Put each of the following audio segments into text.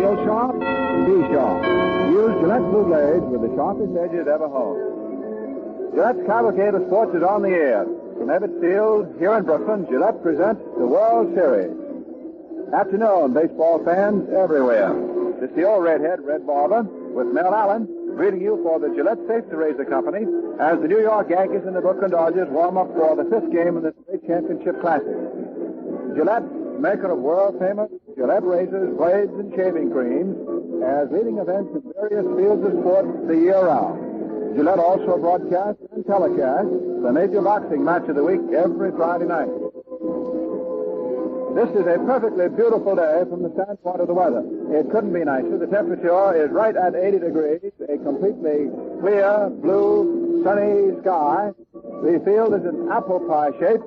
Feel sharp? Be sharp. Use Gillette Blue Blades with the sharpest edges ever honed. Gillette's Cavalcade of Sports is on the air. From Ebbets Field, here in Brooklyn, Gillette presents the World Series. Afternoon, baseball fans everywhere. It's the old redhead, Red Barber, with Mel Allen, greeting you for the Gillette Safety Razor Company as the New York Yankees and the Brooklyn Dodgers warm up for the fifth game of the State Championship Classic. Gillette, maker of world-famous Gillette razors, blades, and shaving creams, has leading events in various fields of sport the year round. Gillette also broadcasts and telecasts the major boxing match of the week every Friday night. This is a perfectly beautiful day from the standpoint of the weather. It couldn't be nicer. The temperature is right at 80 degrees, a completely clear, blue, sunny sky. The field is an apple pie shape,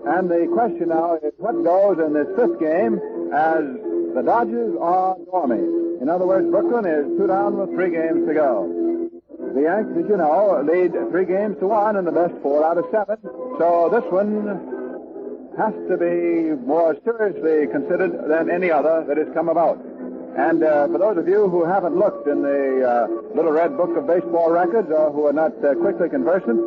and the question now is what goes in this fifth game as the Dodgers are dormant. In other words, Brooklyn is 2 down with 3 games to go. The Yankees, as you know, lead 3 games to 1 in the best 4 out of 7. So this one has to be more seriously considered than any other that has come about. And for those of you who haven't looked in the little red book of baseball records or who are not quickly conversant,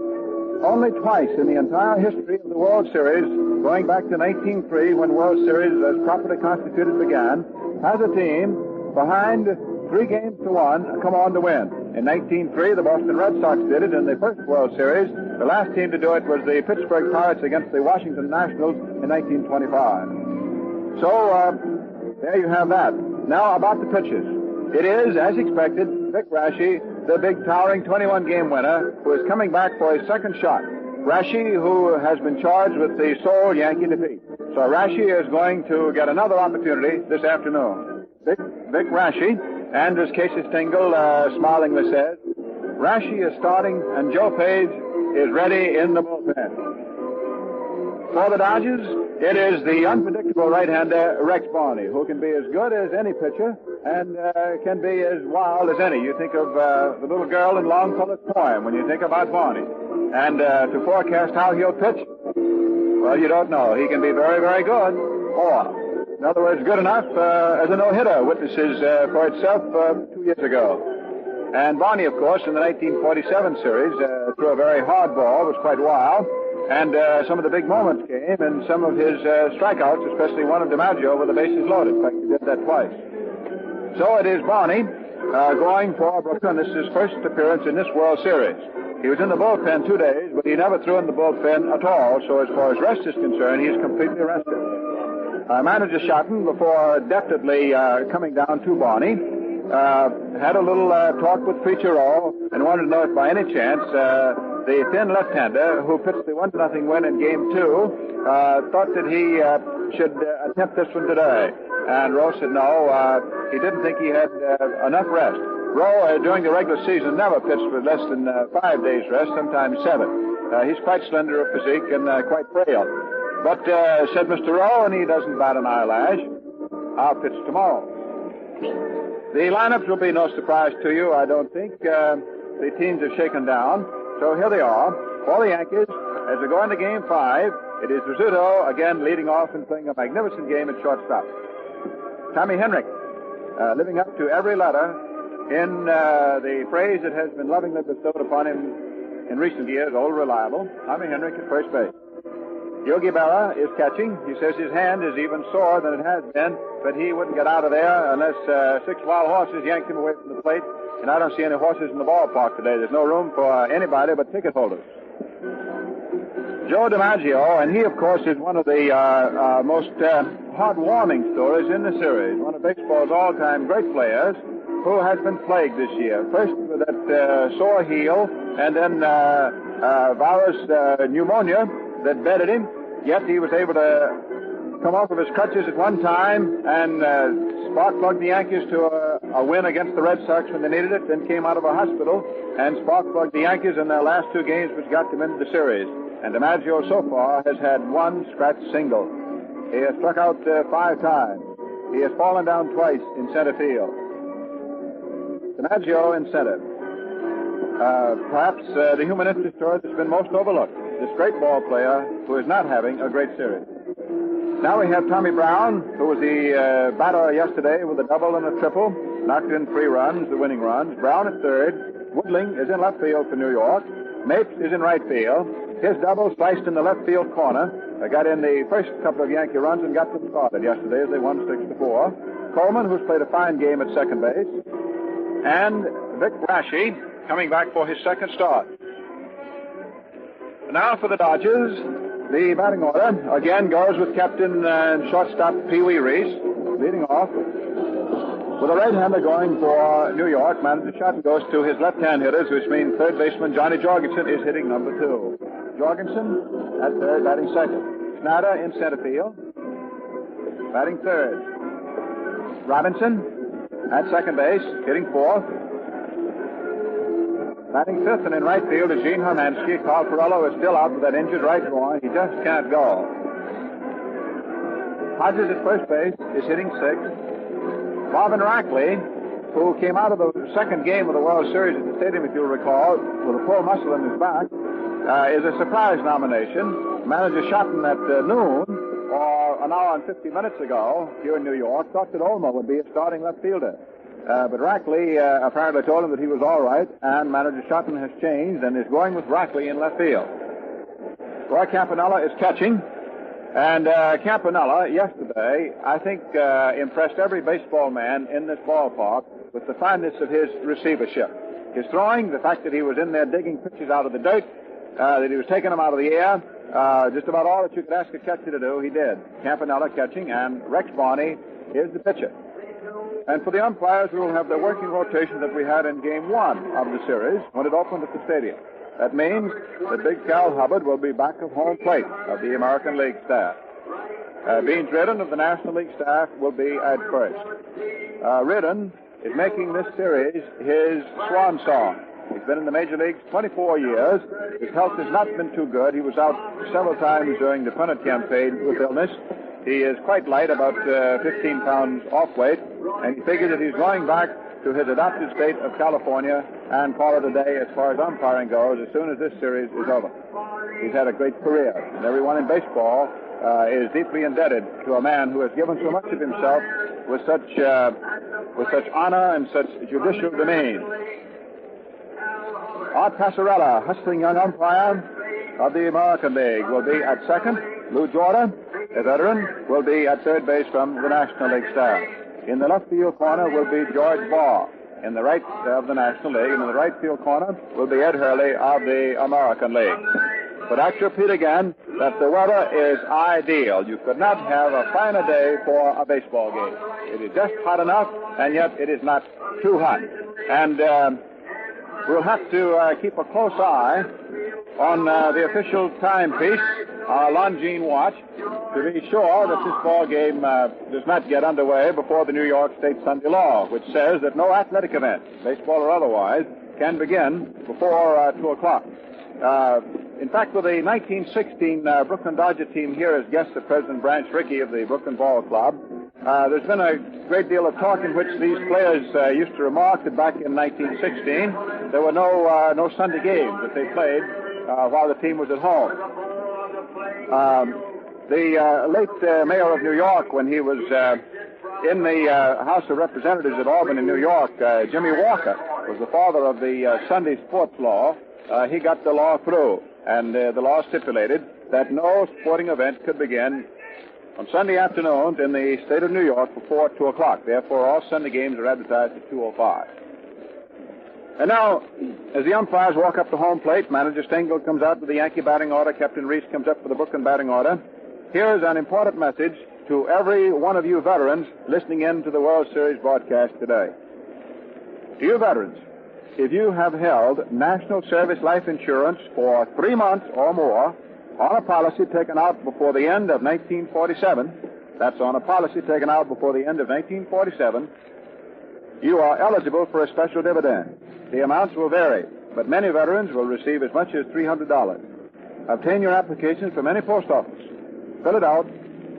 only twice in the entire history of the World Series, going back to 1903 when World Series as properly constituted began, has a team behind 3 games to 1 come on to win. In 1903, the Boston Red Sox did it in the first World Series. The last team to do it was the Pittsburgh Pirates against the Washington Nationals in 1925. So, there you have that. Now, about the pitches. It is, as expected, Vic Raschi, the big towering 21-game winner, who is coming back for his second shot. Raschi, who has been charged with the sole Yankee defeat. So Raschi is going to get another opportunity this afternoon. Vic Raschi, and as Casey Stengel smilingly says, Raschi is starting and Joe Page is ready in the bullpen. For the Dodgers, it is the unpredictable right-hander Rex Barney, who can be as good as any pitcher and can be as wild as any. You think of the little girl in Longfellow's poem when you think about Barney. And to forecast how he'll pitch, well, you don't know. He can be very, very good, or, in other words, good enough as a no-hitter witnesses for itself 2 years ago. And Barney, of course, in the 1947 series, threw a very hard ball, was quite wild. And some of the big moments came in some of his strikeouts, especially one of DiMaggio with the bases loaded. In fact, he did that twice. So it is Barney going for Brooklyn. This is his first appearance in this World Series. He was in the bullpen 2 days, but he never threw in the bullpen at all. So as far as rest is concerned, he's completely rested. Manager Schotten, before definitely coming down to Barney, had a little talk with Preacher-O and wanted to know if by any chance the thin left-hander who pitched the 1-0 win in Game 2 thought that he should attempt this one today. And Rowe said no, he didn't think he had enough rest. Rowe, during the regular season, never pitched with less than 5 days rest, sometimes 7. He's quite slender of physique and quite frail. But, said Mr. Rowe, and he doesn't bat an eyelash, I'll pitch tomorrow. The lineups will be no surprise to you, I don't think. The teams are shaken down. So here they are. For the Yankees, as they go into Game 5, it is Rizzuto again leading off and playing a magnificent game at shortstop. Tommy Henrik, living up to every letter in the phrase that has been lovingly bestowed upon him in recent years, old reliable, Tommy Henrik at first base. Yogi Berra is catching. He says his hand is even sore than it has been, but he wouldn't get out of there unless 6 wild horses yanked him away from the plate. And I don't see any horses in the ballpark today. There's no room for anybody but ticket holders. Joe DiMaggio, and he, of course, is one of the most heartwarming stories in the series. One of baseball's all-time great players who has been plagued this year. First with that sore heel, and then virus pneumonia that bedded him. Yet he was able to come off of his crutches at one time and spark-plugged the Yankees to a win against the Red Sox when they needed it, then came out of a hospital and spark-plugged the Yankees in their last 2 games, which got them into the series. And DiMaggio so far has had 1 scratch single. He has struck out 5 times. He has fallen down twice in center field. DiMaggio in center. Perhaps the human interest story that's been most overlooked. This great ball player who is not having a great series. Now we have Tommy Brown, who was the batter yesterday with a double and a triple. Knocked in 3 runs, the winning runs. Brown at third. Woodling is in left field for New York. Mapes is in right field. His double sliced in the left field corner. Got in the first couple of Yankee runs and got them started yesterday as they won 6-4. Coleman, who's played a fine game at second base. And Vic Raschi coming back for his second start. Now for the Dodgers, the batting order again goes with captain and shortstop Pee Wee Reese leading off. With a right-hander going for New York, manager shot goes to his left-hand hitters, which means third baseman Johnny Jorgensen is hitting number 2. Jorgensen at third, batting second. Snyder in center field, batting third. Robinson at second base, hitting fourth. Batting fifth and in right field is Gene Hermansky. Carl Perello is still out with that injured right groin. He just can't go. Hodges at first base is hitting sixth. Marvin Rackley, who came out of the second game of the World Series at the stadium, if you'll recall, with a full muscle in his back, is a surprise nomination. Manager Schotten at noon, or an hour and 50 minutes ago, here in New York, thought that Olmo would be a starting left fielder. But Rackley apparently told him that he was all right, and manager Schotten has changed and is going with Rackley in left field. Roy Campanella is catching. And Campanella, yesterday, I think, impressed every baseball man in this ballpark with the fineness of his receivership. His throwing, the fact that he was in there digging pitches out of the dirt, that he was taking them out of the air, just about all that you could ask a catcher to do, he did. Campanella catching, and Rex Barney is the pitcher. And for the umpires, we will have the working rotation that we had in Game 1 of the series when it opened at the stadium. That means that Big Cal Hubbard will be back of home plate of the American League staff. Beans Ridden of the National League staff will be at first. Ridden is making this series his swan song. He's been in the major leagues 24 years. His health has not been too good. He was out several times during the pennant campaign with illness. He is quite light, about 15 pounds off weight, and he figures that he's going back to his adopted state of California and call it a day as far as umpiring goes as soon as this series is over. He's had a great career, and everyone in baseball is deeply indebted to a man who has given so much of himself with such honor and such judicial demean. Art Passarella, hustling young umpire of the American League, will be at second. Lou Jordan, a veteran, will be at third base from the National League staff. In the left field corner will be George Barr in the right of the National League, and in the right field corner will be Ed Hurley of the American League. But I repeat again that the weather is ideal. You could not have a finer day for a baseball game. It is just hot enough, and yet it is not too hot. And we'll have to keep a close eye on the official timepiece, our Longines watch, to be sure that this ball game does not get underway before the New York State Sunday law, which says that no athletic event, baseball or otherwise, can begin before 2 o'clock. In fact, with the 1916 Brooklyn Dodger team here as guests of President Branch Rickey of the Brooklyn Ball Club, there's been a great deal of talk in which these players used to remark that back in 1916 there were no Sunday games that they played while the team was at home. The late mayor of New York, when he was in the House of Representatives at Albany, New York, Jimmy Walker, was the father of the Sunday sports law. He got the law through, and the law stipulated that no sporting event could begin on Sunday afternoons in the state of New York before 2 o'clock. Therefore, all Sunday games are advertised at 2:05. And now, as the umpires walk up to home plate, manager Stengel comes out with the Yankee batting order, Captain Reese comes up with the Brooklyn batting order. Here's an important message to every one of you veterans listening in to the World Series broadcast today. To you veterans, if you have held National Service Life Insurance for 3 months or more on a policy taken out before the end of 1947, that's on a policy taken out before the end of 1947, you are eligible for a special dividend. The amounts will vary, but many veterans will receive as much as $300. Obtain your application from any post office. Fill it out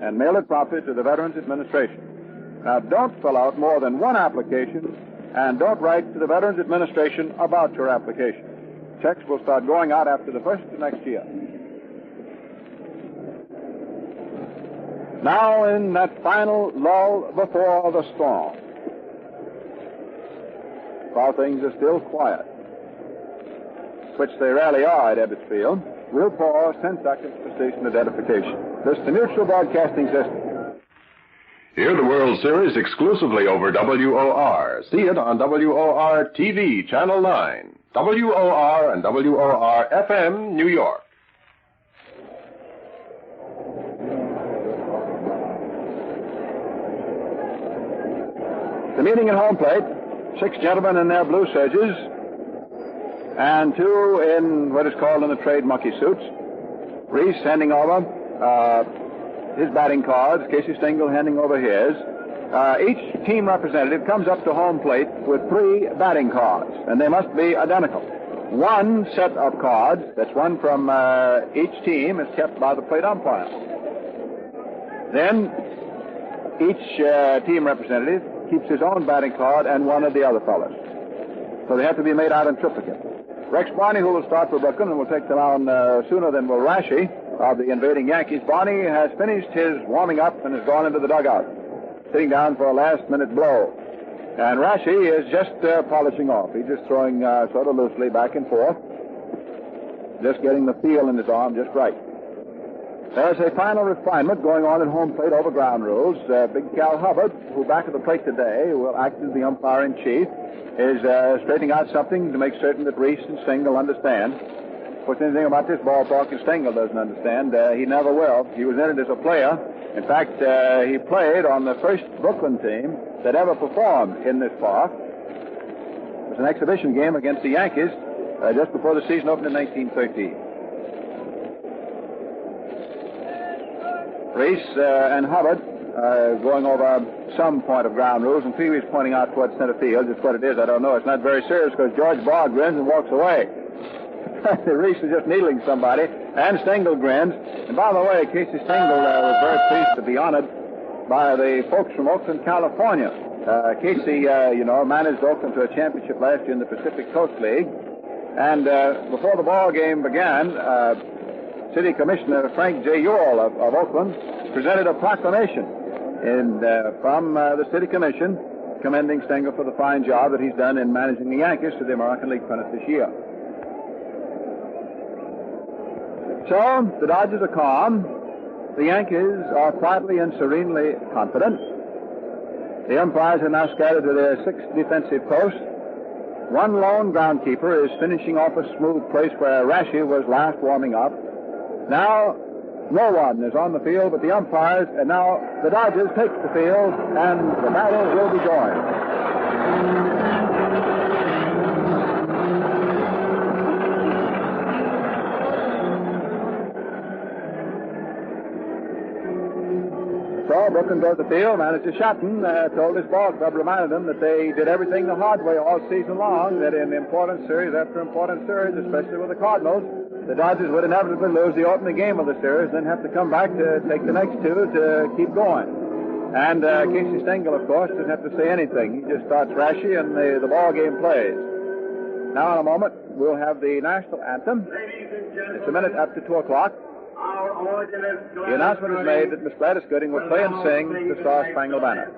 and mail it promptly to the Veterans Administration. Now, don't fill out more than one application, and don't write to the Veterans Administration about your application. Checks will start going out after the first of next year. Now in that final lull before the storm, while things are still quiet, which they rarely are at Ebbets Field, we'll pause 10 seconds for station identification. This is the Mutual Broadcasting System. Hear the World Series exclusively over WOR. See it on WOR TV, Channel 9, WOR and WOR FM, New York. The meeting at home plate, 6 gentlemen in their blue serges, and 2 in what is called in the trade monkey suits. Reese handing over his batting cards, Casey Stengel handing over his. Each team representative comes up to home plate with 3 batting cards, and they must be identical. 1 set of cards, that's one from each team, is kept by the plate umpire. Then each team representative keeps his own batting card and one of the other fellows. So they have to be made out in triplicate. Rex Barney, who will start for Brooklyn and will take them on sooner than will Rashi of the invading Yankees. Barney has finished his warming up and has gone into the dugout, sitting down for a last-minute blow. And Rashi is just polishing off. He's just throwing sort of loosely back and forth, just getting the feel in his arm just right. There's a final refinement going on at home plate over ground rules. Big Cal Hubbard, who back at the plate today will act as the umpire-in-chief, is straightening out something to make certain that Reese and Stengel understand. Of course, anything about this ballpark and Stengel doesn't understand. He never will. He was in it as a player. In fact, he played on the first Brooklyn team that ever performed in this park. It was an exhibition game against the Yankees just before the season opened in 1913. Reese and Hubbard going over some point of ground rules, and Pee Wee's pointing out towards center field. Just what it is, I don't know. It's not very serious because George Barr grins and walks away. Reese is just needling somebody, and Stengel grins. And by the way, Casey Stengel was very pleased to be honored by the folks from Oakland, California. Casey, managed Oakland to a championship last year in the Pacific Coast League. And before the ball game began, City Commissioner Frank J. Ewell of Oakland presented a proclamation from the City Commission commending Stengel for the fine job that he's done in managing the Yankees to the American League pennant this year. So, the Dodgers are calm. The Yankees are quietly and serenely confident. The umpires are now scattered to their 6th defensive post. One lone groundkeeper is finishing off a smooth place where Rashi was last warming up. Now, no one is on the field but the umpires, and now the Dodgers take the field, and the battle will be joined. So Brooklyn goes to the field. Manager Shatton told his ball club, reminded them that they did everything the hard way all season long, that in important series after important series, especially with the Cardinals, the Dodgers would inevitably lose the opening game of the series, then have to come back to take the next 2 to keep going. And Casey Stengel, of course, didn't have to say anything. He just starts Rashi, and the ball game plays. Now, in a moment, we'll have the national anthem. It's a minute after 2 o'clock. The announcement is made that Miss Gladys Gooding will play and sing the Star Spangled Banner.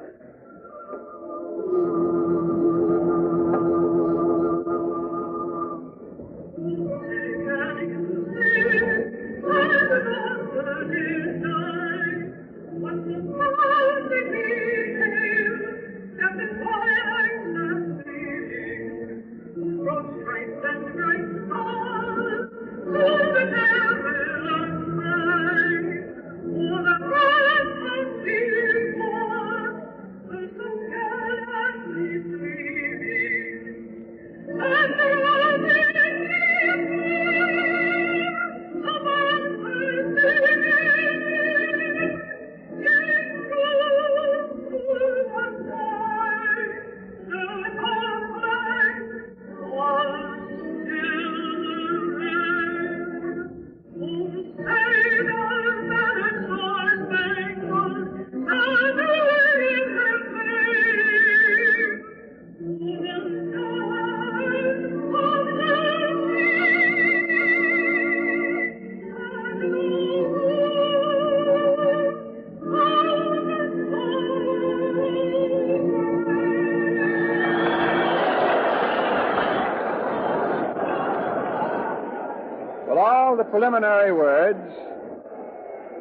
All the preliminary words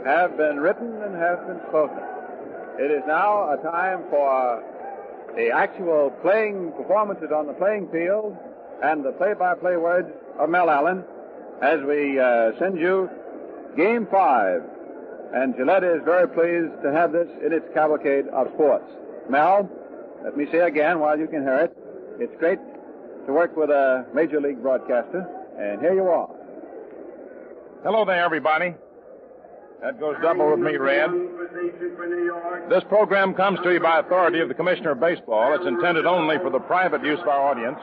have been written and have been spoken. It is now a time for the actual playing performances on the playing field and the play-by-play words of Mel Allen as we send you Game 5. And Gillette is very pleased to have this in its cavalcade of sports. Mel, let me say again while you can hear it, it's great to work with a major league broadcaster, and here you are. Hello there, everybody. That goes double with me, Red. This program comes to you by authority of the Commissioner of Baseball. It's intended only for the private use of our audience.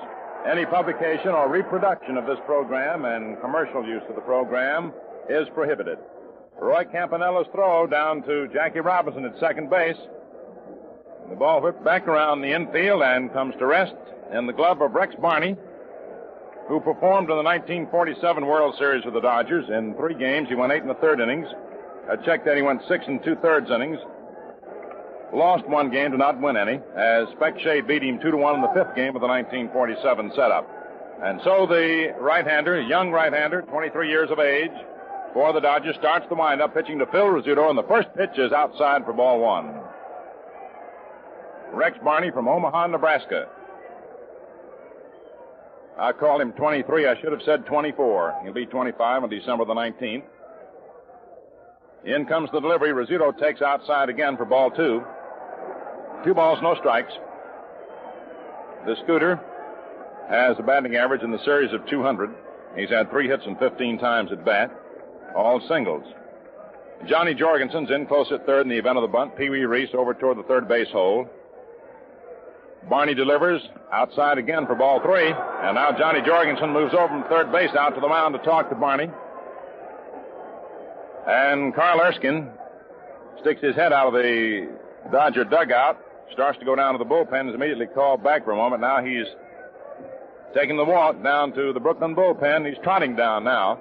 Any publication or reproduction of this program and commercial use of the program is prohibited. Roy Campanella's throw down to Jackie Robinson at second base. The ball whipped back around the infield and comes to rest in the glove of Rex Barney, who performed in the 1947 World Series with the Dodgers. In 3 games, he went 8 1/3 innings. I checked that he went 6 2/3 innings. Lost 1 game, did not win any, as Spec Shea beat him 2-1 in the 5th game of the 1947 setup. And so the right-hander, young right-hander, 23 years of age, for the Dodgers, starts the windup, pitching to Phil Rizzuto, and the first pitch is outside for ball 1. Rex Barney from Omaha, Nebraska. I called him 23. I should have said 24. He'll be 25 on December the 19th. In comes the delivery. Rizzuto takes outside again for ball 2. 2 balls, no strikes. The Scooter has a batting average in the series of 200. He's had 3 hits and 15 times at bat, all singles. Johnny Jorgensen's in close at third in the event of the bunt. Pee Wee Reese over toward the third base hole. Barney delivers outside again for ball 3. And now Johnny Jorgensen moves over from third base out to the mound to talk to Barney. And Carl Erskine sticks his head out of the Dodger dugout, starts to go down to the bullpen, is immediately called back for a moment. Now he's taking the walk down to the Brooklyn bullpen. He's trotting down now.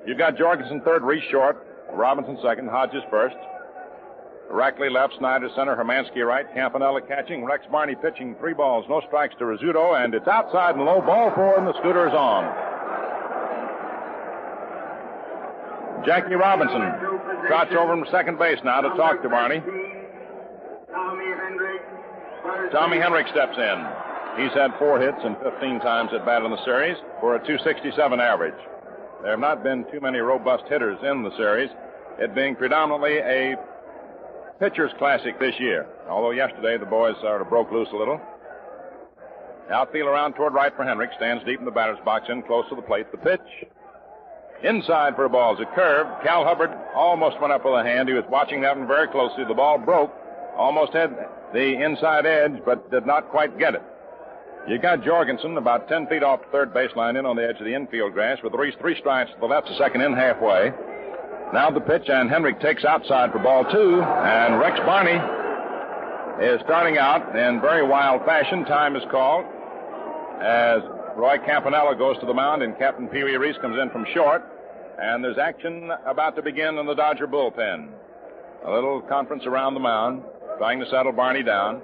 You've got Jorgensen third, Reese short, Robinson second, Hodges first. Rackley left, Snyder center, Hermansky right, Campanella catching, Rex Barney pitching, 3 balls, no strikes to Rizzuto, and it's outside and low, ball 4, and the Scooter is on. Jackie Robinson trots over from second base now to talk to Barney. Tommy Henrich steps in. He's had 4 hits and 15 times at bat in the series for a .267 average. There have not been too many robust hitters in the series, it being predominantly a pitcher's classic this year, although yesterday the boys sort of broke loose a little. Outfield around toward right for Henrich, stands deep in the batter's box, in close to the plate. The pitch inside for a ball is a curve. Cal Hubbard almost went up with a hand. He was watching that one very closely. The ball broke, almost had the inside edge, but did not quite get it. You got Jorgensen about 10 feet off the third baseline, in on the edge of the infield grass, with Reese 3 strikes to the left, a second in halfway. Now the pitch, and Henrich takes outside for ball 2, and Rex Barney is starting out in very wild fashion. Time is called as Roy Campanella goes to the mound, and Captain Pee Wee Reese comes in from short, and there's action about to begin in the Dodger bullpen. A little conference around the mound, trying to settle Barney down.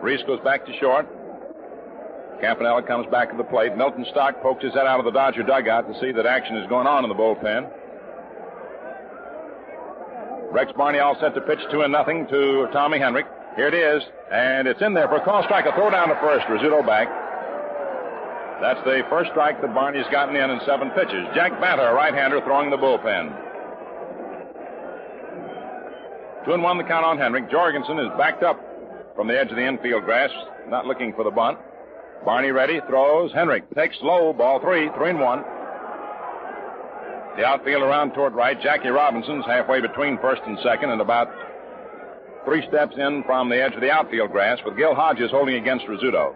Reese goes back to short. Campanella comes back to the plate. Milton Stock pokes his head out of the Dodger dugout to see that action is going on in the bullpen. Rex Barney all set to pitch 2-0 to Tommy Henrich. Here it is, and it's in there for a call strike. A throw down to first. Rizzuto back. That's the first strike that Barney's gotten in 7 pitches. Jack Banta, a right-hander, throwing the bullpen. 2-1 the count on Henrich. Jorgensen is backed up from the edge of the infield grass, not looking for the bunt. Barney ready, throws. Henrich takes low, ball 3, 3-1. The outfield around toward right. Jackie Robinson's halfway between first and second, and about 3 steps in from the edge of the outfield grass, with Gil Hodges holding against Rizzuto.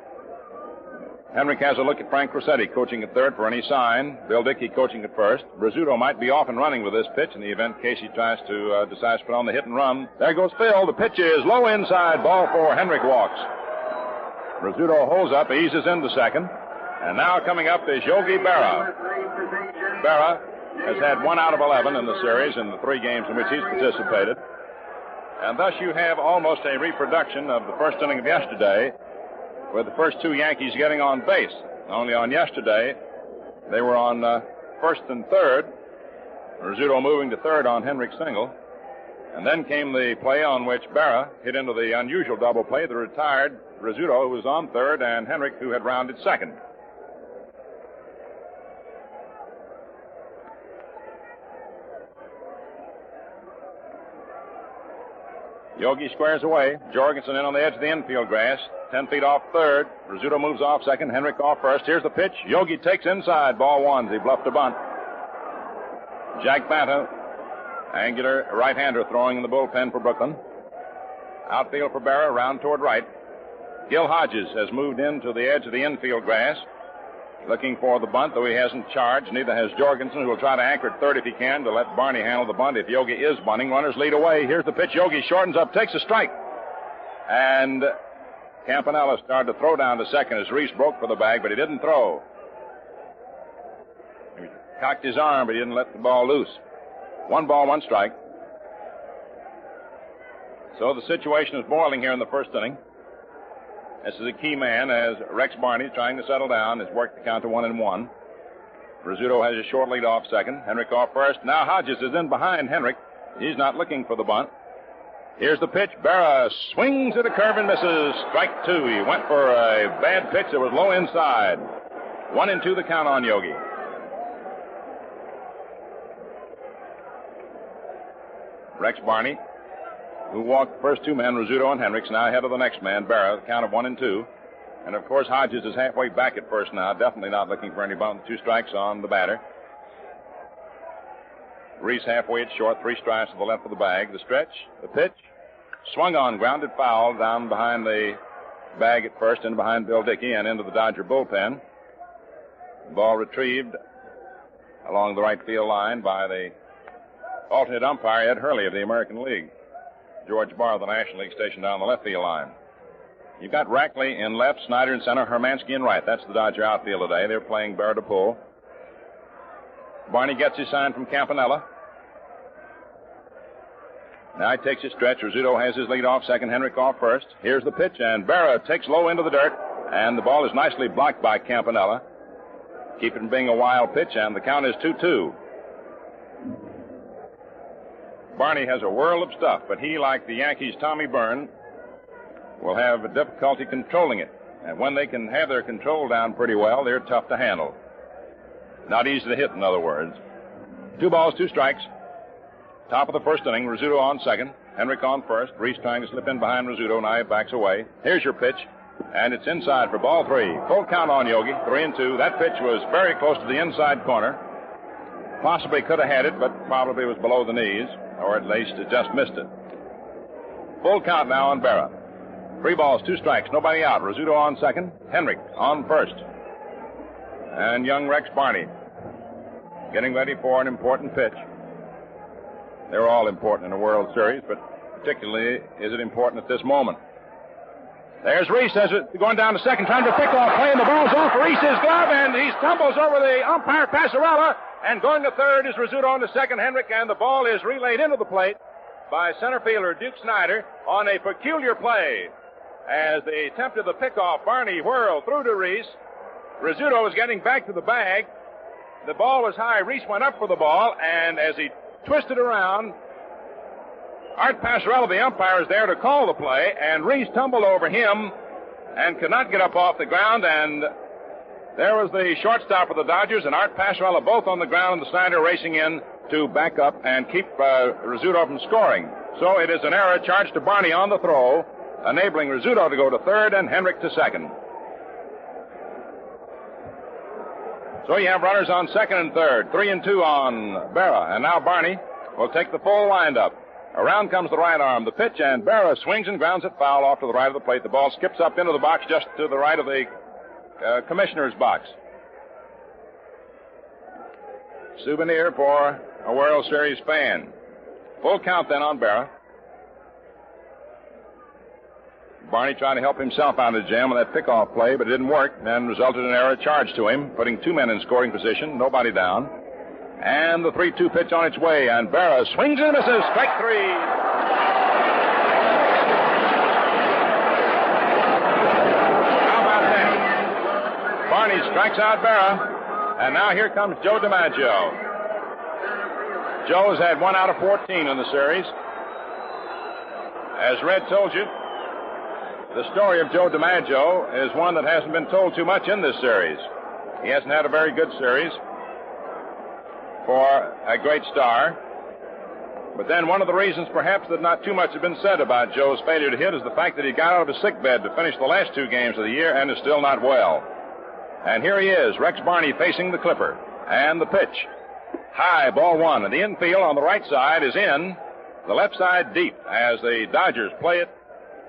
Henrich has a look at Frank Rossetti, coaching at third for any sign. Bill Dickey coaching at first. Rizzuto might be off and running with this pitch in the event Casey tries to decides to put on the hit and run. There goes Phil. The pitch is low inside, ball 4. Henrich walks. Rizzuto holds up, eases into second. And now coming up is Yogi Berra. Berra has had 1 out of 11 in the series in the 3 games in which he's participated. And thus you have almost a reproduction of the first inning of yesterday with the first two Yankees getting on base. Only on yesterday, they were on first and third. Rizzuto moving to third on Henrik's single. And then came the play on which Berra hit into the unusual double play, the retired Rizzuto, who was on third, and Henrik, who had rounded second. Yogi squares away. Jorgensen in on the edge of the infield grass. 10 feet off third. Rizzuto moves off second. Henrik off first. Here's the pitch. Yogi takes inside. Ball one. He bluffed a bunt. Jack Banta, angular right-hander, throwing in the bullpen for Brooklyn. Outfield for Berra, round toward right. Gil Hodges has moved into the edge of the infield grass, looking for the bunt, though he hasn't charged. Neither has Jorgensen, who will try to anchor at third if he can to let Barney handle the bunt if Yogi is bunting. Runners lead away. Here's the pitch. Yogi shortens up, takes a strike. And Campanella started to throw down to second as Reese broke for the bag, but he didn't throw. He cocked his arm, but he didn't let the ball loose. 1 ball, 1 strike. So the situation is boiling here in the first inning. This is a key man as Rex Barney, trying to settle down, has worked the count to 1-1. Rizzuto has a short lead off second. Henrik off first. Now Hodges is in behind Henrik. He's not looking for the bunt. Here's the pitch. Berra swings at a curve and misses. Strike 2. He went for a bad pitch that was low inside. 1-2 the count on Yogi. Rex Barney, who walked the first two men, Rizzuto and Henrik's, now ahead of the next man, Berra, the count of 1-2. And, of course, Hodges is halfway back at first now, definitely not looking for any bunt. 2 strikes on the batter. Reese halfway at short, 3 strikes to the left of the bag. The stretch, the pitch, swung on, grounded foul down behind the bag at first, in behind Bill Dickey and into the Dodger bullpen. The ball retrieved along the right field line by the alternate umpire, Ed Hurley of the American League. George Barr of the National League stationed down the left field line. You've got Rackley in left, Snyder in center, Hermansky in right. That's the Dodger outfield today. They're playing Berra to pull. Barney gets his sign from Campanella. Now he takes his stretch. Rizzuto has his lead off second, Henrik off first. Here's the pitch, and Berra takes low into the dirt, and the ball is nicely blocked by Campanella. Keep it from being a wild pitch, and the count is 2-2. Barney has a world of stuff, but he, like the Yankees' Tommy Byrne, will have a difficulty controlling it. And when they can have their control down pretty well, they're tough to handle. Not easy to hit, in other words. 2 balls, 2 strikes. Top of the first inning, Rizzuto on second, Henrik on first. Reese trying to slip in behind Rizzuto. Now he backs away. Here's your pitch, and it's inside for ball 3. Full count on Yogi, 3-2. That pitch was very close to the inside corner. Possibly could have had it, but probably was below the knees, or at least it just missed it. Full count now on Berra. 3 balls, 2 strikes, nobody out. Rizzuto on second, Henrik on first. And young Rex Barney getting ready for an important pitch. They're all important in a World Series, but particularly is it important at this moment. There's Reese as it going down to second, trying to pick off, playing the balls off Reese's glove, and he stumbles over the umpire Passarella, and going to third is Rizzuto on to second, Henrik, and the ball is relayed into the plate by center fielder Duke Snyder on a peculiar play. As they attempted the pickoff, Barney whirled through to Reese. Rizzuto was getting back to the bag. The ball was high. Reese went up for the ball, and as he twisted around, Art Passarella, the umpire, is there to call the play, and Reese tumbled over him and could not get up off the ground, and there was the shortstop for the Dodgers and Art Passarella both on the ground, and the Snyder racing in to back up and keep Rizzuto from scoring. So it is an error charged to Barney on the throw, enabling Rizzuto to go to third and Henrik to second. So you have runners on second and third, 3-2 on Berra, and now Barney will take the full windup. Around comes the right arm, the pitch, and Berra swings and grounds it foul off to the right of the plate. The ball skips up into the box just to the right of the commissioner's box. Souvenir for a World Series fan. Full count then on Berra. Barney tried to help himself out of the jam with that pickoff play, but it didn't work, and resulted in an error charged to him, putting 2 men in scoring position, nobody down. And the 3-2 pitch on its way, and Berra swings and misses. Strike 3. How Barney strikes out Berra. And now here comes Joe DiMaggio. Joe has had 1 out of 14 in the series. As Red told you, the story of Joe DiMaggio is one that hasn't been told too much in this series. He hasn't had a very good series for a great star. But then one of the reasons perhaps that not too much has been said about Joe's failure to hit is the fact that he got out of his sick bed to finish the last 2 games of the year and is still not well. And here he is, Rex Barney facing the Clipper. And the pitch. High, ball 1. And the infield on the right side is in. The left side deep as the Dodgers play it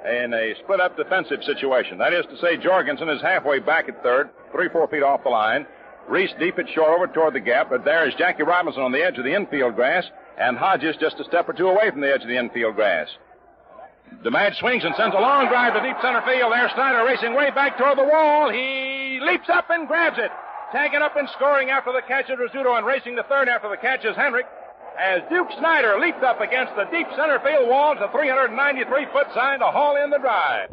in a split-up defensive situation. That is to say, Jorgensen is halfway back at third, 3-4 feet off the line. Reese deep at short over toward the gap, but there is Jackie Robinson on the edge of the infield grass, and Hodges just a step or 2 away from the edge of the infield grass. DiMaggio swings and sends a long drive to deep center field. There's Snyder racing way back toward the wall. He leaps up and grabs it. Tagging up and scoring after the catch is Rizzuto, and racing to third after the catch is Henrik. As Duke Snyder leaped up against the deep center field wall to 393-foot sign to haul in the drive.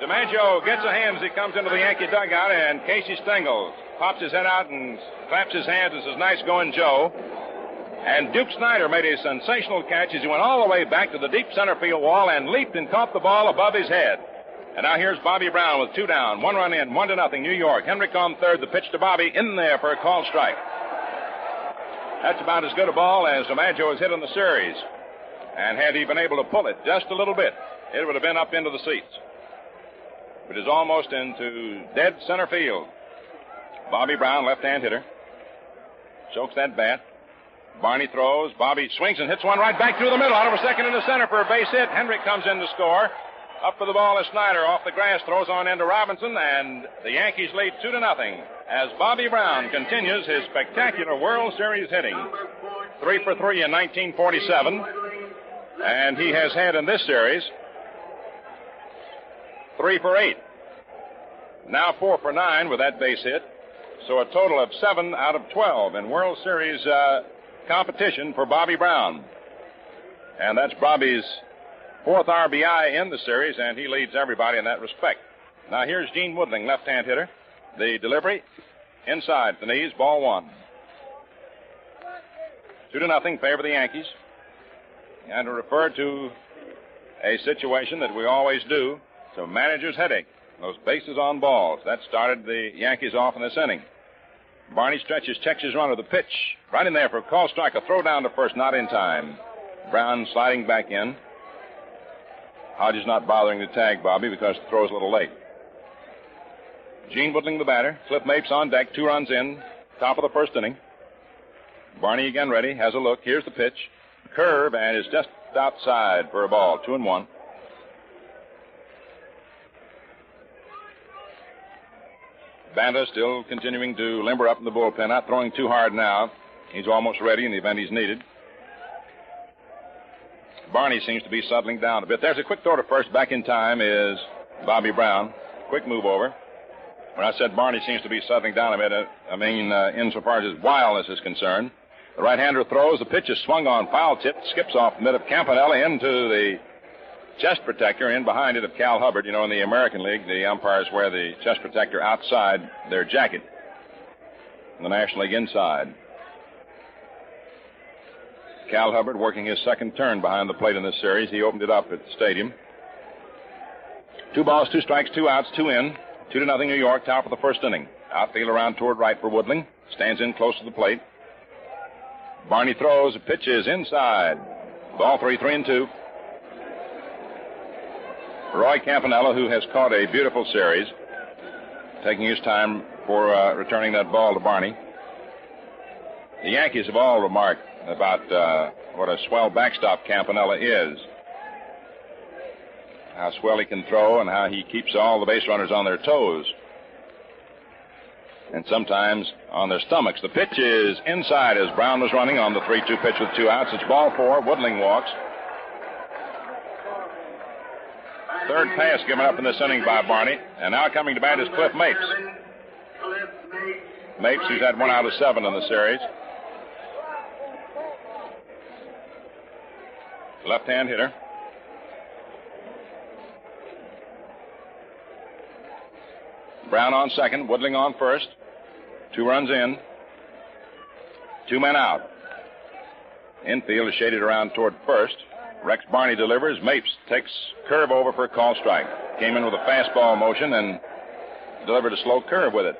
DiMaggio gets a hand as he comes into the Yankee dugout, and Casey Stengel pops his head out and claps his hands and says, "Nice going, Joe." And Duke Snyder made a sensational catch as he went all the way back to the deep center field wall and leaped and caught the ball above his head. And now here's Bobby Brown with 2 down, 1 run in, 1-0, New York. Henrik on third, the pitch to Bobby, in there for a called strike. That's about as good a ball as DiMaggio has hit in the series. And had he been able to pull it just a little bit, it would have been up into the seats. It is almost into dead center field. Bobby Brown, left-hand hitter, chokes that bat. Barney throws. Bobby swings and hits one right back through the middle, out of a second into center for a base hit. Henrik comes in to score. Up for the ball is Snyder. Off the grass, throws on into Robinson, and the Yankees lead 2-0 as Bobby Brown continues his spectacular World Series hitting. 3 for 3 in 1947, and he has had in this series 3 for 8. Now 4 for 9 with that base hit. So a total of 7 out of 12 in World Series competition for Bobby Brown. And that's Bobby's 4th RBI in the series, and he leads everybody in that respect. Now here's Gene Woodling, left-hand hitter. The delivery inside the knees, ball 1. 2-0 favor the Yankees. And to refer to a situation that we always do, so manager's headache. Those bases on balls. That started the Yankees off in this inning. Barney stretches, checks his runner. The pitch. Right in there for a call strike. A throw down to first, not in time. Brown sliding back in. Hodges not bothering to tag Bobby because the throw's a little late. Gene Woodling the batter. Cliff Mapes on deck. 2 runs in. Top of the first inning. Barney again ready. Has a look. Here's the pitch. Curve, and is just outside for a ball. 2-1. Banda still continuing to limber up in the bullpen, not throwing too hard now. He's almost ready in the event he's needed. Barney seems to be settling down a bit. There's a quick throw to first. Back in time is Bobby Brown. Quick move over. When I said Barney seems to be settling down a bit, I mean insofar as his wildness is concerned. The right-hander throws. The pitch is swung on, foul tip, skips off the mid of Campanella into the chest protector in behind it of Cal Hubbard. You know, in the American League, the umpires wear the chest protector outside their jacket. In the National League, inside. Cal Hubbard working his second turn behind the plate in this series. He opened it up at the stadium. 2 balls, 2 strikes, 2 outs, 2 in. 2-0 New York, top of the first inning. Outfield around toward right for Woodling. Stands in close to the plate. Barney throws. The pitch is inside. Ball 3, 3-2. Roy Campanella, who has caught a beautiful series, taking his time for returning that ball to Barney. The Yankees have all remarked about what a swell backstop Campanella is. How swell he can throw and how he keeps all the base runners on their toes. And sometimes on their stomachs. The pitch is inside as Brown was running on the 3-2 pitch with 2 outs. It's ball 4. Woodling walks. Third pass given up in this inning by Barney. And now coming to bat is Cliff Mapes. Mapes, who's had 1 out of 7 in the series. left-hand hitter. Brown on second, Woodling on first. 2 runs in. 2 men out. Infield is shaded around toward first. Rex Barney delivers. Mapes takes curve over for a call strike. Came in with a fastball motion and delivered a slow curve with it.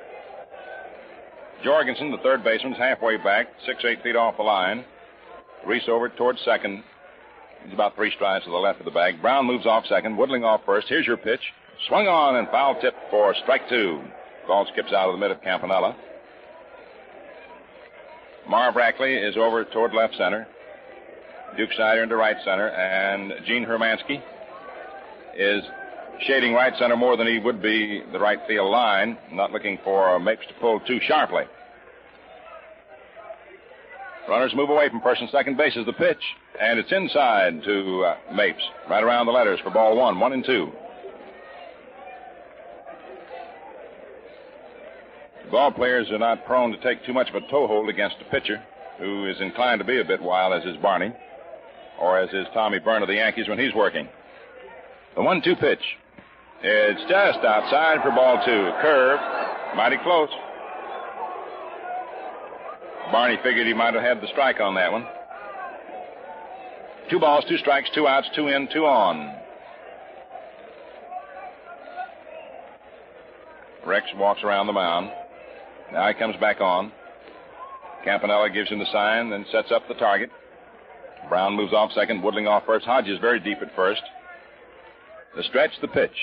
Jorgensen, the third baseman, is halfway back, 6-8 feet off the line. Reese over towards second. He's about 3 strides to the left of the bag. Brown moves off second. Woodling off first. Here's your pitch. Swung on and foul tip for strike 2. Ball skips out of the mid of Campanella. Marv Rackley is over toward left center. Duke Snyder into right center. And Gene Hermansky is shading right center more than he would be the right field line. Not looking for Mapes to pull too sharply. Runners move away from first and second base as the pitch. And it's inside to Mapes. Right around the letters for ball 1. 1-2. Ball players are not prone to take too much of a toehold against a pitcher who is inclined to be a bit wild, as is Barney, or as is Tommy Byrne of the Yankees when he's working. The 1-2 pitch. It's just outside for ball 2. Curve. Mighty close. Barney figured he might have had the strike on that one. 2 balls, 2 strikes, 2 outs, 2 in, 2 on. Rex walks around the mound. Now he comes back on. Campanella gives him the sign, then sets up the target. Brown moves off second, Woodling off first. Hodges very deep at first. The stretch, the pitch.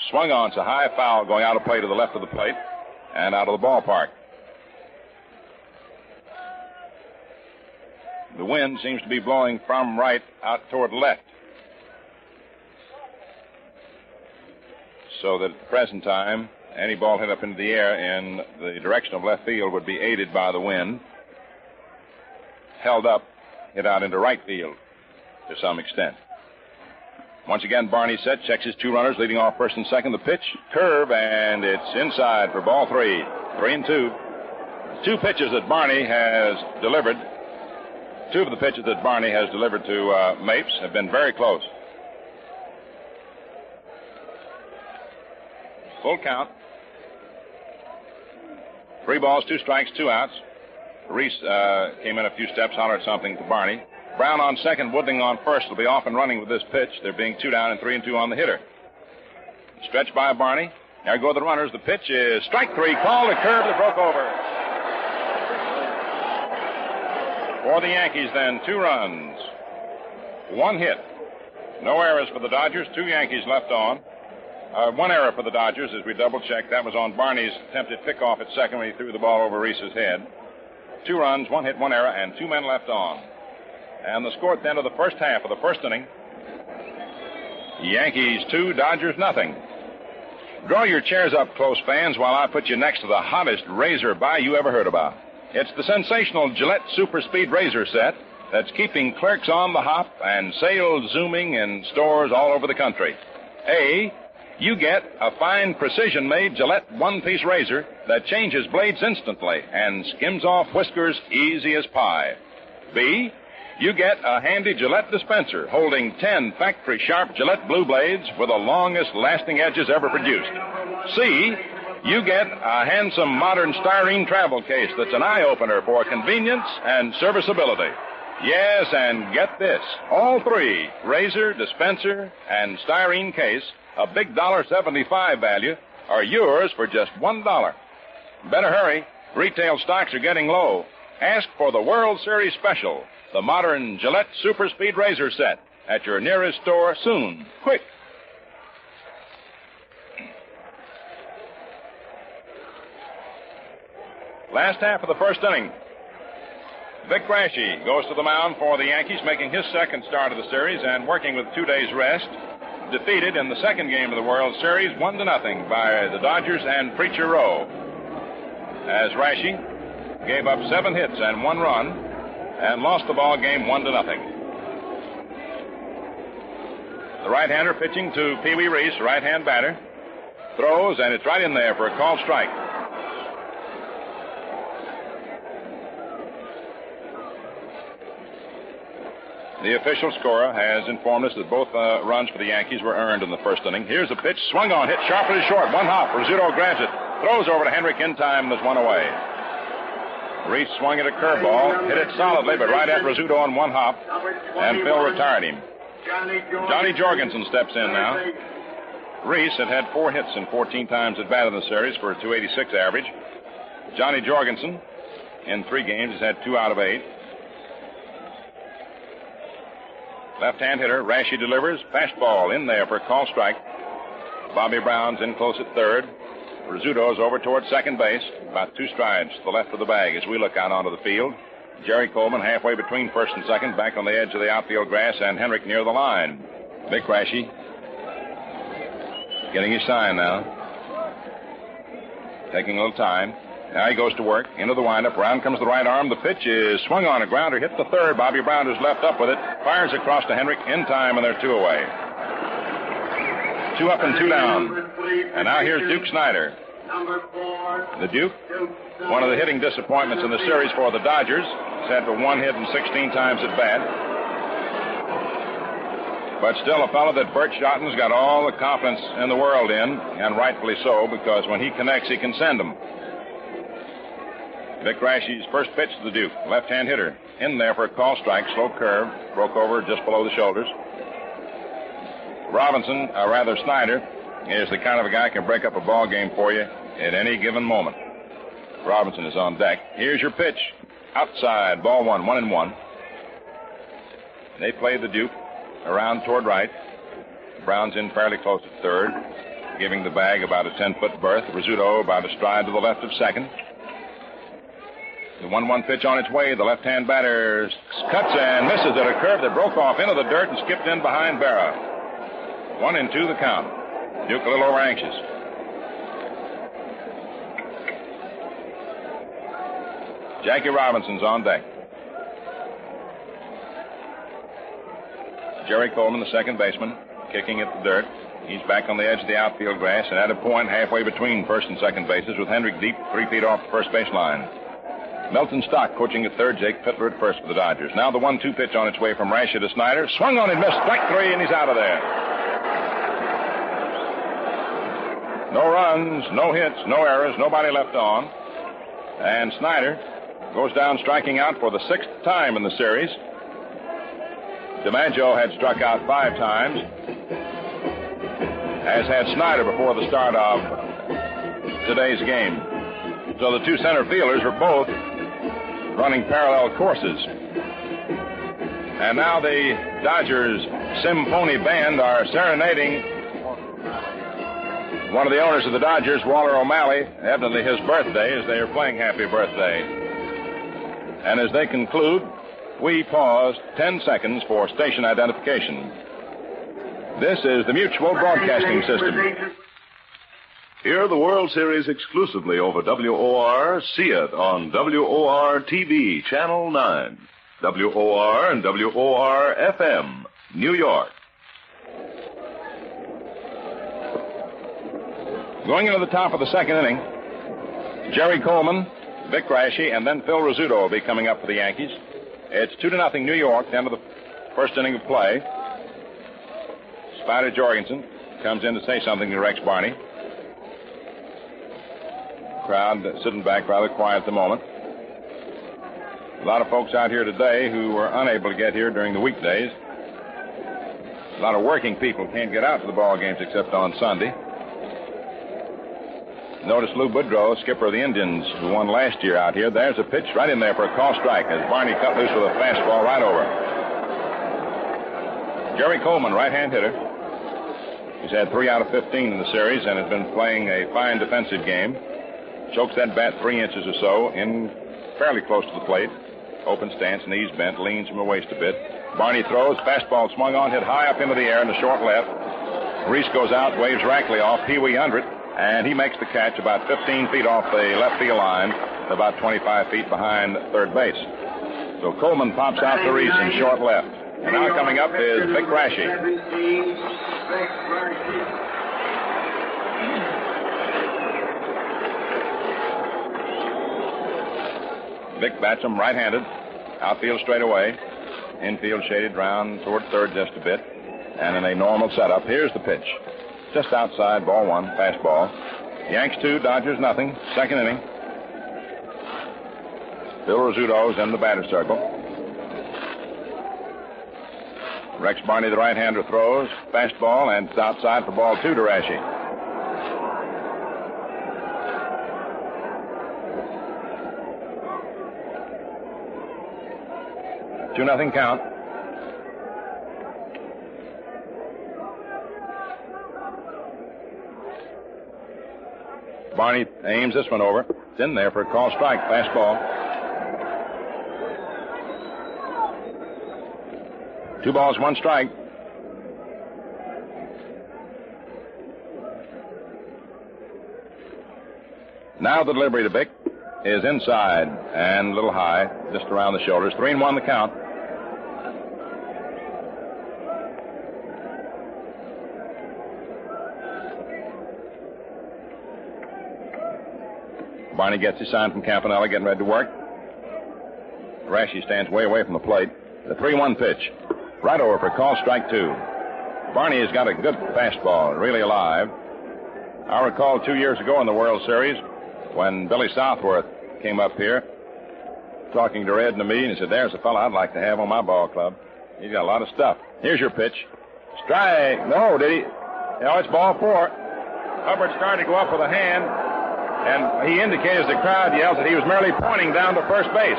Swung on, it's a high foul going out of play to the left of the plate and out of the ballpark. The wind seems to be blowing from right out toward left. So that at the present time, any ball hit up into the air in the direction of left field would be aided by the wind. Held up, hit out into right field to some extent. Once again, Barney set, checks his 2 runners, leading off first and second. The pitch, curve, and it's inside for ball 3. 3-2. 2 pitches that Barney has delivered. 2 of the pitches that Barney has delivered to Mapes have been very close. Full count. 3 balls, 2 strikes, 2 outs. Reese came in a few steps, hollered something to Barney. Brown on second, Woodling on first. Will be off and running with this pitch. There being 2 down and 3-2 on the hitter. Stretch by Barney. There go the runners. The pitch is strike 3. Called a curve that broke over. For the Yankees, then, 2 runs. 1 hit. No errors for the Dodgers. 2 Yankees left on. 1 error for the Dodgers as we double-checked. That was on Barney's attempted pickoff at second when he threw the ball over Reese's head. 2 runs, 1 hit, 1 error, and 2 men left on. And the score at the end of the first half of the first inning, Yankees 2, Dodgers nothing. Draw your chairs up close, fans, while I put you next to the hottest razor buy you ever heard about. It's the sensational Gillette Super Speed razor set that's keeping clerks on the hop and sales zooming in stores all over the country. A, you get a fine precision-made Gillette one-piece razor that changes blades instantly and skims off whiskers easy as pie. B, you get a handy Gillette dispenser holding 10 factory-sharp Gillette blue blades with the longest-lasting edges ever produced. C, you get a handsome modern styrene travel case that's an eye-opener for convenience and serviceability. Yes, and get this. All 3, razor, dispenser, and styrene case, a big $1.75 value, are yours for just $1. Better hurry. Retail stocks are getting low. Ask for the World Series special, the modern Gillette Super Speed razor set, at your nearest store soon. Quick. Last half of the first inning. Vic Grashy goes to the mound for the Yankees, making his second start of the series and working with 2 days' rest. Defeated in the second game of the World Series 1-0 by the Dodgers and Preacher Row. As Grashy gave up 7 hits and 1 run and lost the ball game 1-0. The right-hander pitching to Pee Wee Reese, right-hand batter. Throws, and it's right in there for a called strike. The official scorer has informed us that both runs for the Yankees were earned in the first inning. Here's a pitch, swung on, hit sharply short, one hop. Rizzuto grabs it, throws over to Henrik in time, there's one away. Reese swung at a curveball, hit it solidly, but right at Rizzuto on one hop, and Phil retired him. Johnny Jorgensen steps in now. Reese had 4 hits and 14 times at bat in the series for a .286 average. Johnny Jorgensen, in 3 games, has had 2 out of 8. Left-hand hitter, Rashi delivers. Fastball in there for a call strike. Bobby Brown's in close at third. Rizzuto's over towards second base, about 2 strides to the left of the bag as we look out onto the field. Jerry Coleman halfway between first and second, back on the edge of the outfield grass, and Henrik near the line. Vic Rashi getting his sign now. Taking a little time. Now he goes to work, into the windup. Round comes the right arm. The pitch is swung on, a grounder, hit the third. Bobby Brown is left up with it. Fires across to Henrik in time, and they're 2 away. 2 up and 2 down. And now here's Duke Snider. The Duke, one of the hitting disappointments in the series for the Dodgers. He's had for 1 hit and 16 times at bat. But still a fellow that Bert Shotton's got all the confidence in the world in, and rightfully so, because when he connects, he can send them. Vic Rashi's first pitch to the Duke, left-hand hitter. In there for a call strike, slow curve, broke over just below the shoulders. Snyder is the kind of a guy who can break up a ball game for you at any given moment. Robinson is on deck. Here's your pitch. Outside, ball 1, 1-1. They play the Duke around toward right. Brown's in fairly close at third, giving the bag about a 10-foot berth. Rizzuto about a stride to the left of second. The 1-1 pitch on its way. The left-hand batter cuts and misses at a curve that broke off into the dirt and skipped in behind Berra. 1-2 the count. Duke a little over anxious. Jackie Robinson's on deck. Jerry Coleman, the second baseman, kicking at the dirt. He's back on the edge of the outfield grass and at a point halfway between first and second bases with Henrik deep 3 feet off the first base line. Melton Stock coaching at third, Jake Pittler at first for the Dodgers. Now the 1-2 pitch on its way from Rashi to Snyder. Swung on and missed. Strike 3, and he's out of there. No runs, no hits, no errors, nobody left on. And Snyder goes down striking out for the 6th time in the series. DiMaggio had struck out 5 times, as had Snyder before the start of today's game. So the 2 center fielders were both running parallel courses. And now the Dodgers Symphony Band are serenading one of the owners of the Dodgers, Walter O'Malley, evidently his birthday, as they are playing Happy Birthday. And as they conclude, we pause 10 seconds for station identification. This is the Mutual Broadcasting System. Hear the World Series exclusively over WOR. See it on WOR TV, Channel 9. WOR and WOR FM, New York. Going into the top of the second inning, Jerry Coleman, Vic Rashi, and then Phil Rizzuto will be coming up for the Yankees. It's 2-0 New York, the end of the first inning of play. Spider Jorgensen comes in to say something to Rex Barney. Crowd sitting back rather quiet at the moment. A lot of folks out here today who were unable to get here during the weekdays. A lot of working people can't get out to the ball games except on Sunday. Notice Lou Boudreau, skipper of the Indians, who won last year out here. There's a pitch right in there for a call strike as Barney cut loose with a fastball right over. Jerry Coleman, right-hand hitter. He's had 3 out of 15 in the series and has been playing a fine defensive game. Chokes that bat 3 inches or so in fairly close to the plate. Open stance, knees bent, leans from the waist a bit. Barney throws, fastball swung on, hit high up into the air in the short left. Reese goes out, waves Rackley off, Pee Wee under it, and he makes the catch about 15 feet off the left field line, about 25 feet behind third base. So Coleman pops out to Reese in short left. And now coming up is Vic Rashi. Vic bats him right-handed. Outfield straight away. Infield shaded round toward third just a bit. And in a normal setup, here's the pitch. Just outside, ball one, fastball. Yanks 2, Dodgers nothing. Second inning. Bill Rizzuto's in the batter's circle. Rex Barney, the right-hander, throws. Fastball, and it's outside for ball 2 to Rashi. Two nothing count. Barney aims this one over. It's in there for a call strike. Fastball. 2 balls, 1 strike. Now the delivery to Bick is inside and a little high, just around the shoulders. 3-1 the count. Barney gets his sign from Campanella, getting ready to work. Rashi stands way away from the plate. The 3-1 pitch. Right over for call strike 2. Barney has got a good fastball, really alive. I recall 2 years ago in the World Series when Billy Southworth came up here talking to Red and to me, and he said, there's a fellow I'd like to have on my ball club. He's got a lot of stuff. Here's your pitch. Strike. No, did he? No, it's ball 4. Hubbard started to go up with a hand, and he indicated as the crowd yells that he was merely pointing down to first base.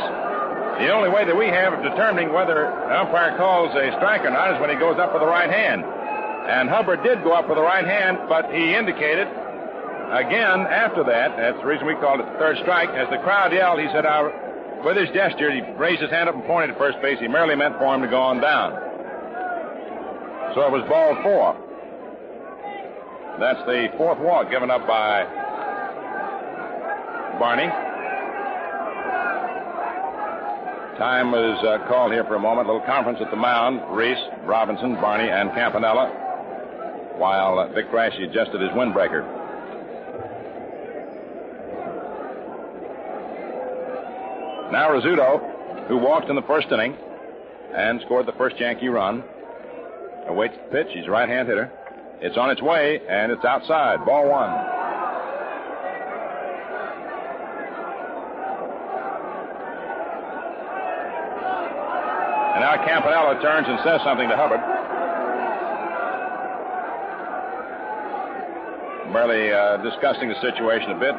The only way that we have of determining whether an umpire calls a strike or not is when he goes up with the right hand. And Hubbard did go up with the right hand, but he indicated again after that, that's the reason we called it the third strike, as the crowd yelled, he said, with his gesture, he raised his hand up and pointed to first base. He merely meant for him to go on down. So it was ball 4. That's the 4th walk given up by Barney. Time was called here for a moment. A little conference at the mound. Reese, Robinson, Barney, and Campanella, while Vic Rashi adjusted his windbreaker. Now Rizzuto, who walked in the first inning and scored the first Yankee run, awaits the pitch. He's a right-hand hitter. It's on its way, and it's outside. Ball 1. And now Campanella turns and says something to Hubbard. Merely discussing the situation a bit.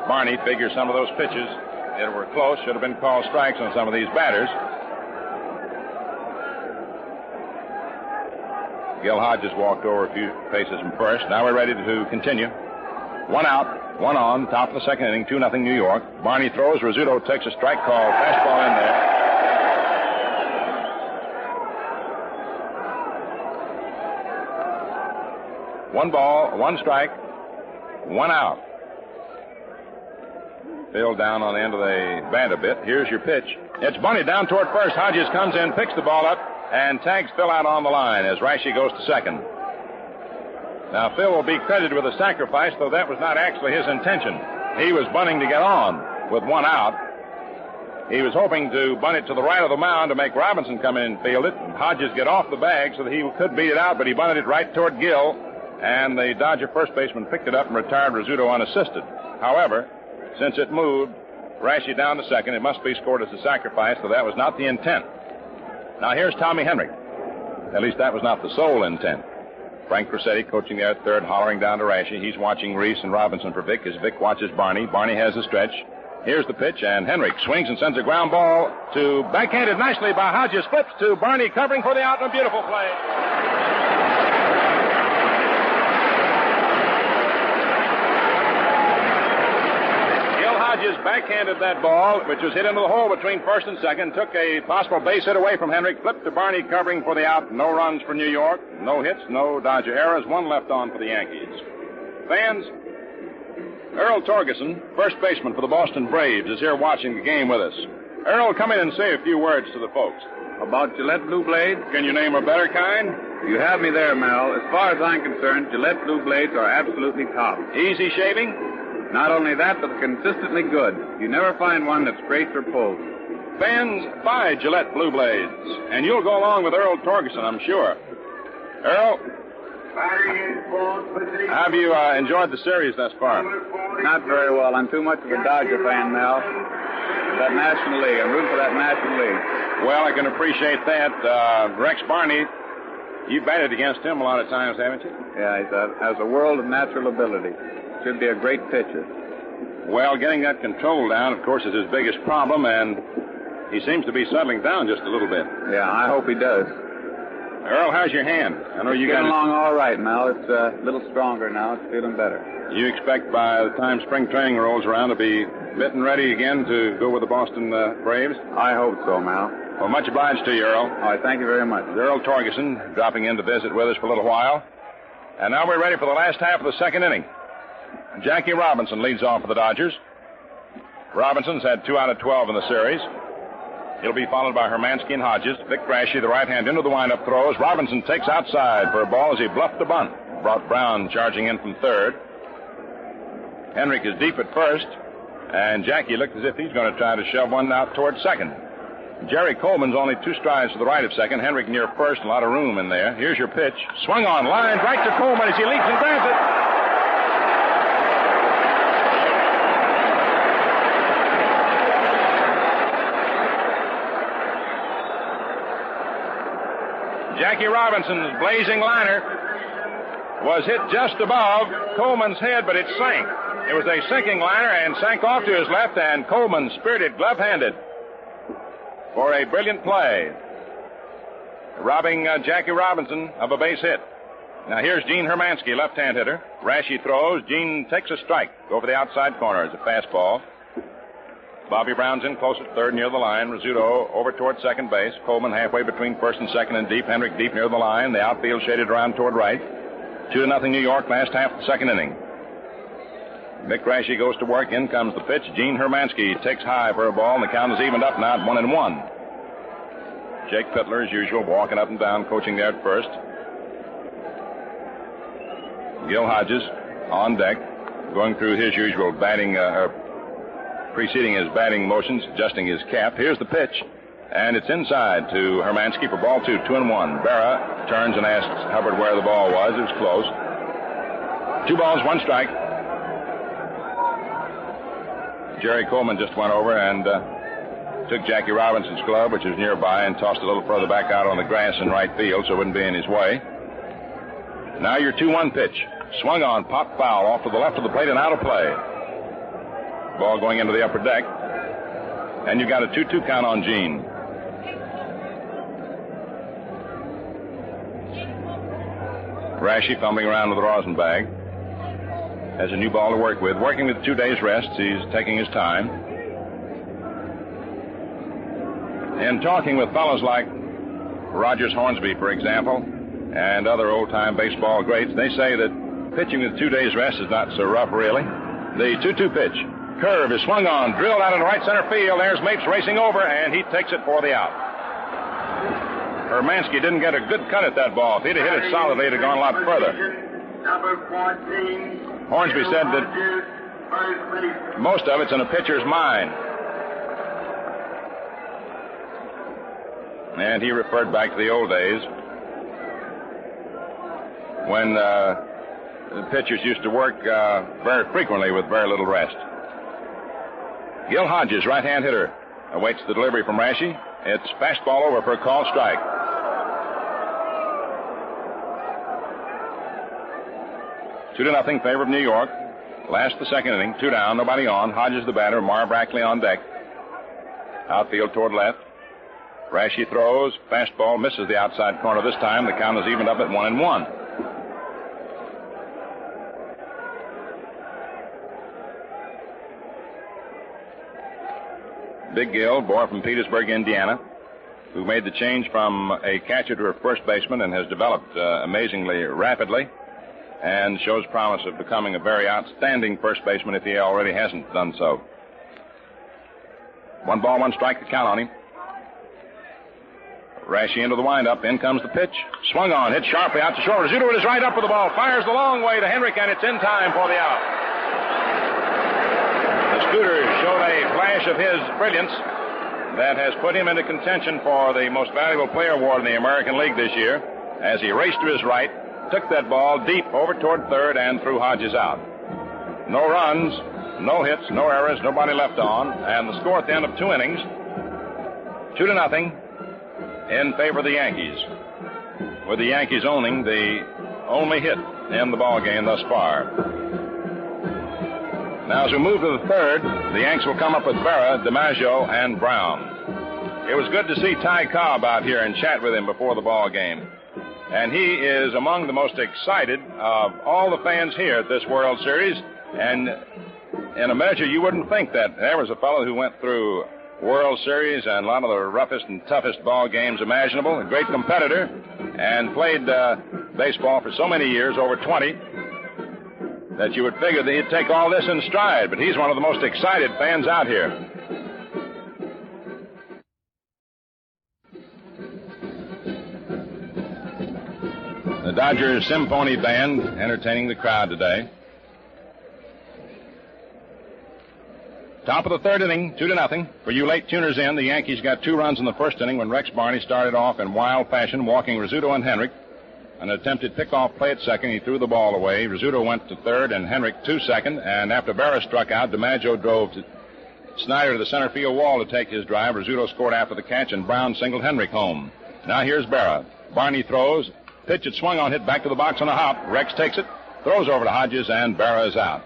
Barney figures some of those pitches that were close should have been called strikes on some of these batters. Gil Hodges walked over a few paces from first. Now we're ready to continue. 1 out, 1 on, top of the second inning, 2-0 New York. Barney throws. Rizzuto takes a strike call. Fastball in there. 1 ball, 1 strike, 1 out. Phil down on the end of the bat a bit. Here's your pitch. It's bunted down toward first. Hodges comes in, picks the ball up, and tags Phil out on the line as Rashi goes to second. Now, Phil will be credited with a sacrifice, though that was not actually his intention. He was bunting to get on with 1 out. He was hoping to bunt it to the right of the mound to make Robinson come in and field it, and Hodges get off the bag so that he could beat it out, but he bunted it right toward Gill. And the Dodger first baseman picked it up and retired Rizzuto unassisted. However, since it moved Rashi down to second, it must be scored as a sacrifice, so that was not the intent. Now here's Tommy Henry. At least that was not the sole intent. Frank Crosetti coaching there at third, hollering down to Rashi. He's watching Reese and Robinson for Vic as Vic watches Barney. Barney has a stretch. Here's the pitch, and Henry swings and sends a ground ball to backhanded nicely by Hodges. Flips to Barney, covering for the out, and a beautiful play. Hodges backhanded that ball, which was hit into the hole between first and second, took a possible base hit away from Henry, flipped to Barney covering for the out. No runs for New York, no hits, no Dodger errors, 1 left on for the Yankees. Fans, Earl Torgeson, first baseman for the Boston Braves, is here watching the game with us. Earl, come in and say a few words to the folks. About Gillette Blue Blades? Can you name a better kind? You have me there, Mel. As far as I'm concerned, Gillette Blue Blades are absolutely top. Easy shaving? Not only that, but consistently good. You never find one that scrapes or pulls. fans buy Gillette Blue Blades. And you'll go along with Earl Torgerson, I'm sure. Earl, have you enjoyed the series thus far? Not very well. I'm too much of a Dodger fan, Mel. That National League. I'm rooting for that National League. Well, I can appreciate that. Rex Barney, you batted against him a lot of times, haven't you? Yeah, he has a world of natural ability. Should be a great pitcher. Well, getting that control down, of course, is his biggest problem, and he seems to be settling down just a little bit. Yeah, I hope he does. Earl, how's your hand? I know you got getting along all right, Mel. It's a little stronger now. It's feeling better. You expect by the time spring training rolls around to be fit and ready again to go with the Boston Braves? I hope so, Mel. Well, much obliged to you, Earl. All right, thank you very much. Earl Torgerson dropping in to visit with us for a little while. And now we're ready for the last half of the second inning. Jackie Robinson leads off for the Dodgers. Robinson's had 2 out of 12 in the series. He'll be followed by Hermansky and Hodges. Vic Grashy, the right hand, into the windup throws. Robinson takes outside for a ball as he bluffed the bunt. Brought Brown charging in from third. Henrik is deep at first, and Jackie looked as if he's going to try to shove one out towards second. Jerry Coleman's only 2 strides to the right of second. Henrik near first, a lot of room in there. Here's your pitch. Swung on, lined right to Coleman as he leaps and grabs it. Jackie Robinson's blazing liner was hit just above Coleman's head, but it sank. It was a sinking liner and sank off to his left, and Coleman speared it glove-handed for a brilliant play, robbing Jackie Robinson of a base hit. Now here's Gene Hermansky, left-hand hitter. Rashy throws. Gene takes a strike over the outside corner. It's a fastball. Bobby Brown's in close at third near the line. Rizzuto over toward second base. Coleman halfway between first and second and deep. Henrik deep near the line. The outfield shaded around toward right. 2-0 New York, last half of the second inning. Vic Grashy goes to work. In comes the pitch. Gene Hermansky takes high for a ball, and the count is evened up now at 1-1. Jake Fittler, as usual, walking up and down, coaching there at first. Gil Hodges on deck, going through his usual batting, preceding his batting motions, adjusting his cap. Here's the pitch, and it's inside to Hermansky for ball 2, 2-1. Berra turns and asks Hubbard where the ball was. It was close. 2 balls, 1 strike. Jerry Coleman just went over and took Jackie Robinson's glove, which was nearby, and tossed it a little further back out on the grass in right field so it wouldn't be in his way. Now your 2-1 pitch. Swung on, popped foul off to the left of the plate and out of play. Ball going into the upper deck. And you got a 2-2 count on Gene. Rashy fumbling around with the rosin bag. Has a new ball to work with. Working with 2 days rest, he's taking his time. In talking with fellows like Rogers Hornsby, for example, and other old-time baseball greats, they say that pitching with 2 days rest is not so rough, really. The 2-2 pitch. Curve is swung on, drilled out in right center field. There's Mapes racing over, and he takes it for the out. Hermansky didn't get a good cut at that ball. If he'd have hit it solidly, it'd have gone a lot further. Hornsby said that most of it's in a pitcher's mind. And he referred back to the old days when the pitchers used to work very frequently with very little rest. Gil Hodges, right-hand hitter, awaits the delivery from Rashy. It's fastball over for a called strike. Two to nothing, favor of New York. Last the second inning, 2 down, nobody on. Hodges the batter, Marv Brackley on deck. Outfield toward left. Rashy throws, fastball misses the outside corner this time. The count is evened up at 1-1. Big Gil, boy from Petersburg, Indiana, who made the change from a catcher to a first baseman and has developed amazingly rapidly and shows promise of becoming a very outstanding first baseman if he already hasn't done so. 1 ball, 1 strike to count on him. Rashy into the windup. In comes the pitch. Swung on, hit sharply out to short. Rizzuto is right up with the ball. Fires the long way to Henrik, and it's in time for the out. The Scooter showed a flash of his brilliance that has put him into contention for the most valuable player award in the American League this year, as he raced to his right, took that ball deep over toward third, and threw Hodges out. No runs, no hits, no errors, nobody left on, and the score at the end of 2 innings, 2-0 in favor of the Yankees, with the Yankees owning the only hit in the ball game thus far. Now, as we move to the third, the Yanks will come up with Berra, DiMaggio, and Brown. It was good to see Ty Cobb out here and chat with him before the ball game. And he is among the most excited of all the fans here at this World Series. And in a measure, you wouldn't think that. There was a fellow who went through World Series and a lot of the roughest and toughest ball games imaginable, a great competitor, and played baseball for so many years, over 20, that you would figure that he'd take all this in stride. But he's one of the most excited fans out here. The Dodgers Symphony Band entertaining the crowd today. Top of the third inning, 2-0. For you late tuners in, the Yankees got 2 runs in the first inning when Rex Barney started off in wild fashion, walking Rizzuto and Henrik. An attempted pickoff play at second. He threw the ball away. Rizzuto went to third and Henrik to second. And after Berra struck out, DiMaggio drove Snyder to the center field wall to take his drive. Rizzuto scored after the catch, and Brown singled Henrik home. Now here's Berra. Barney throws. Pitch it swung on, hit back to the box on a hop. Rex takes it, throws over to Hodges, and Berra is out.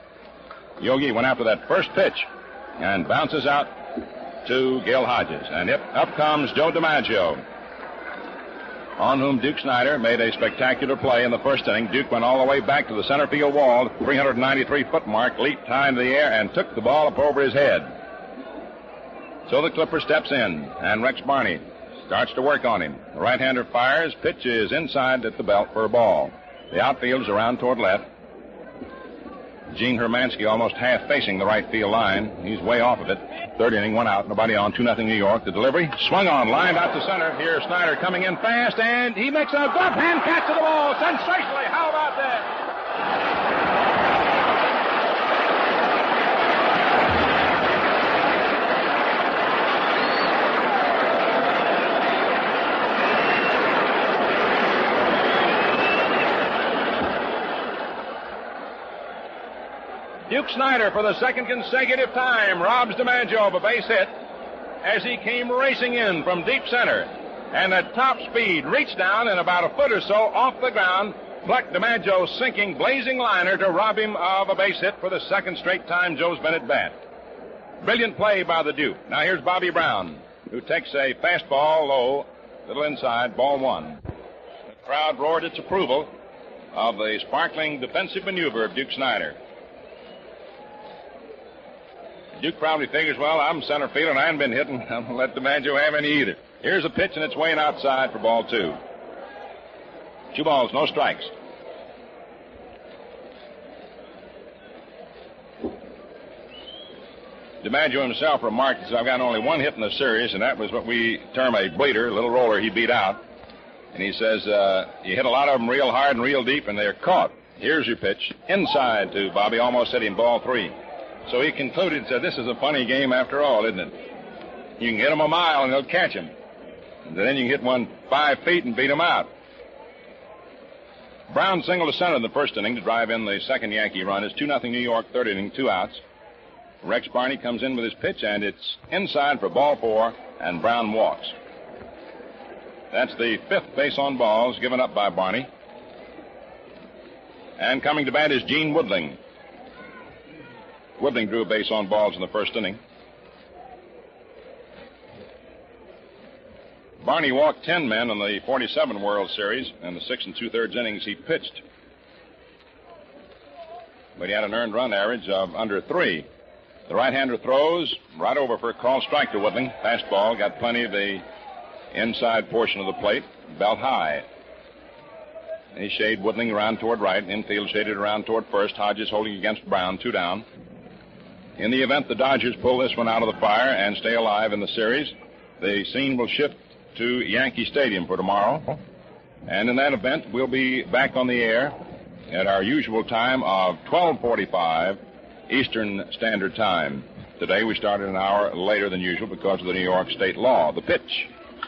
Yogi went after that first pitch and bounces out to Gil Hodges. And up comes Joe DiMaggio, on whom Duke Snyder made a spectacular play in the first inning. Duke went all the way back to the center field wall, 393-foot mark, leaped high into the air, and took the ball up over his head. So the Clipper steps in, and Rex Barney starts to work on him. The right-hander fires. Pitch is inside at the belt for a ball. The outfield is around toward left. Gene Hermansky almost half facing the right field line. He's way off of it. Third inning, 1 out, nobody on, 2-0 New York. The delivery swung on, lined out to center. Here's Snyder coming in fast, and he makes a glove hand catch to the ball. Sensationally, how about that? Duke Snyder, for the second consecutive time, robs DiMaggio of a base hit as he came racing in from deep center. And at top speed, reached down and about a foot or so off the ground, plucked DiMaggio's sinking, blazing liner to rob him of a base hit for the second straight time Joe's been at bat. Brilliant play by the Duke. Now here's Bobby Brown, who takes a fastball low, little inside, ball 1. The crowd roared its approval of the sparkling defensive maneuver of Duke Snyder. Duke probably figures, well, I'm center field and I haven't been hitting. I'm going to let DiMaggio have any either. Here's a pitch, and it's way outside for ball 2. 2 balls, no strikes. DiMaggio himself remarked, he said, I've got only 1 hit in the series, and that was what we term a bleeder, a little roller he beat out. And he says, you hit a lot of them real hard and real deep, and they're caught. Here's your pitch. Inside to Bobby, almost hit him, ball 3. So he concluded, said, this is a funny game after all, isn't it? You can hit him a mile and they'll catch him. And then you can hit one 5 feet and beat him out. Brown singled to center in the first inning to drive in the second Yankee run. It's 2-0 New York, third inning, 2 outs. Rex Barney comes in with his pitch, and it's inside for ball 4, and Brown walks. That's the 5th base on balls given up by Barney. And coming to bat is Gene Woodling. Woodling drew a base on balls in the first inning. Barney walked 10 men in the 47 World Series. In the 6 2/3 innings he pitched. But he had an earned run average of under 3. The right-hander throws right over for a called strike to Woodling. Fastball, got plenty of the inside portion of the plate, belt high. He shaded Woodling around toward right. Infield shaded around toward first. Hodges holding against Brown, 2 down. In the event the Dodgers pull this one out of the fire and stay alive in the series, the scene will shift to Yankee Stadium for tomorrow. And in that event, we'll be back on the air at our usual time of 12:45 Eastern Standard Time. Today we started an hour later than usual because of the New York State law. The pitch.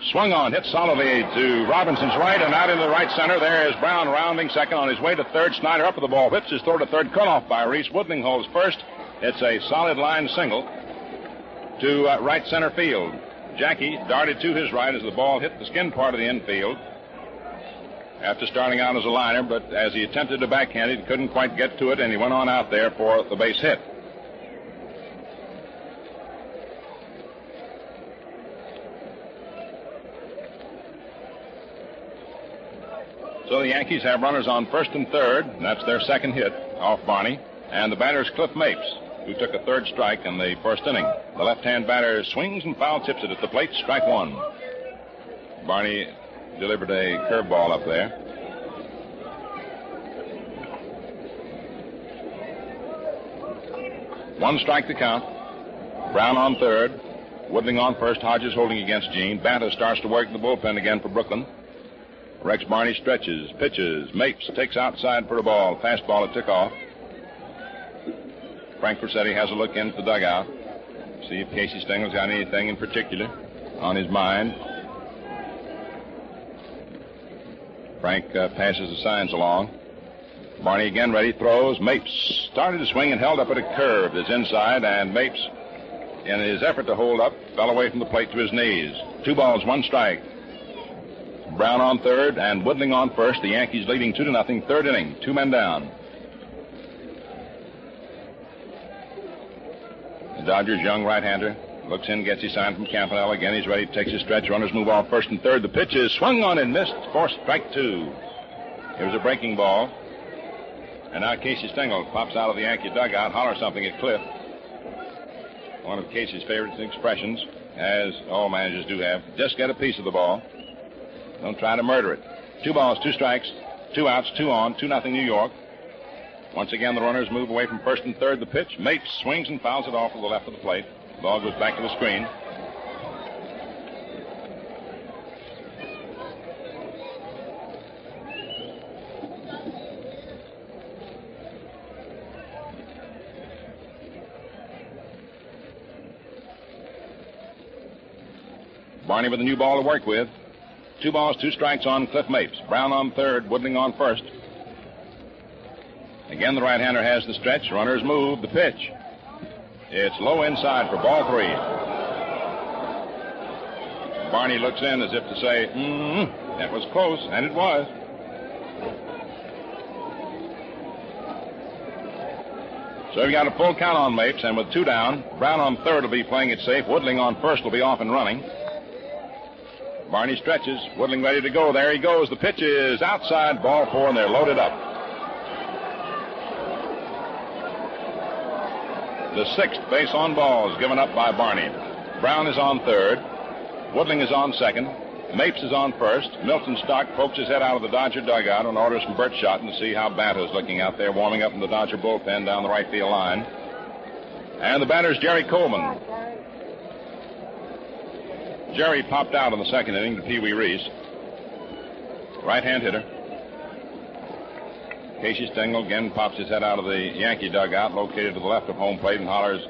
Swung on, hit solidly to Robinson's right and out into the right center. There is Brown rounding second on his way to third. Snyder up with the ball. Whips his throw to third. Cut off by Reese. Woodling holds first. It's a solid line single to right center field. Jackie darted to his right as the ball hit the skin part of the infield after starting out as a liner, but as he attempted to backhand it, he couldn't quite get to it, and he went on out there for the base hit. So the Yankees have runners on first and third, and that's their second hit off Barney. And the batter is Cliff Mapes, who took a third strike in the first inning. The left-hand batter swings and foul tips it at the plate, strike one. Barney delivered a curveball up there. One strike to count. Brown on third. Woodling on first. Hodges holding against Gene. Banta starts to work the bullpen again for Brooklyn. Rex Barney stretches, pitches. Mapes takes outside for a ball. Fastball at tip-off. Frank Corsetti has a look into the dugout. See if Casey Stengel's got anything in particular on his mind. Frank passes the signs along. Barney again ready, throws. Mapes started to swing and held up at a curve. It's inside, and Mapes, in his effort to hold up, fell away from the plate to his knees. 2 balls, 1 strike. Brown on third and Woodling on first. The Yankees leading 2-0, third inning. 2 men down. The Dodgers' young right-hander looks in, gets his sign from Campanella. Again, he's ready, takes his stretch. Runners move off first and third. The pitch is swung on and missed for strike 2. It was a breaking ball. And now Casey Stengel pops out of the Yankee dugout, hollers something at Cliff. One of Casey's favorite expressions, as all managers do have. Just get a piece of the ball. Don't try to murder it. 2 balls, 2 strikes, 2 outs, 2 on, 2-0 New York. Once again, the runners move away from first and third. The pitch. Mapes swings and fouls it off to the left of the plate. The ball goes back to the screen. Barney with a new ball to work with. 2 balls, 2 strikes on Cliff Mapes. Brown on third, Woodling on first. Again, the right-hander has the stretch. Runners move. The pitch. It's low inside for ball 3. Barney looks in as if to say, that was close, and it was. So we've got a full count on Mapes, and with 2 down, Brown on third will be playing it safe. Woodling on first will be off and running. Barney stretches. Woodling ready to go. There he goes. The pitch is outside, ball 4, and they're loaded up. The 6th base on ball is given up by Barney. Brown is on third. Woodling is on second. Mapes is on first. Milton Stark pokes his head out of the Dodger dugout and orders from Bert Schotten to see how Banta's looking out there, warming up in the Dodger bullpen down the right field line. And the batter's Jerry Coleman. Jerry popped out in the second inning to Pee Wee Reese. Right-hand hitter. Casey Stengel again pops his head out of the Yankee dugout, located to the left of home plate, and hollers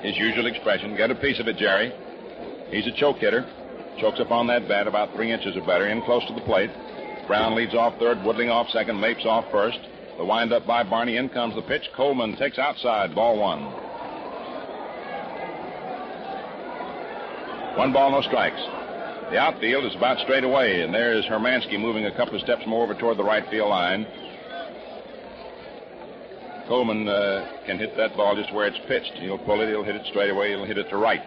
his usual expression, get a piece of it, Jerry. He's a choke hitter. Chokes up on that bat about 3 inches or better, in close to the plate. Brown leads off third, Woodling off second, Mapes off first. The windup by Barney. In comes the pitch. Coleman takes outside, ball 1. 1 ball, no strikes. The outfield is about straight away, and there's Hermansky moving a couple of steps more over toward the right field line. Coleman can hit that ball just where it's pitched. He'll pull it, he'll hit it straight away, he'll hit it to right.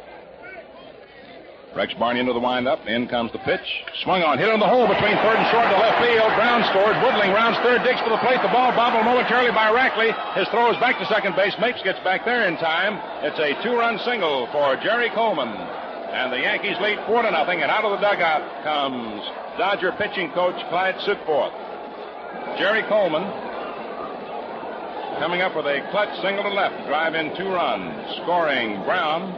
Rex Barney into the windup. In comes the pitch. Swung on, hit on the hole between third and short to left field. Brown scores. Woodling rounds third, digs for the plate. The ball bobbled momentarily by Rackley. His throw is back to second base. Mapes gets back there in time. It's a 2-run single for Jerry Coleman. And the Yankees lead 4-0, and out of the dugout comes Dodger pitching coach Clyde Sukforth. Jerry Coleman coming up with a clutch single to left, drive in 2 runs, scoring Brown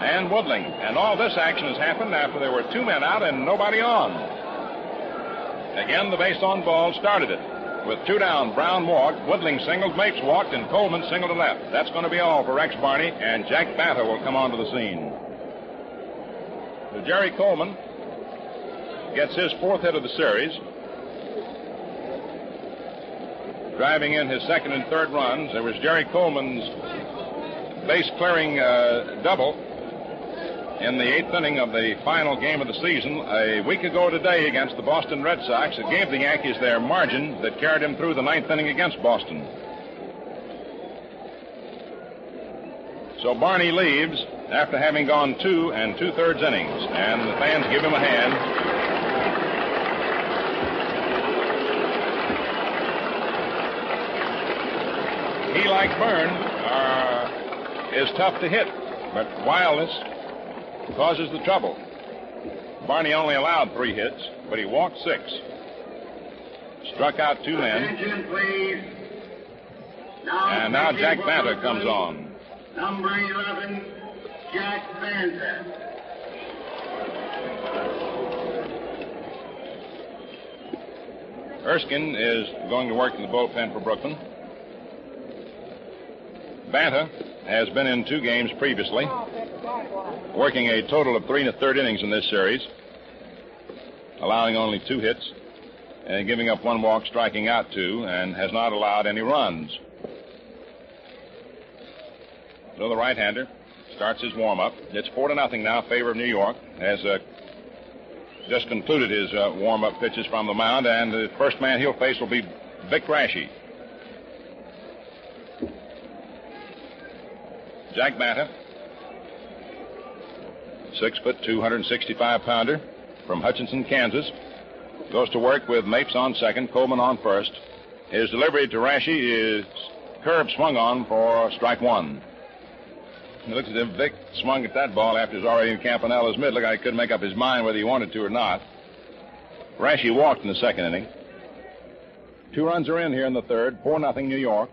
and Woodling. And all this action has happened after there were 2 men out and nobody on. Again, the base on ball started it. With 2 down, Brown walked, Woodling singled, Mapes walked, and Coleman singled to left. That's going to be all for Rex Barney, and Jack Banta will come onto the scene. So Jerry Coleman gets his 4th hit of the series, driving in his 2nd and 3rd runs. There was Jerry Coleman's base-clearing double in the 8th inning of the final game of the season a week ago today against the Boston Red Sox. It gave the Yankees their margin that carried them through the 9th inning against Boston. So Barney leaves after having gone 2 2/3 innings, and the fans give him a hand. He, like Byrne, is tough to hit, but wildness causes the trouble. Barney only allowed 3 hits, but he walked 6. Struck out 2 men. Attention, please. And now Jack Banta comes on. Number 11, Jack Banta. Erskine is going to work in the bullpen for Brooklyn. Banta has been in 2 games previously, working a total of 3 1/3 innings in this series, allowing only 2 hits and giving up 1 walk, striking out 2, and has not allowed any runs. So the right-hander starts his warm-up. It's 4-0 now, favor of New York, has just concluded his warm-up pitches from the mound, and the first man he'll face will be Vic Raschi. Jack Banta, 6'2", 265-pounder from Hutchinson, Kansas, goes to work with Mapes on second, Coleman on first. His delivery to Raschi is curve swung on for strike 1. It looks as if Vic swung at that ball after he's already in Campanella's mid. Looked like he couldn't make up his mind whether he wanted to or not. Raschi walked in the 2nd inning. 2 runs are in here in the 3rd, 4-0 New York.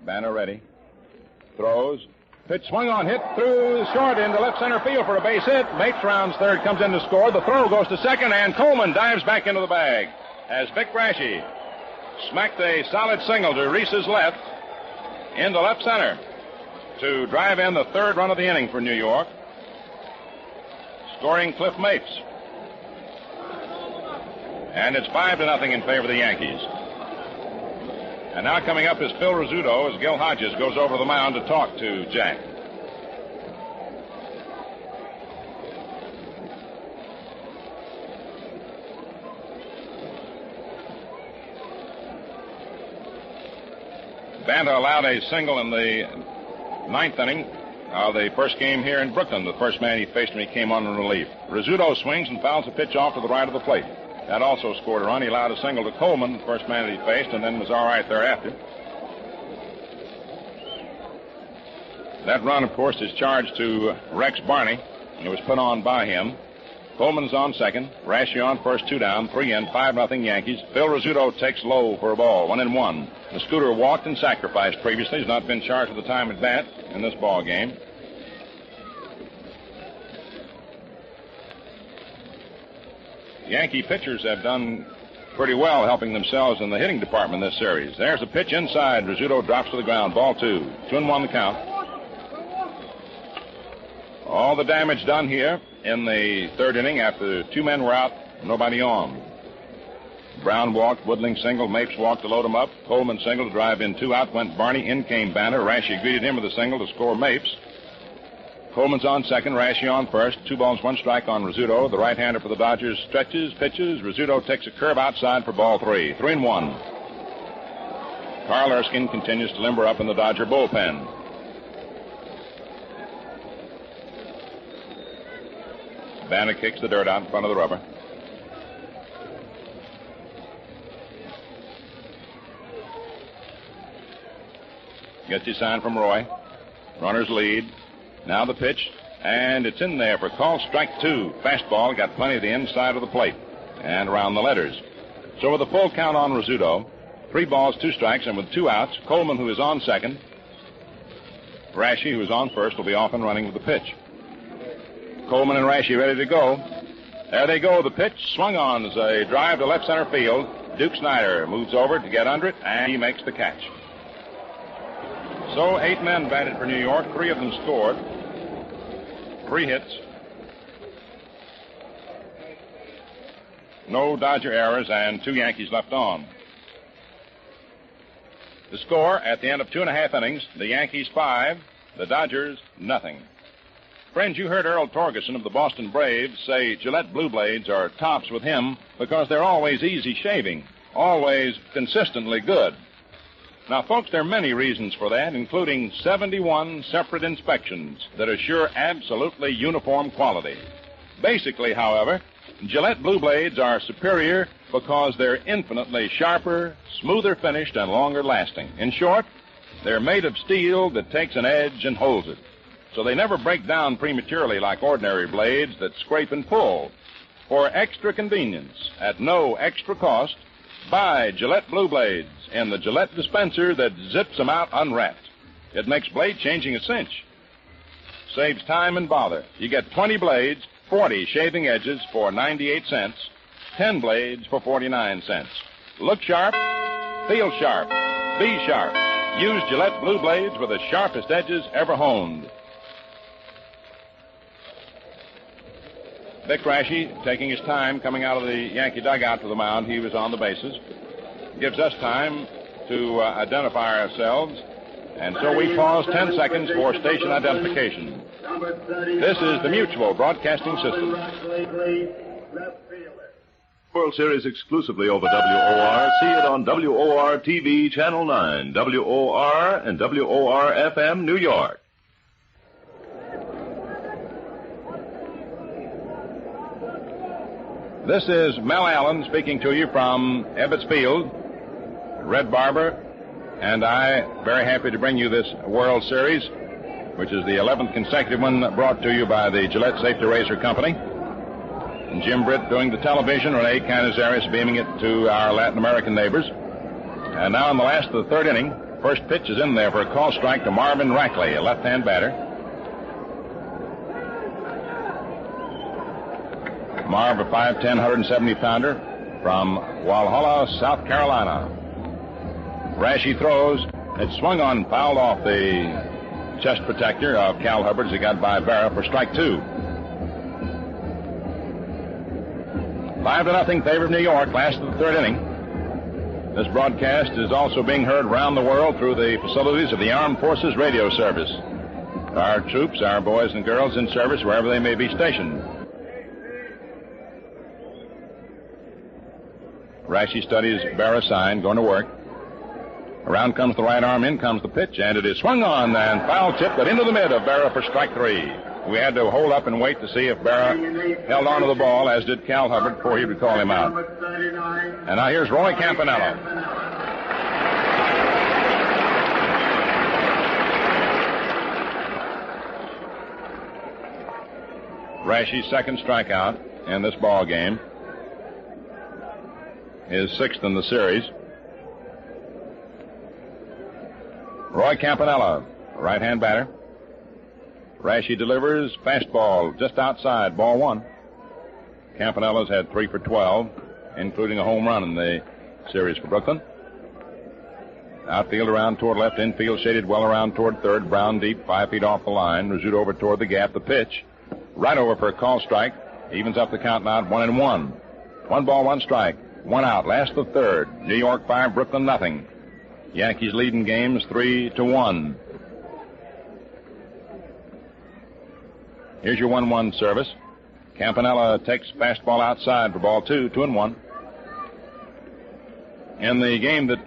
Banta ready. Throws. Pitch swung on, hit through short into left center field for a base hit. Mapes rounds 3rd, comes in to score. The throw goes to 2nd, and Coleman dives back into the bag as Vic Raschi smacked a solid single to Reese's left into left center to drive in the 3rd run of the inning for New York, scoring Cliff Mapes. And it's 5-0 in favor of the Yankees. And now coming up is Phil Rizzuto as Gil Hodges goes over the mound to talk to Jack. Banta allowed a single in the 9th inning of the first game here in Brooklyn. The first man he faced when he came on in relief. Rizzuto swings and fouls a pitch off to the right of the plate. That also scored a run. He allowed a single to Coleman, the first man that he faced, and then was all right thereafter. That run, of course, is charged to Rex Barney, and it was put on by him. Coleman's on second. Raschi on first, 2 down, 3 in, 5-0 Yankees. Phil Rizzuto takes low for a ball, 1-1. The Scooter walked and sacrificed previously. He's not been charged with a time at bat in this ball game. Yankee pitchers have done pretty well helping themselves in the hitting department this series. There's a pitch inside. Rizzuto drops to the ground. Ball 2. 2-1 the count. All the damage done here in the 3rd inning after 2 men were out, nobody on. Brown walked, Woodling singled, Mapes walked to load him up. Coleman singled to drive in 2 out. Went Barney, in came Banta. Raschi greeted him with a single to score Mapes. Coleman's on second, Raschi on first. 2 balls, 1 strike on Rizzuto. The right-hander for the Dodgers stretches, pitches. Rizzuto takes a curve outside for ball 3. 3-1. Carl Erskine continues to limber up in the Dodger bullpen. Banta kicks the dirt out in front of the rubber. Gets his sign from Roy. Runners lead. Now the pitch, and it's in there for call strike 2. Fastball, got plenty of the inside of the plate and around the letters. So with a full count on Rizzuto, 3 balls, 2 strikes, and with 2 outs, Coleman, who is on second, Raschi, who is on first, will be off and running with the pitch. Coleman and Raschi ready to go. There they go. The pitch swung on as a drive to left center field. Duke Snyder moves over to get under it, and he makes the catch. So 8 men batted for New York. 3 of them scored. 3 hits. No Dodger errors and 2 Yankees left on. The score at the end of 2.5 innings, the Yankees 5, the Dodgers nothing. Friends, you heard Earl Torgerson of the Boston Braves say Gillette Blue Blades are tops with him because they're always easy shaving, always consistently good. Now, folks, there are many reasons for that, including 71 separate inspections that assure absolutely uniform quality. Basically, however, Gillette Blue Blades are superior because they're infinitely sharper, smoother finished, and longer lasting. In short, they're made of steel that takes an edge and holds it. So they never break down prematurely like ordinary blades that scrape and pull. For extra convenience, at no extra cost, buy Gillette Blue Blades in the Gillette dispenser that zips them out unwrapped. It makes blade changing a cinch. Saves time and bother. You get 20 blades, 40 shaving edges for 98 cents, 10 blades for 49 cents. Look sharp, feel sharp, be sharp. Use Gillette Blue Blades with the sharpest edges ever honed. Vic Raschi, taking his time coming out of the Yankee dugout to the mound, he was on the bases. Gives us time to identify ourselves, and so we pause 10 seconds for station identification. This is the Mutual Broadcasting System. World Series exclusively over WOR. See it on WOR TV, Channel 9, WOR and WOR FM, New York. This is Mel Allen speaking to you from Ebbets Field. Red Barber and I very happy to bring you this World Series, which is the 11th consecutive one brought to you by the Gillette Safety Razor Company. And Jim Britt doing the television, Rene Canizares beaming it to our Latin American neighbors. And now in the last of the 3rd inning, first pitch is in there for a call strike to Marvin Rackley, a left-hand batter. Marv, a 5'10", 170-pounder from Walhalla, South Carolina. Raschi throws. It swung on and fouled off the chest protector of Cal Hubbard as he got by Vera for strike 2. 5-0 favor of New York, last of the 3rd inning. This broadcast is also being heard around the world through the facilities of the Armed Forces Radio Service. Our troops, our boys and girls in service wherever they may be stationed. Raschi studies Berra's sign, going to work. Around comes the right arm, in comes the pitch, and it is swung on and foul tipped but into the mid of Berra for strike 3. We had to hold up and wait to see if Berra held on to the ball, as did Cal Hubbard, before he would call him out. And now here's Roy Campanella. Raschi's second strikeout in this ball game. His 6th in the series. Roy Campanella, right-hand batter. Raschi delivers fastball just outside, ball 1. Campanella's had 3 for 12, including a home run in the series for Brooklyn. Outfield around toward left, infield shaded well around toward third. Brown deep, 5 feet off the line. Rizzuto over toward the gap. The pitch, right over for a call strike. Evens up the count now at 1-1. 1 ball, 1 strike. 1 out, last of the 3rd. New York 5, Brooklyn nothing. Yankees leading games 3-1. Here's your 1-1 service. Campanella takes fastball outside for ball 2, 2-1. In the game that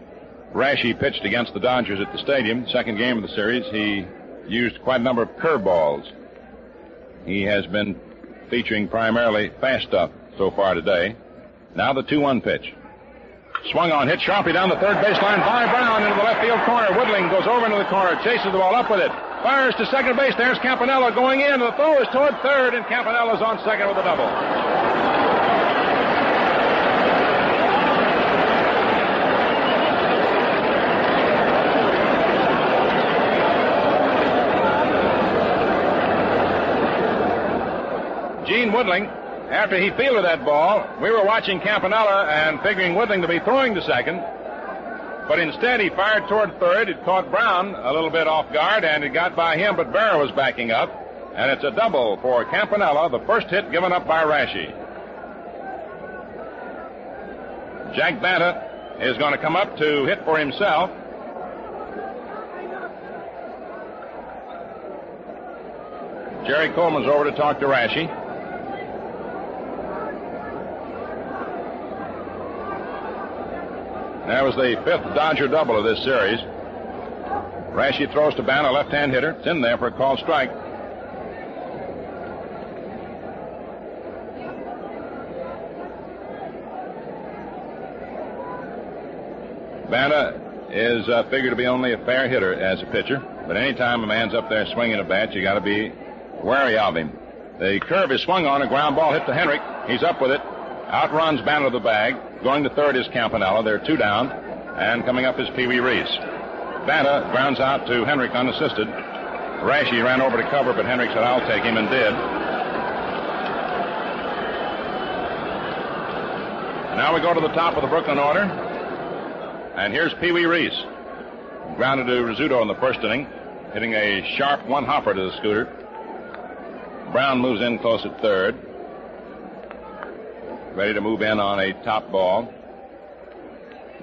Raschi pitched against the Dodgers at the stadium, second game of the series, he used quite a number of curveballs. He has been featuring primarily fast stuff so far today. Now the 2-1 pitch. Swung on, hit sharply down the third baseline by Brown into the left field corner. Woodling goes over into the corner, chases the ball up with it. Fires to second base. There's Campanella going in. The throw is toward third, and Campanella's on second with a double. Gene Woodling after he fielded that ball, we were watching Campanella and figuring Whitling to be throwing to second. But instead, he fired toward third. It caught Brown a little bit off guard, and it got by him, but Berra was backing up. And it's a double for Campanella, the first hit given up by Rashi. Jack Banta is going to come up to hit for himself. Jerry Coleman's over to talk to Rashi. That was the fifth Dodger double of this series. Rashi throws to Banta, left-hand hitter. It's in there for a called strike. Banta is figured to be only a fair hitter as a pitcher, but anytime a man's up there swinging a bat, you got to be wary of him. The curve is swung on, a ground ball hit to Henrik. He's up with it. Outruns Banta to the bag. Going to third is Campanella. They're two down, and coming up is Pee Wee Reese. Banta grounds out to Henrik unassisted. Rashi ran over to cover, but Henrik said, "I'll take him," and did. Now we go to the top of the Brooklyn order. And here's Pee Wee Reese. Grounded to Rizzuto in the first inning, hitting a sharp one-hopper to the scooter. Brown moves in close at third. Ready to move in on a top ball.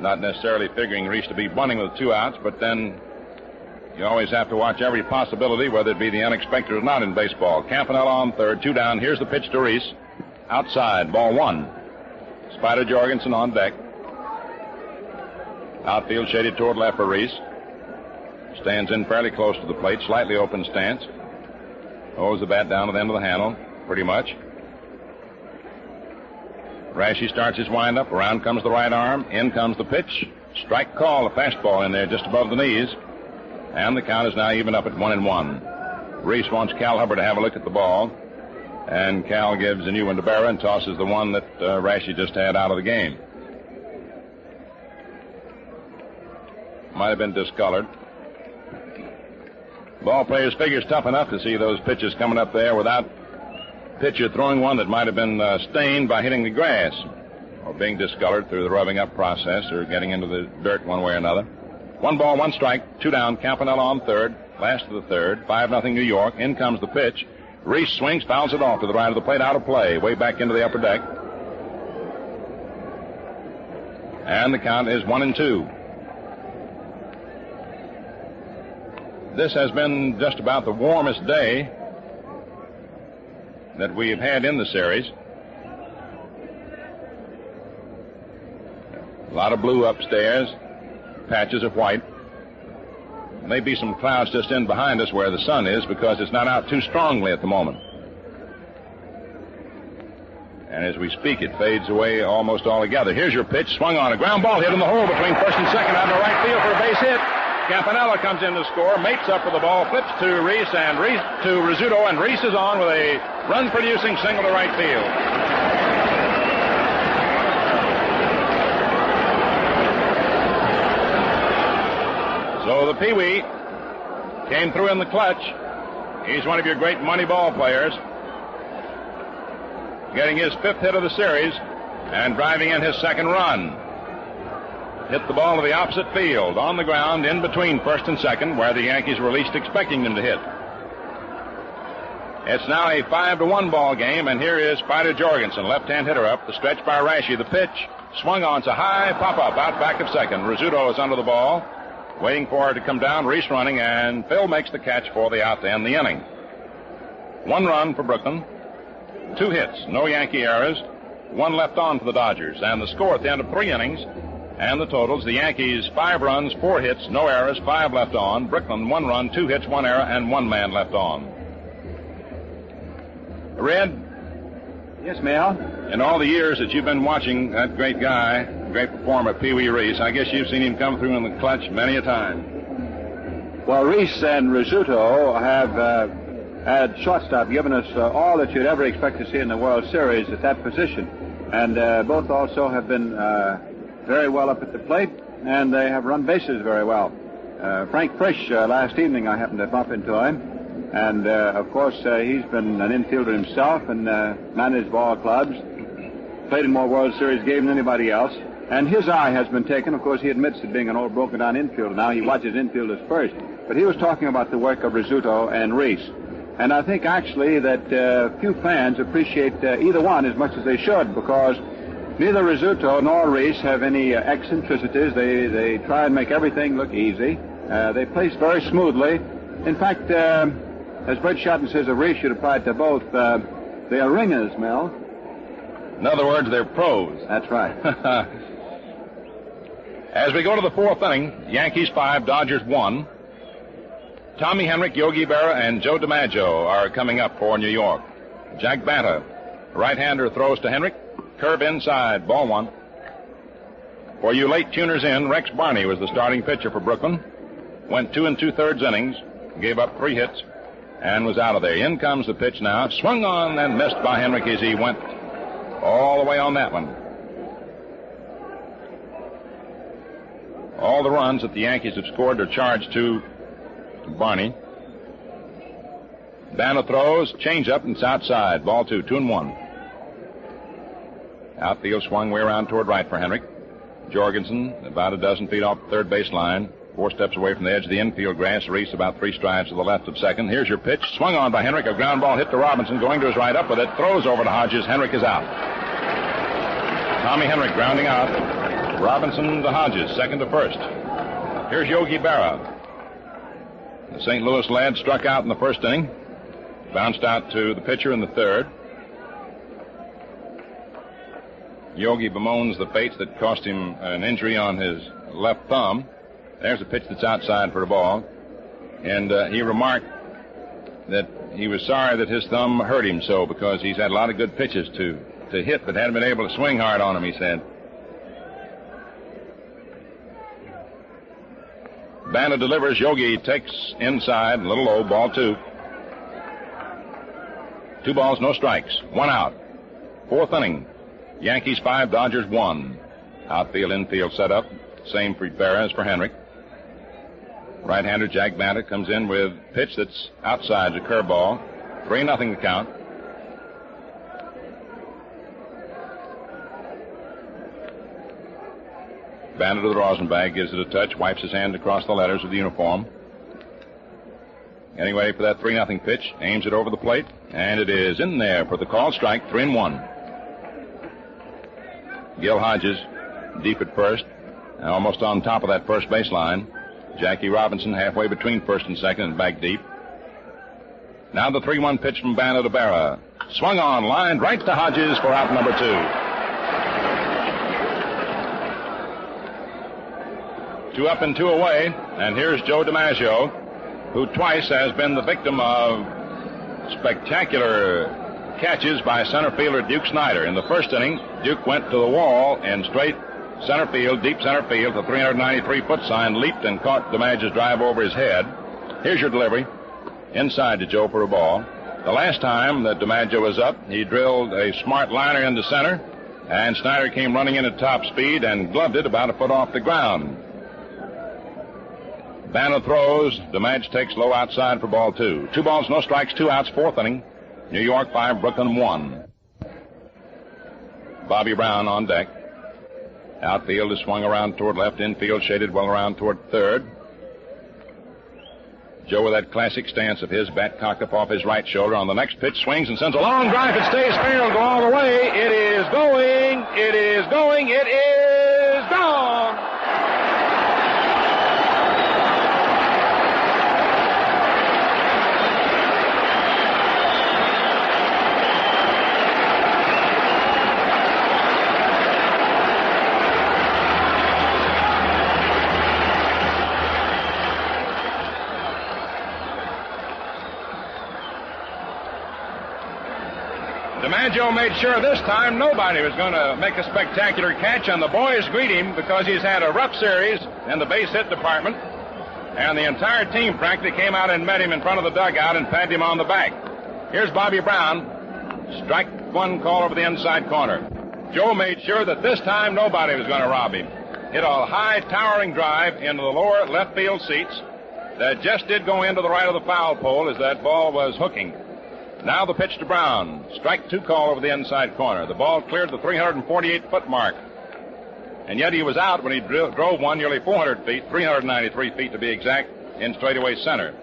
Not necessarily figuring Reese to be bunting with 2 outs, but then you always have to watch every possibility, whether it be the unexpected or not in baseball. Campanella on third, 2 down. Here's the pitch to Reese. Outside, ball 1. Spider Jorgensen on deck. Outfield shaded toward left for Reese. Stands in fairly close to the plate, slightly open stance. Holds the bat down to the end of the handle, pretty much. Rashi starts his windup. Around comes the right arm. In comes the pitch. Strike call, a fastball in there just above the knees. And the count is now even up at 1-1. Reese wants Cal Hubbard to have a look at the ball. And Cal gives a new one to Berra and tosses the one that Rashi just had out of the game. Might have been discolored. Ball players figures tough enough to see those pitches coming up there without pitcher throwing one that might have been stained by hitting the grass or being discolored through the rubbing up process or getting into the dirt one way or another. 1 ball, 1 strike, 2 down. Campanella on third, last of the third. 5-0 New York. In comes the pitch. Reese swings, fouls it off to the right of the plate, out of play, way back into the upper deck. And the count is 1-2. This has been just about the warmest day that we have had in the series. A lot of blue upstairs, patches of white. Maybe some clouds just in behind us where the sun is because it's not out too strongly at the moment. And as we speak, it fades away almost altogether. Here's your pitch, swung on, a ground ball hit in the hole between first and second out in the right field for a base hit. Campanella comes in to score, mates up with the ball, flips to Reese and Reese to Rizzuto, and Reese is on with a run-producing single to right field. So the Pee Wee came through in the clutch. He's one of your great money ball players, getting his 5th hit of the series and driving in his 2nd run. Hit the ball to the opposite field, on the ground, in between first and second, where the Yankees were least expecting them to hit. It's now a 5-1 ball game, and here is Spider Jorgensen, left-hand hitter up, the stretch by Rashi. The pitch, swung on, it's a high pop-up out back of second. Rizzuto is under the ball, waiting for it to come down, Reese running, and Phil makes the catch for the out to end the inning. 1 run for Brooklyn, 2 hits, no Yankee errors, 1 left on for the Dodgers, and the score at the end of 3 innings. And the totals, the Yankees 5 runs, 4 hits, no errors, 5 left on. Brooklyn 1 run, 2 hits, 1 error, and 1 man left on. Red? Yes, Mel? In all the years that you've been watching that great guy, great performer, Pee Wee Reese, I guess you've seen him come through in the clutch many a time. Well, Reese and Rizzuto have had shortstop given us all that you'd ever expect to see in the World Series at that position. And both also have been very well up at the plate, and they have run bases very well. Frank Frisch, last evening I happened to bump into him, And, of course, he's been an infielder himself and managed ball clubs, played in more World Series games than anybody else. And his eye has been taken. Of course, he admits to being an old broken-down infielder. Now he watches infielders first. But he was talking about the work of Rizzuto and Reese. And I think, actually, that few fans appreciate either one as much as they should, because neither Rizzuto nor Reese have any eccentricities. They try and make everything look easy. They place very smoothly. In fact, as Bert Shotton says of Reese, should apply it to both, they are ringers, Mel. In other words, they're pros. That's right. As we go to the fourth inning, Yankees 5, Dodgers 1. Tommy Henrich, Yogi Berra, and Joe DiMaggio are coming up for New York. Jack Banta, right-hander, throws to Henrich. Curve inside, ball one. For you late tuners in, Rex Barney was the starting pitcher for Brooklyn. Went 2 2/3 innings, gave up 3 hits, and was out of there. In comes the pitch now. Swung on and missed by Henrich as he went all the way on that one. All the runs that the Yankees have scored are charged to Barney. Banta throws, change up, and it's outside. Ball 2, 2-1. Outfield swung way around toward right for Henrich. Jorgensen, about a dozen feet off the third base line, 4 steps away from the edge of the infield grass. Reese about 3 strides to the left of second. Here's your pitch. Swung on by Henrich. A ground ball hit to Robinson. Going to his right, up with it. Throws over to Hodges. Henrich is out. Tommy Henrich grounding out. Robinson to Hodges, second to first. Here's Yogi Berra. The St. Louis lad struck out in the first inning. Bounced out to the pitcher in the third. Yogi bemoans the fates that cost him an injury on his left thumb. There's a pitch that's outside for a ball. And he remarked that he was sorry that his thumb hurt him so, because he's had a lot of good pitches to hit but hadn't been able to swing hard on him, he said. Banta delivers. Yogi takes inside, a little low, ball 2. 2 balls, no strikes. 1 out. Fourth inning. Yankees 5, Dodgers 1. Outfield, infield set up. Same for Berra as for Henrich. Right-hander Jack Banta comes in with pitch that's outside, the curveball. 3-0 the count. Banta to the rosin bag, gives it a touch, wipes his hand across the letters of the uniform. Getting ready for that 3-0 pitch, aims it over the plate, and it is in there for the called strike, 3-1. Gil Hodges, deep at first, and almost on top of that first baseline. Jackie Robinson halfway between first and second and back deep. Now the 3-1 pitch from Banta to Berra. Swung on, lined right to Hodges for out number 2. 2 up and 2 away, and here's Joe DiMaggio, who twice has been the victim of spectacular catches by center fielder Duke Snyder. In the first inning, Duke went to the wall and straight center field, deep center field, the 393-foot sign, leaped and caught DiMaggio's drive over his head. Here's your delivery, inside to Joe for a ball. The last time that DiMaggio was up, he drilled a smart liner into center, and Snyder came running in at top speed and gloved it about a foot off the ground. Banta throws. DiMaggio takes low outside for ball 2. 2 balls, no strikes, 2 outs, fourth inning. New York 5, Brooklyn 1. Bobby Brown on deck. Outfield is swung around toward left. Infield shaded well around toward third. Joe with that classic stance of his, bat cocked up off his right shoulder. On the next pitch, swings and sends a long drive. It stays fair and go all the way. It is going. It is going. It is gone. DiMaggio made sure this time nobody was going to make a spectacular catch, and the boys greet him because he's had a rough series in the base hit department, and the entire team practically came out and met him in front of the dugout and patted him on the back. Here's Bobby Brown. Strike one call over the inside corner. Joe made sure that this time nobody was going to rob him. Hit a high towering drive into the lower left field seats. that just did go into the right of the foul pole as that ball was hooking. Now the pitch to Brown. Strike 2 call over the inside corner. The ball cleared the 348-foot mark. And yet he was out when he drove one nearly 400 feet, 393 feet to be exact, in straightaway center.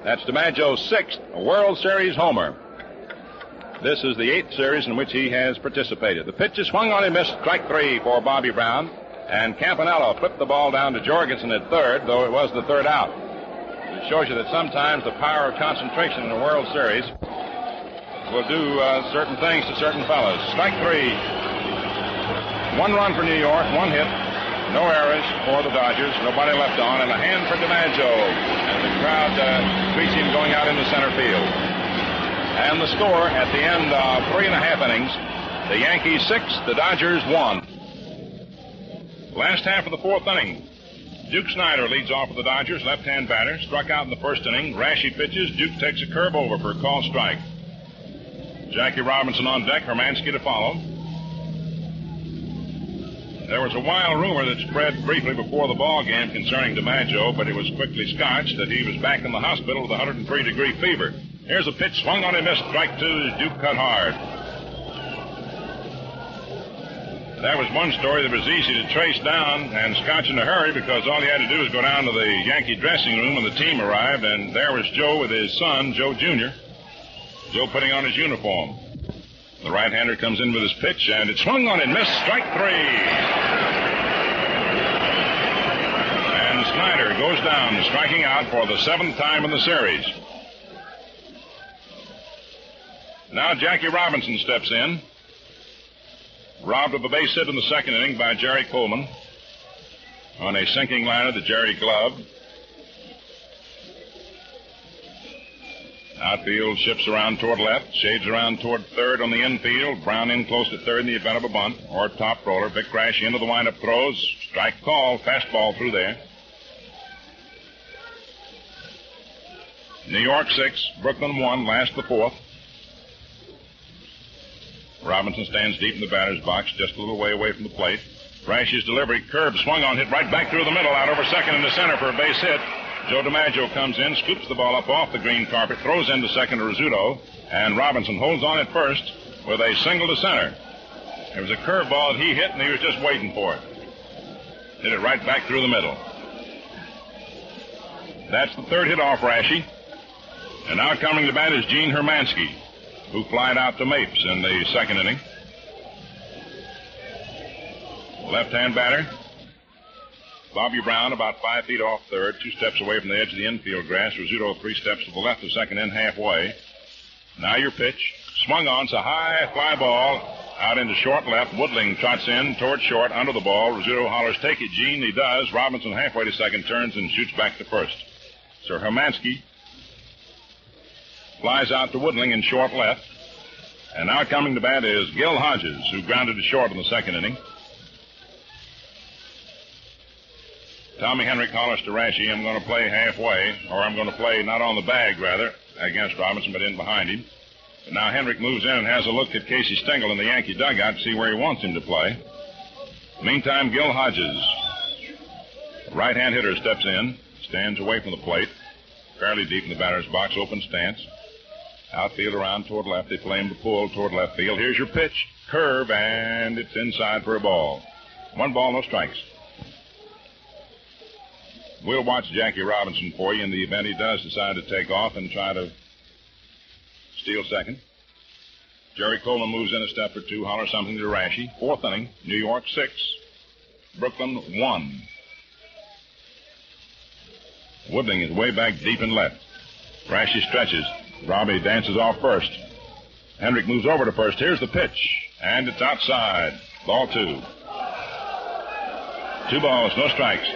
That's DiMaggio's 6th World Series homer. This is the 8th series in which he has participated. The pitch is swung on and missed. Strike 3 for Bobby Brown. And Campanella flipped the ball down to Jorgensen at third, though it was the third out. It shows you that sometimes the power of concentration in a World Series will do certain things to certain fellas. Strike 3. 1 run for New York, 1 hit, no errors for the Dodgers, nobody left on, and a hand for DiMaggio as the crowd greets him going out into center field. And the score at the end of 3.5 innings, the Yankees 6, the Dodgers 1. Last half of the 4th inning, Duke Snider leads off for the Dodgers, left-hand batter, struck out in the 1st inning. Rashi pitches, Duke takes a curve over for a called strike. Jackie Robinson on deck, Hermansky to follow. There was a wild rumor that spread briefly before the ball game concerning DiMaggio, but it was quickly scotched that he was back in the hospital with a 103-degree fever. Here's a pitch swung on and missed. Strike 2 as Duke cut hard. That was one story that was easy to trace down and scotch in a hurry because all he had to do was go down to the Yankee dressing room when the team arrived, and there was Joe with his son, Joe Jr. Joe putting on his uniform. The right-hander comes in with his pitch, and it swung on and missed. Strike 3. And Snider goes down, striking out for the 7th time in the series. Now Jackie Robinson steps in. Robbed of a base hit in the 2nd inning by Jerry Coleman on a sinking liner that Jerry gloved. Outfield shifts around toward left, shades around toward third on the infield. Brown in close to third in the event of a bunt or top roller. Vic Rashi into the windup throws. Strike call, fastball through there. New York 6, Brooklyn 1, last the 4th. Robinson stands deep in the batter's box, just a little way away from the plate. Rashi's delivery, curve, swung on, hit right back through the middle, out over second into center for a base hit. Joe DiMaggio comes in, scoops the ball up off the green carpet, throws into second to Rizzuto, and Robinson holds on at first with a single to center. It was a curveball that he hit, and he was just waiting for it. Hit it right back through the middle. That's the 3rd hit off Rashi. And now coming to bat is Gene Hermansky, who flied out to Mapes in the 2nd inning. Left-hand batter, Bobby Brown, about 5 feet off third, 2 steps away from the edge of the infield grass. Rizzuto 3 steps to the left of second in halfway. Now your pitch. Swung on, it's a high fly ball out into short left. Woodling trots in toward short, under the ball. Rizzuto hollers, take it, Gene. He does. Robinson halfway to second, turns and shoots back to first. So Hermansky flies out to Woodling in short left. And now coming to bat is Gil Hodges, who grounded to short in the 2nd inning. Tommy Henry hollers to Rashi, I'm going to play halfway, or I'm going to play not on the bag, rather, against Robinson, but in behind him. But now Hendrick moves in and has a look at Casey Stengel in the Yankee dugout to see where he wants him to play. Meantime, Gil Hodges, right-hand hitter, steps in, stands away from the plate, fairly deep in the batter's box, open stance. Outfield around toward left. They play him to pull toward left field. Here's your pitch. Curve, and it's inside for a ball. 1 ball, no strikes. We'll watch Jackie Robinson for you in the event he does decide to take off and try to steal second. Jerry Coleman moves in a step or 2, hollers something to Rashi. 4th inning, New York 6, Brooklyn 1. Woodling is way back deep in left. Rashi stretches. Robbie dances off first. Hendrick moves over to first. Here's the pitch, and it's outside. Ball 2. 2 balls, no strikes.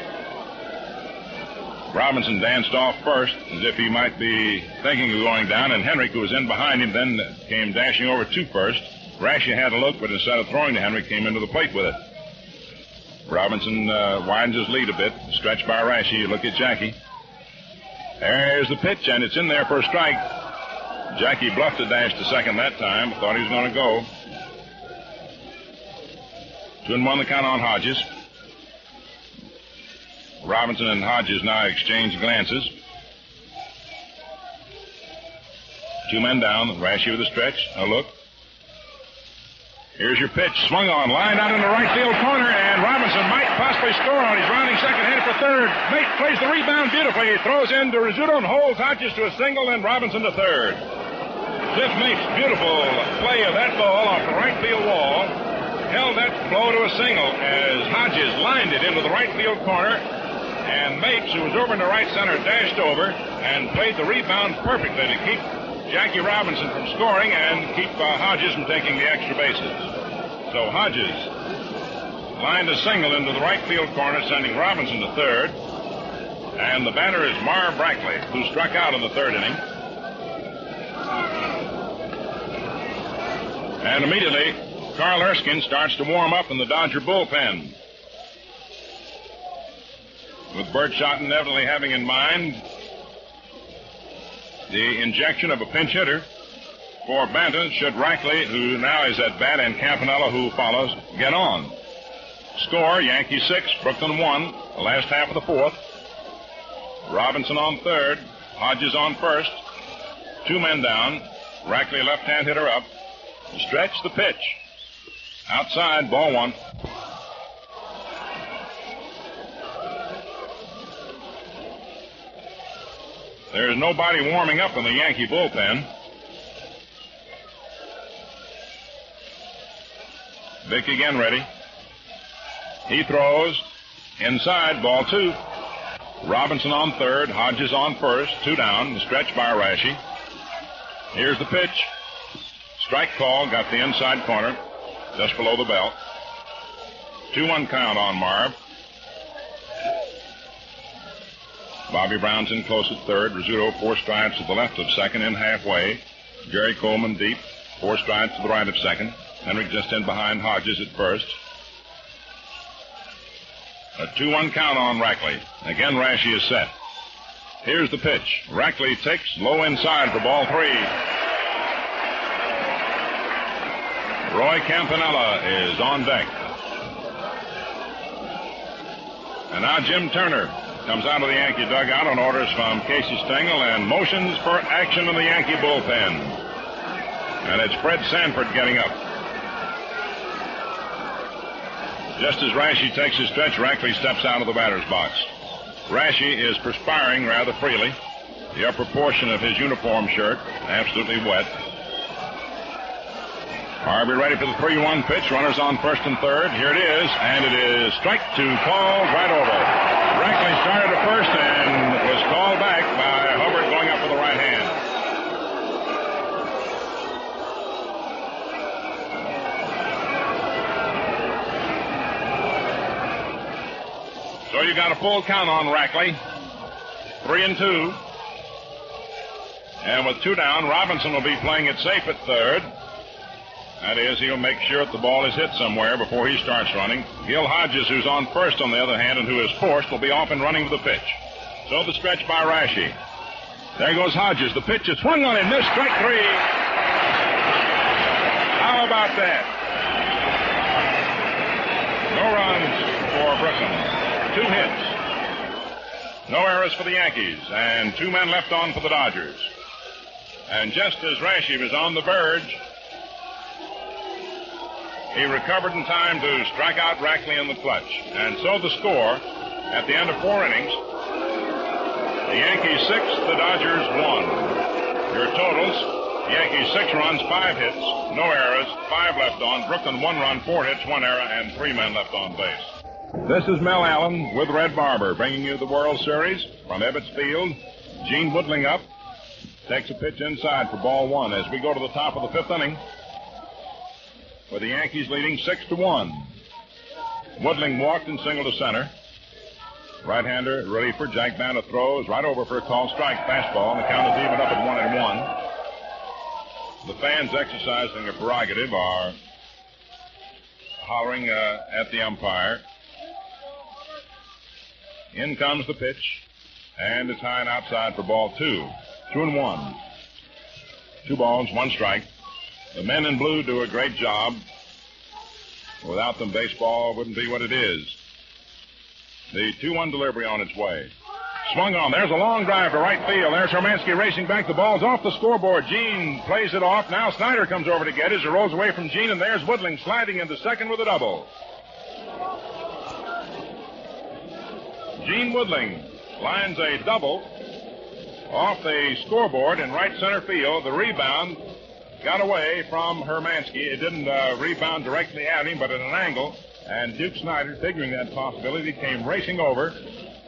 Robinson danced off first as if he might be thinking of going down, and Hendrick, who was in behind him, then came dashing over to first. Rashi had a look, but instead of throwing to Hendrick, came into the plate with it. Robinson widens his lead a bit, stretched by Rashi. You look at Jackie. There's the pitch, and it's in there for a strike. Jackie bluffed a dash to second that time, thought he was going to go. 2-1 the count on Hodges. Robinson and Hodges now exchange glances. Two men down. Rashi with a stretch. A look. Here's your pitch. Swung on. Lined out in the right field corner, and Robinson might possibly score on. He's rounding second, headed for third. Mate plays the rebound beautifully. He throws in to Rizzuto and holds Hodges to a single, and Robinson to third. Cliff Mate's beautiful play of that ball off the right field wall held that blow to a single as Hodges lined it into the right field corner, and Mates, who was over in the right center, dashed over and played the rebound perfectly to keep Jackie Robinson from scoring and keep Hodges from taking the extra bases. So Hodges lined a single into the right field corner, sending Robinson to third. And the batter is Marv Brackley, who struck out in the third inning. And immediately, Carl Erskine starts to warm up in the Dodger bullpen, with Bert Shotton evidently having in mind the injection of a pinch hitter for Banton should Rackley, who now is at bat, and Campanella, who follows, get on. Score, Yankees 6, Brooklyn 1, the last half of the fourth. Robinson on third, Hodges on first. Two men down, Rackley left-hand hitter up. Stretch the pitch. Outside, ball one. There's nobody warming up in the Yankee bullpen. Vick again ready. He throws. Inside, ball two. Robinson on third, Hodges on first, two down, the stretch by Rashi. Here's the pitch. Strike call, got the inside corner, just below the belt. 2-1 count on Marv. Bobby Brown's in close at third. Rizzuto 4 strides to the left of second, in halfway. Jerry Coleman deep, 4 strides to the right of second. Henrik just in behind Hodges at first. A 2-1 count on Rackley. Again, Rashi is set. Here's the pitch. Rackley takes low inside for ball 3. Roy Campanella is on deck. And now Jim Turner comes out of the Yankee dugout on orders from Casey Stengel and motions for action in the Yankee bullpen. And it's Fred Sanford getting up. Just as Rashi takes his stretch, Rackley steps out of the batter's box. Rashi is perspiring rather freely. The upper portion of his uniform shirt absolutely wet. Harvey ready for the 3-1 pitch. Runners on first and third. Here it is, and it is strike two called right over. Rackley started at first and was called back by Hubbard going up with the right hand. So you got a full count on Rackley. 3-2. And with 2 down, Robinson will be playing it safe at third. That is, he'll make sure that the ball is hit somewhere before he starts running. Gil Hodges, who's on first, on the other hand, and who is forced, will be off and running with the pitch. So the stretch by Rashi. There goes Hodges. The pitch is swung on and missed. Strike 3. How about that? No runs for Brooklyn. 2 hits. No errors for the Yankees. And 2 men left on for the Dodgers. And just as Rashi was on the verge, he recovered in time to strike out Rackley in the clutch. And so the score at the end of 4 innings, the Yankees 6, the Dodgers 1. Your totals, the Yankees 6 runs, 5 hits, no errors, 5 left on. Brooklyn 1 run, 4 hits, 1 error, and 3 men left on base. This is Mel Allen with Red Barber bringing you the World Series from Ebbets Field. Gene Woodling up, takes a pitch inside for ball 1 as we go to the top of the 5th inning, with the Yankees leading 6-1. Woodling walked and singled to center. Right-hander reliever Jack Banta throws right over for a called strike fastball, and the count is even up at 1-1. The fans exercising a prerogative are hollering at the umpire. In comes the pitch, and it's high and outside for ball 2. 2-1. 2 balls, 1 strike. The men in blue do a great job. Without them, baseball wouldn't be what it is. The 2-1 delivery on its way. Swung on. There's a long drive to right field. There's Hermansky racing back. The ball's off the scoreboard. Gene plays it off. Now Snyder comes over to get it. It rolls away from Gene, and there's Woodling sliding into second with a double. Gene Woodling lines a double off the scoreboard in right center field. The rebound got away from Hermansky. It didn't rebound directly at him, but at an angle. And Duke Snyder, figuring that possibility, came racing over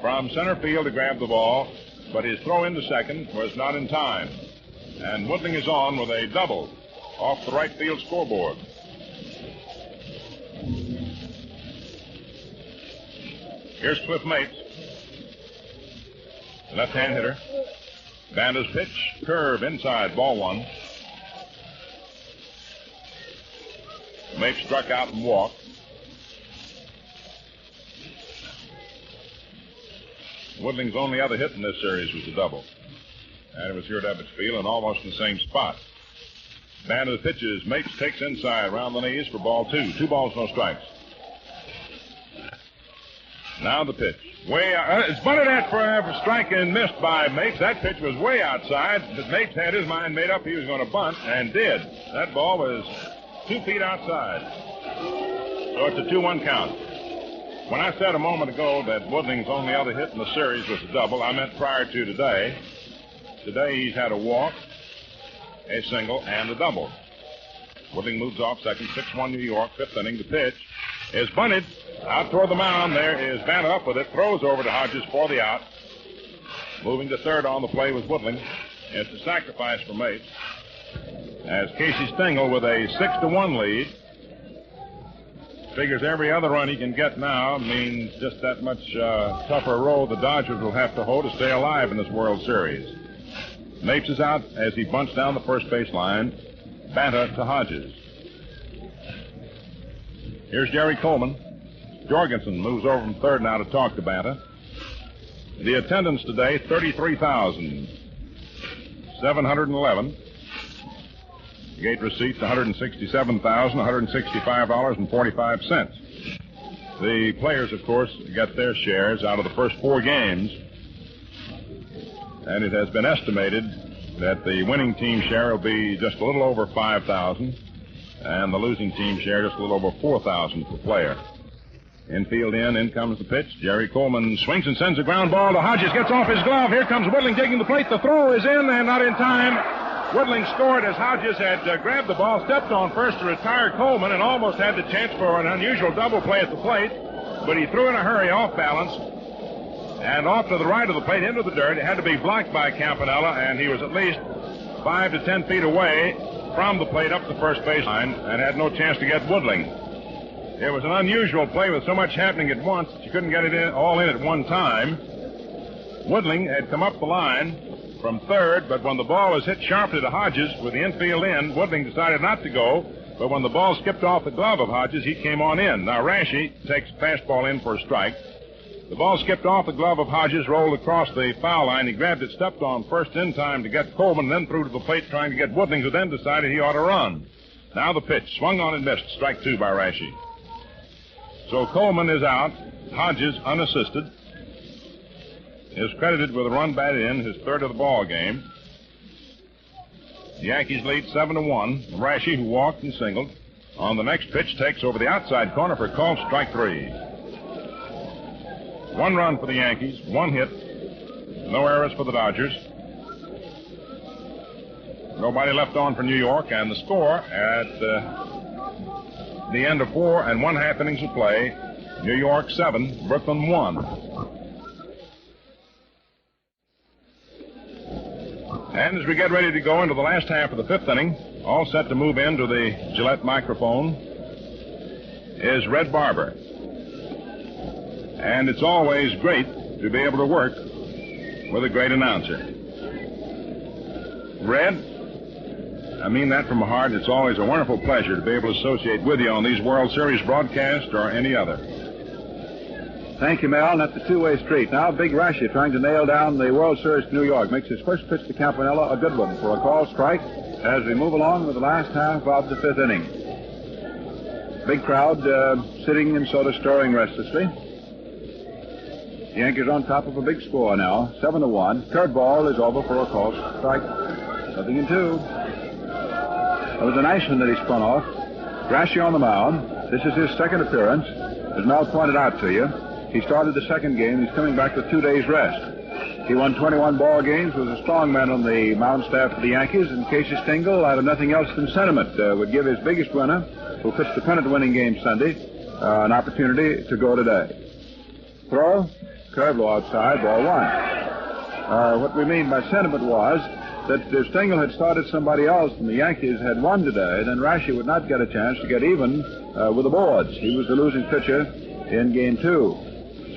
from center field to grab the ball, but his throw into second was not in time. And Woodling is on with a double off the right field scoreboard. Here's Cliff Mapes, left-hand hitter. Banda's pitch, curve inside, ball one. Mapes struck out and walked. Woodling's only other hit in this series was a double. And it was here at Ebbets Field and almost in the same spot. Band of the pitches. Mapes takes inside around the knees for ball two. 2 balls, no strikes. Now the pitch. Way out. It's bunted at for a strike and missed by Mapes. That pitch was way outside. But Mapes had his mind made up he was going to bunt and did. That ball was 2 feet outside. So it's a 2-1 count. When I said a moment ago that Woodling's only other hit in the series was a double, I meant prior to today. Today he's had a walk, a single, and a double. Woodling moves off second, 6-1 New York, 5th inning. The pitch is bunted out toward the mound. There is Vanna up with it, throws over to Hodges for the out. Moving to third on the play was Woodling. It's a sacrifice for Mapes, as Casey Stengel with a 6-1 lead. Figures every other run he can get now means just that much tougher road the Dodgers will have to hold to stay alive in this World Series. Mapes is out as he bunts down the first base line. Banta to Hodges. Here's Jerry Coleman. Jorgensen moves over from third now to talk to Banta. The attendance today, 33,711. Gate receipts, $167,165.45. The players, of course, get their shares out of the first 4 games. And it has been estimated that the winning team share will be just a little over $5,000, and the losing team share just a little over $4,000 per player. Infield in comes the pitch. Jerry Coleman swings and sends a ground ball to Hodges. Gets off his glove. Here comes Woodling taking the plate. The throw is in and not in time. Woodling scored as Hodges had grabbed the ball, stepped on first to retire Coleman, and almost had the chance for an unusual double play at the plate. But he threw in a hurry, off balance, and off to the right of the plate into the dirt. It had to be blocked by Campanella, and he was at least 5 to 10 feet away from the plate up the first base line and had no chance to get Woodling. It was an unusual play with so much happening at once that you couldn't get it all in at one time. Woodling had come up the line from third, but when the ball was hit sharply to Hodges with the infield in, Woodling decided not to go, but when the ball skipped off the glove of Hodges, he came on in. Now Rashi takes fastball in for a strike. The ball skipped off the glove of Hodges, rolled across the foul line. He grabbed it, stepped on first in time to get Coleman, then threw to the plate trying to get Woodling, who then decided he ought to run. Now the pitch, swung on and missed, strike 2 by Rashi. So Coleman is out, Hodges unassisted, is credited with a run batted in, his third of the ball game. The Yankees lead 7-1. Rashi, who walked and singled, on the next pitch takes over the outside corner for called strike 3. 1 run for the Yankees, 1 hit, no errors for the Dodgers. Nobody left on for New York, and the score at the end of 4 1/2 innings of play, New York 7, Brooklyn 1. And as we get ready to go into the last half of the 5th inning, all set to move into the Gillette microphone, is Red Barber. And it's always great to be able to work with a great announcer. Red, I mean that from my heart. It's always a wonderful pleasure to be able to associate with you on these World Series broadcasts or any other. Thank you, Mel. And that's a two-way street. Now Big Rashi trying to nail down the World Series to New York. Makes his first pitch to Campanella a good one for a call strike as we move along with the last half of the 5th inning. Big crowd sitting and sort of stirring restlessly. The Yankees on top of a big score now, 7-1. Curveball is over for a call strike. 0-2. That was a nice one that he spun off. Rashi on the mound. This is his second appearance. As Mel pointed out to you, he started the second game. He's coming back with 2 days rest. He won 21 ball games, was a strong man on the mound staff of the Yankees, and Casey Stengel, out of nothing else than sentiment, would give his biggest winner, who pitched the pennant-winning game Sunday, an opportunity to go today. Throw, curve low outside, ball 1. What we mean by sentiment was that if Stengel had started somebody else and the Yankees had won today, then Rashi would not get a chance to get even with the boards. He was the losing pitcher in game 2.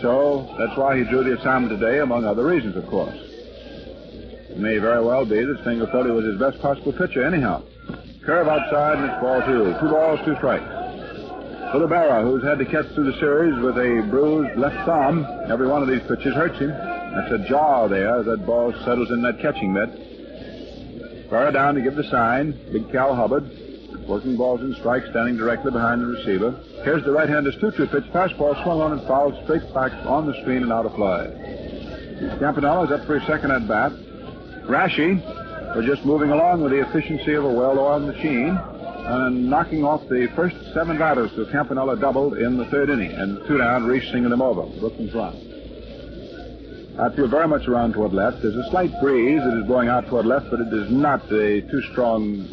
So that's why he drew the assignment today, among other reasons, of course. It may very well be that Stengel thought he was his best possible pitcher anyhow. Curve outside, and it's ball 2. 2 balls, 2 strikes. For the Berra, who's had to catch through the series with a bruised left thumb, every one of these pitches hurts him. That's a jar there as that ball settles in that catching mitt. Berra down to give the sign. Big Cal Hubbard, working balls and strikes, standing directly behind the receiver. Here's the right-hander's 2-2 pitch. Fastball swung on and fouled straight back on the screen and out of play. Campanella is up for his second at-bat. Rashi was just moving along with the efficiency of a well-oiled machine and knocking off the first 7 batters. So Campanella doubled in the 3rd inning. And 2 down, Reese singled him over. Brooklyn's run. Outfield very much around toward left. There's a slight breeze that is blowing out toward left, but it is not a too strong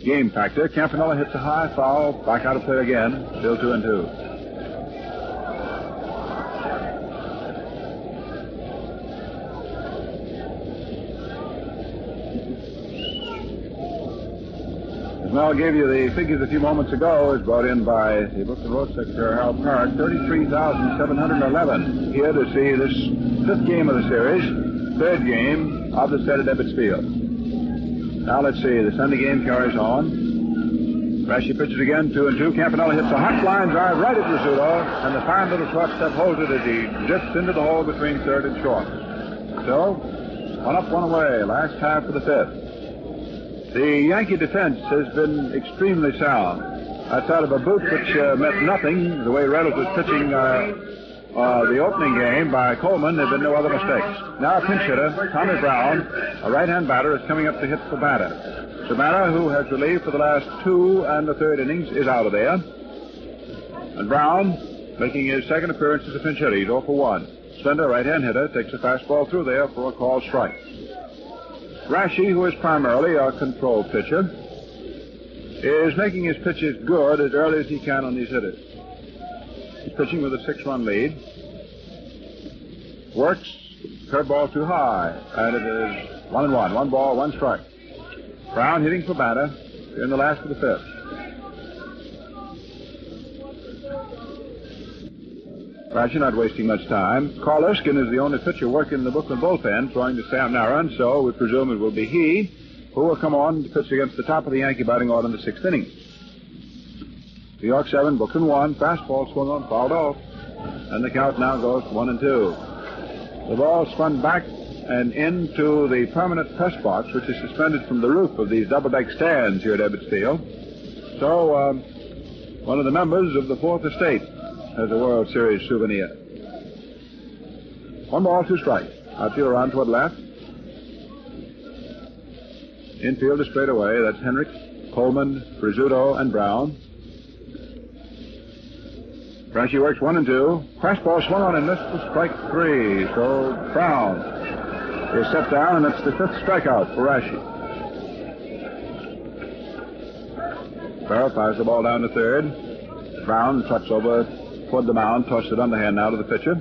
game factor. Campanella hits a high foul, back out of play again, still 2-2. As Mel gave you the figures a few moments ago, is brought in by the Brooklyn Road Secretary Harold Park, 33,711 here to see this 5th game of the series, 3rd game of the set at Ebbets Field. Now let's see. The Sunday game carries on. Rashi pitches again, 2-2. Campanella hits a hot line drive right at Rizzuto, and the fine little shortstop holds it as he drifts into the hole between 3rd and short. So, 1 up, 1 away. Last half of the 5th. The Yankee defense has been extremely sound. Outside of a boot which meant nothing, the way Reynolds was pitching the opening game by Coleman, there have been no other mistakes. Now a pinch hitter, Tommy Brown, a right-hand batter, is coming up to hit Sabata. Sabata, who has relieved for the last 2 and the 3rd innings, is out of there. And Brown, making his second appearance as a pinch hitter, he's 0 for 1. Slender right-hand hitter takes a fastball through there for a called strike. Rashi, who is primarily a control pitcher, is making his pitches good as early as he can on these hitters. He's pitching with a 6-run lead. Works. Curveball too high. And it is 1-1. 1 ball, 1 strike. Brown hitting for batter in the last of the 5th. Rashi not wasting much time. Carl Erskine is the only pitcher working in the Brooklyn bullpen, throwing to Sam Narron, so we presume it will be he who will come on to pitch against the top of the Yankee batting order in the 6th inning. New York 7, Brooklyn 1. Fastball swung on, fouled off. And the count now goes 1-2. The ball spun back and into the permanent press box, which is suspended from the roof of these double-deck stands here at Ebbets Field. So, one of the members of the 4th Estate has a World Series souvenir. 1 ball, 2 strikes. Outfield around toward left. Infield is straight away. That's Henricks, Coleman, Rizzuto, and Brown. Rashi works 1-2. Fastball swung on and missed for strike 3. So Brown is set down, and that's the 5th strikeout for Rashi. Farrell fires the ball down to 3rd. Brown trucks over toward the mound, tosses it underhand now to the pitcher.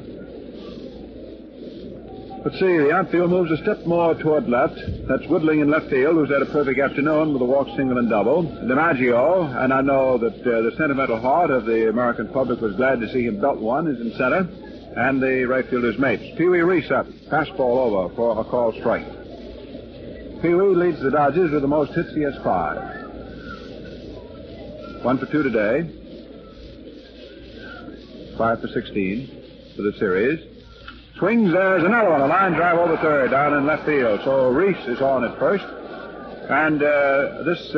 Let's see, the outfield moves a step more toward left. That's Woodling in left field, who's had a perfect afternoon with a walk, single, and double. DiMaggio, and I know that the sentimental heart of the American public was glad to see him belt one, is in center. And the right fielder's mates. Pee Wee Reese up, fastball over for a called strike. Pee Wee leads the Dodgers with the most hits. He has 5. 1 for 2 today. 5 for 16 for the series. Swings, there's another one, a line drive over 3rd, down in left field. So Reese is on at first. And this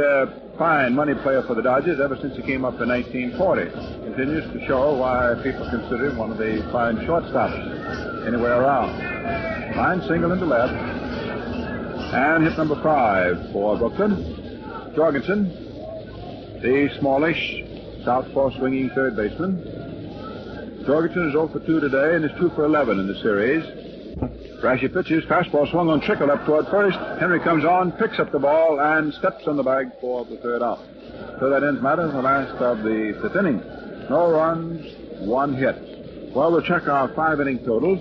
fine money player for the Dodgers ever since he came up in 1940. In continues to show why people consider him one of the fine shortstops anywhere around. Line single into left. And hit number 5 for Brooklyn. Jorgensen, the smallish southpaw swinging third baseman. Jorgensen is 0 for 2 today and is 2 for 11 in the series. Rashy pitches, fastball swung on, trickled up toward first. Henry comes on, picks up the ball, and steps on the bag for the third out. So that ends matters in the last of the 5th inning. No runs, 1 hit. Well, we'll check our 5-inning totals.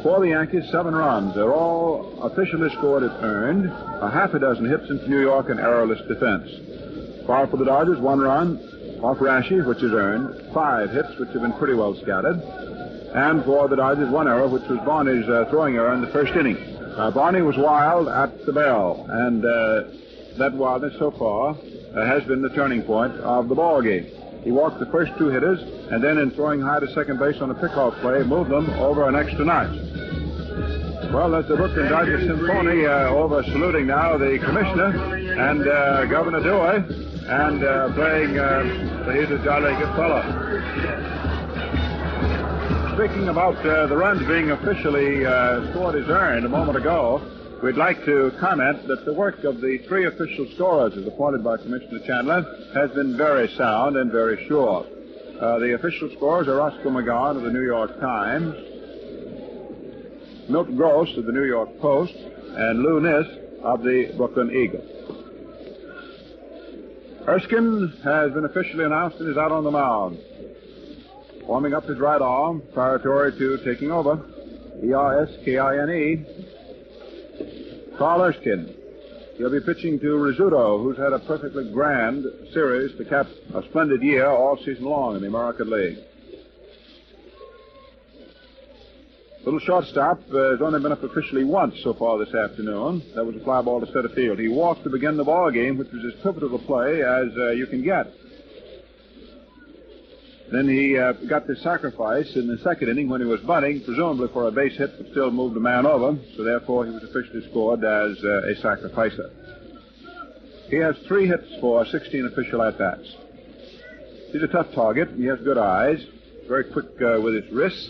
For the Yankees, 7 runs. They're all officially scored as earned. A half a dozen hits into New York and errorless defense. Far for the Dodgers, 1 run off Rashy, which is earned. 5 hits, which have been pretty well scattered. And for the Dodgers, 1 error, which was Barney's throwing error in the first inning. Barney was wild at the bell, and that wildness so far has been the turning point of the ball game. He walked the first 2 hitters, and then in throwing high to second base on a pickoff play, moved them over an extra notch. Well, that's the Brooklyn Dodgers Symphony over saluting now the commissioner and Governor Dewey, and playing He's a Jolly Good Fellow. Speaking about the runs being officially scored as earned a moment ago, we'd like to comment that the work of the 3 official scorers as appointed by Commissioner Chandler has been very sound and very sure. The official scorers are Roscoe McGowan of the New York Times, Milt Gross of the New York Post, and Lou Niss of the Brooklyn Eagle. Erskine has been officially announced and is out on the mound. Warming up his right arm, preparatory to taking over. Erskine. Carl Erskine. He'll be pitching to Rizzuto, who's had a perfectly grand series to cap a splendid year all season long in the American League. Little shortstop has only been up officially once so far this afternoon. That was a fly ball to center field. He walked to begin the ball game, which was as pivotal a play as you can get. Then he got the sacrifice in the second inning when he was bunting, presumably for a base hit, but still moved a man over, so therefore he was officially scored as a sacrificer. He has 3 hits for 16 official at-bats. He's a tough target. He has good eyes, very quick with his wrists,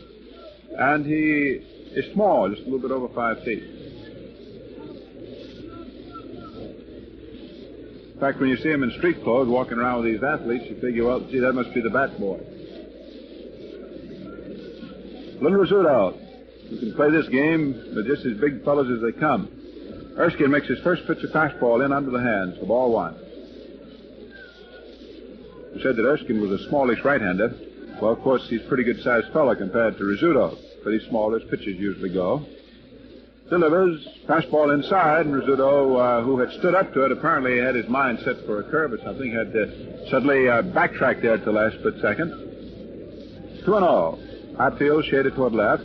and he is small, just a little bit over 5 feet. In fact, when you see him in street clothes walking around with these athletes, you figure, well, gee, that must be the bat boy. Little Rizzuto, who can play this game, but just as big fellows as they come. Erskine makes his first pitch of fastball in under the hands for ball 1. We said that Erskine was a smallish right-hander. Well, of course, he's a pretty good-sized fellow compared to Rizzuto, but he's small as pitches usually go. Delivers, fastball inside, and Rizzuto, who had stood up to it, apparently had his mind set for a curve or something, had suddenly backtracked there at the last split second. 2-0. Outfield shaded toward left.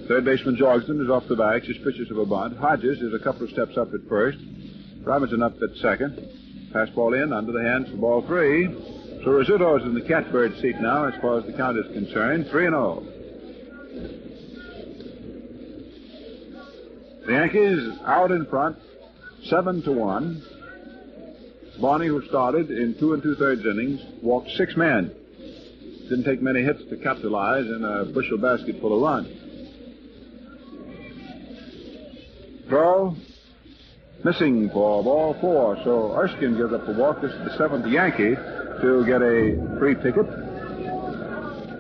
Third baseman Jorgensen is off the bag, suspicious of a bunt. Hodges is a couple of steps up at first. Robinson up at second. Fastball in, under the hands for ball 3. So Rizzuto is in the catbird seat now as far as the count is concerned. 3-0. The Yankees out in front, 7-1. Barney, who started in 2 2/3 innings, walked 6 men. Didn't take many hits to capitalize in a bushel basket full of runs. Throw, missing for ball 4. So Erskine gives up the walk. This is the 7th Yankee to get a free ticket.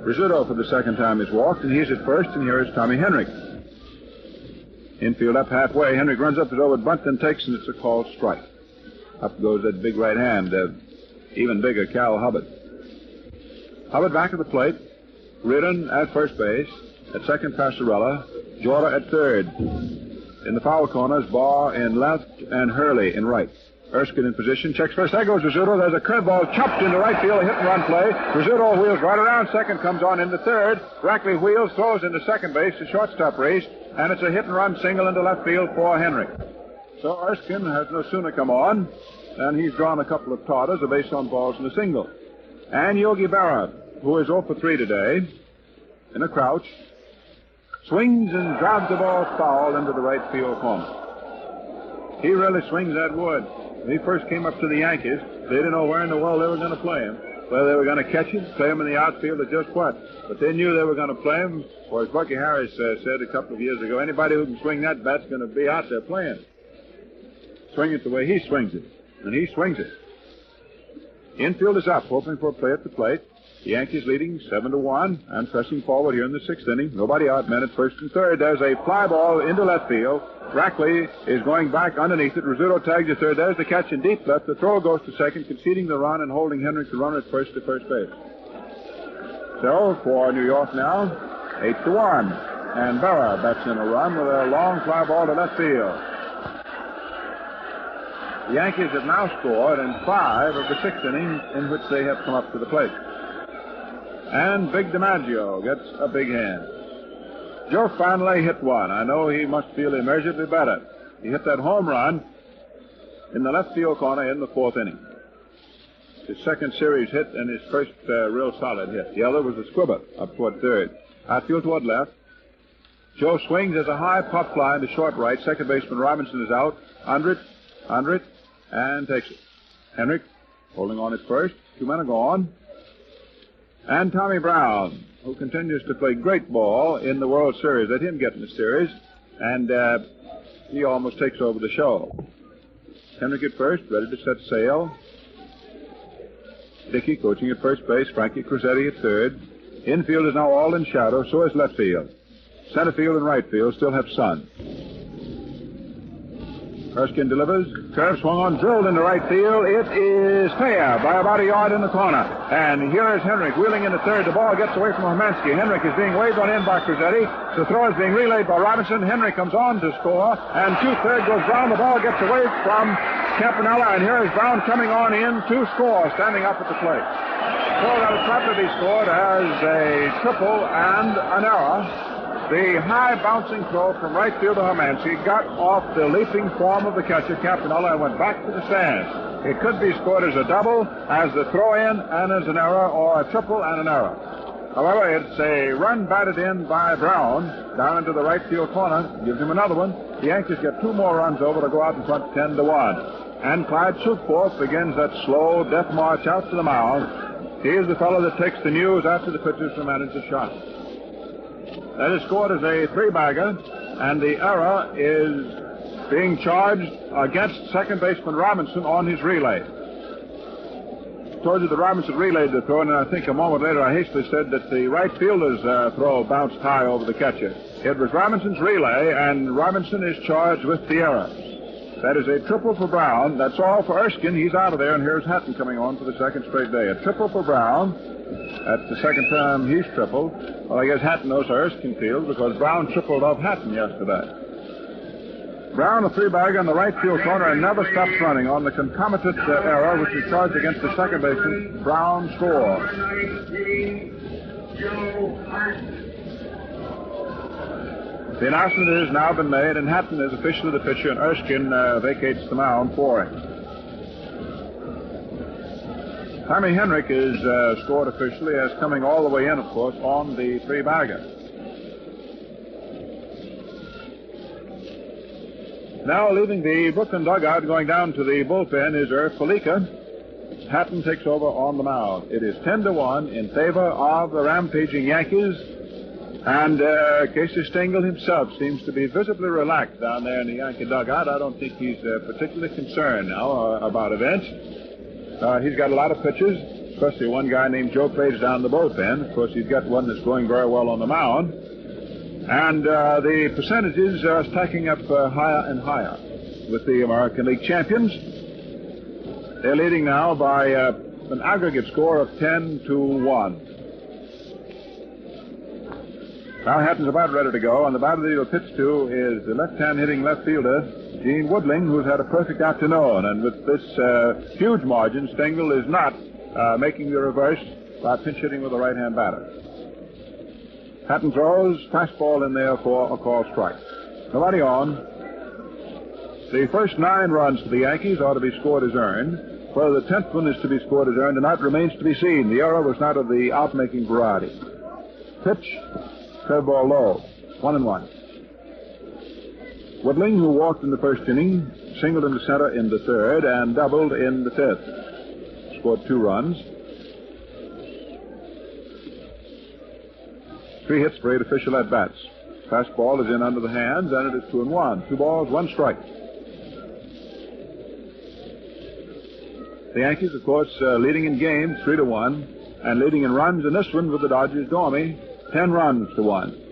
Rizzuto for the second time has walked, and he's at first, and here is Tommy Henry. Infield up halfway. Henry runs up his over bunt, then takes, and it's a called strike. Up goes that big right hand, even bigger Cal Hubbard. Hubbard back at the plate. Reardon at first base. At second, Passarella. Jordan at third. In the foul corners, Barr in left and Hurley in right. Erskine in position. Checks first. There goes Rizzuto. There's a curveball chopped into right field. A hit-and-run play. Rizzuto wheels right around second. Comes on into third. Rackley wheels. Throws into second base. The shortstop race. And it's a hit-and-run single into left field for Henry. So Erskine has no sooner come on than he's drawn a couple of totters, a base on balls, and a single. And Yogi Berra, who is 0 for 3 today, in a crouch, swings and drives the ball foul into the right field corner. He really swings that wood. When he first came up to the Yankees, they didn't know where in the world they were going to play him. whether they were going to catch him, play him in the outfield, or just what. But they knew they were going to play him, or as Bucky Harris said a couple of years ago, anybody who can swing that bat's going to be out there playing. Swing it the way he swings it. And he swings it. Infield is up, hoping for a play at the plate. The Yankees leading 7-1 and pressing forward here in the sixth inning. Nobody out, men at first and third. There's a fly ball into left field. Brackley is going back underneath it. Rizzuto tags at third. There's the catch in deep left. The throw goes to second, conceding the run and holding Henrik to run at first to first base. So, for New York now, 8-1. And Berra bats in a run with a long fly ball to left field. The Yankees have now scored in 5 of the 6 innings in which they have come up to the plate. And Big DiMaggio gets a big hand. Joe finally hit one. I know he must feel immeasurably better. He hit that home run in the left field corner in the 4th inning. His second series hit and his first real solid hit. The other was a squibber up toward third. Outfield toward left. Joe swings as a high pop fly into short right. Second baseman Robinson is out. Under it, and takes it. Henrik holding on at first. 2 men are gone. And Tommy Brown, who continues to play great ball in the World Series. Let him get in the series, and he almost takes over the show. Henrik at first, ready to set sail. Dickey coaching at first base. Frankie Crosetti at third. Infield is now all in shadow, so is left field. Center field and right field still have sun. Erskine delivers. Curve swung on, drilled into right field. It is fair by about a yard in the corner. And here is Henrik wheeling into third. The ball gets away from Hermansky. Henrik is being waved on in by Crosetti. The throw is being relayed by Robinson. Henrik comes on to score. And 2/3 goes Brown. The ball gets away from Campanella. And here is Brown coming on in to score, standing up at the plate. So that was probably scored as a triple and an error. The high bouncing throw from right field to Hermansky got off the leaping form of the catcher, Campanella, and went back to the stands. It could be scored as a double, as the throw-in, and as an error, or a triple and an error. However, it's a run batted in by Brown down into the right field corner. Gives him another one. The Yankees get 2 more runs over to go out in front 10-1. And Clyde Sukforth begins that slow death march out to the mound. He is the fellow that takes the news after the pitchers to manage the shot. That is scored as a 3-bagger, and the error is being charged against second baseman Robinson on his relay. I told you that Robinson relayed the throw, and I think a moment later I hastily said that the right fielder's throw bounced high over the catcher. It was Robinson's relay, and Robinson is charged with the error. That is a triple for Brown. That's all for Erskine. He's out of there, and here's Hatton coming on for the second straight day. A triple for Brown. That's the second time he's tripled. Well, I guess Hatton knows how Erskine feels because Brown tripled off Hatton yesterday. Brown, a 3-bagger in the right field corner, and never stops running on the concomitant error, which is charged against the second baseman. Brown scores. The announcement has now been made, and Hatton is officially the pitcher, and Erskine vacates the mound for him. Tommy Henrik is scored officially as coming all the way in, of course, on the 3-bagger. Now leaving the Brooklyn dugout, going down to the bullpen is Irv Felica. Hatton takes over on the mound. It is 10-1 in favor of the rampaging Yankees. And Casey Stengel himself seems to be visibly relaxed down there in the Yankee dugout. I don't think he's particularly concerned now about events. He's got a lot of pitchers, especially one guy named Joe Page down the bullpen. Of course, he's got one that's going very well on the mound. And the percentages are stacking up higher and higher with the American League champions. They're leading now by an aggregate score of 10-1. Now Hatton's about ready to go, and the batter that he'll pitch to is the left-hand hitting left fielder, Gene Woodling, who's had a perfect afternoon. And with this huge margin, Stengel is not making the reverse by pinch hitting with a right-hand batter. Hatton throws, fastball in there for a called strike. Nobody on. The first 9 runs for the Yankees are to be scored as earned. Whether the 10th one is to be scored as earned or not remains to be seen. The error was not of the out-making variety. Pitch, curveball low, 1-1. Woodling, who walked in the first inning, singled into center in the third and doubled in the 5th. Scored 2 runs. 3 hits for 8 official at-bats. Fastball is in under the hands, and it is 2-1. 2 balls, 1 strike. The Yankees, of course, leading in games 3-1, and leading in runs in this one with the Dodgers' Dormy, 10 runs to 1.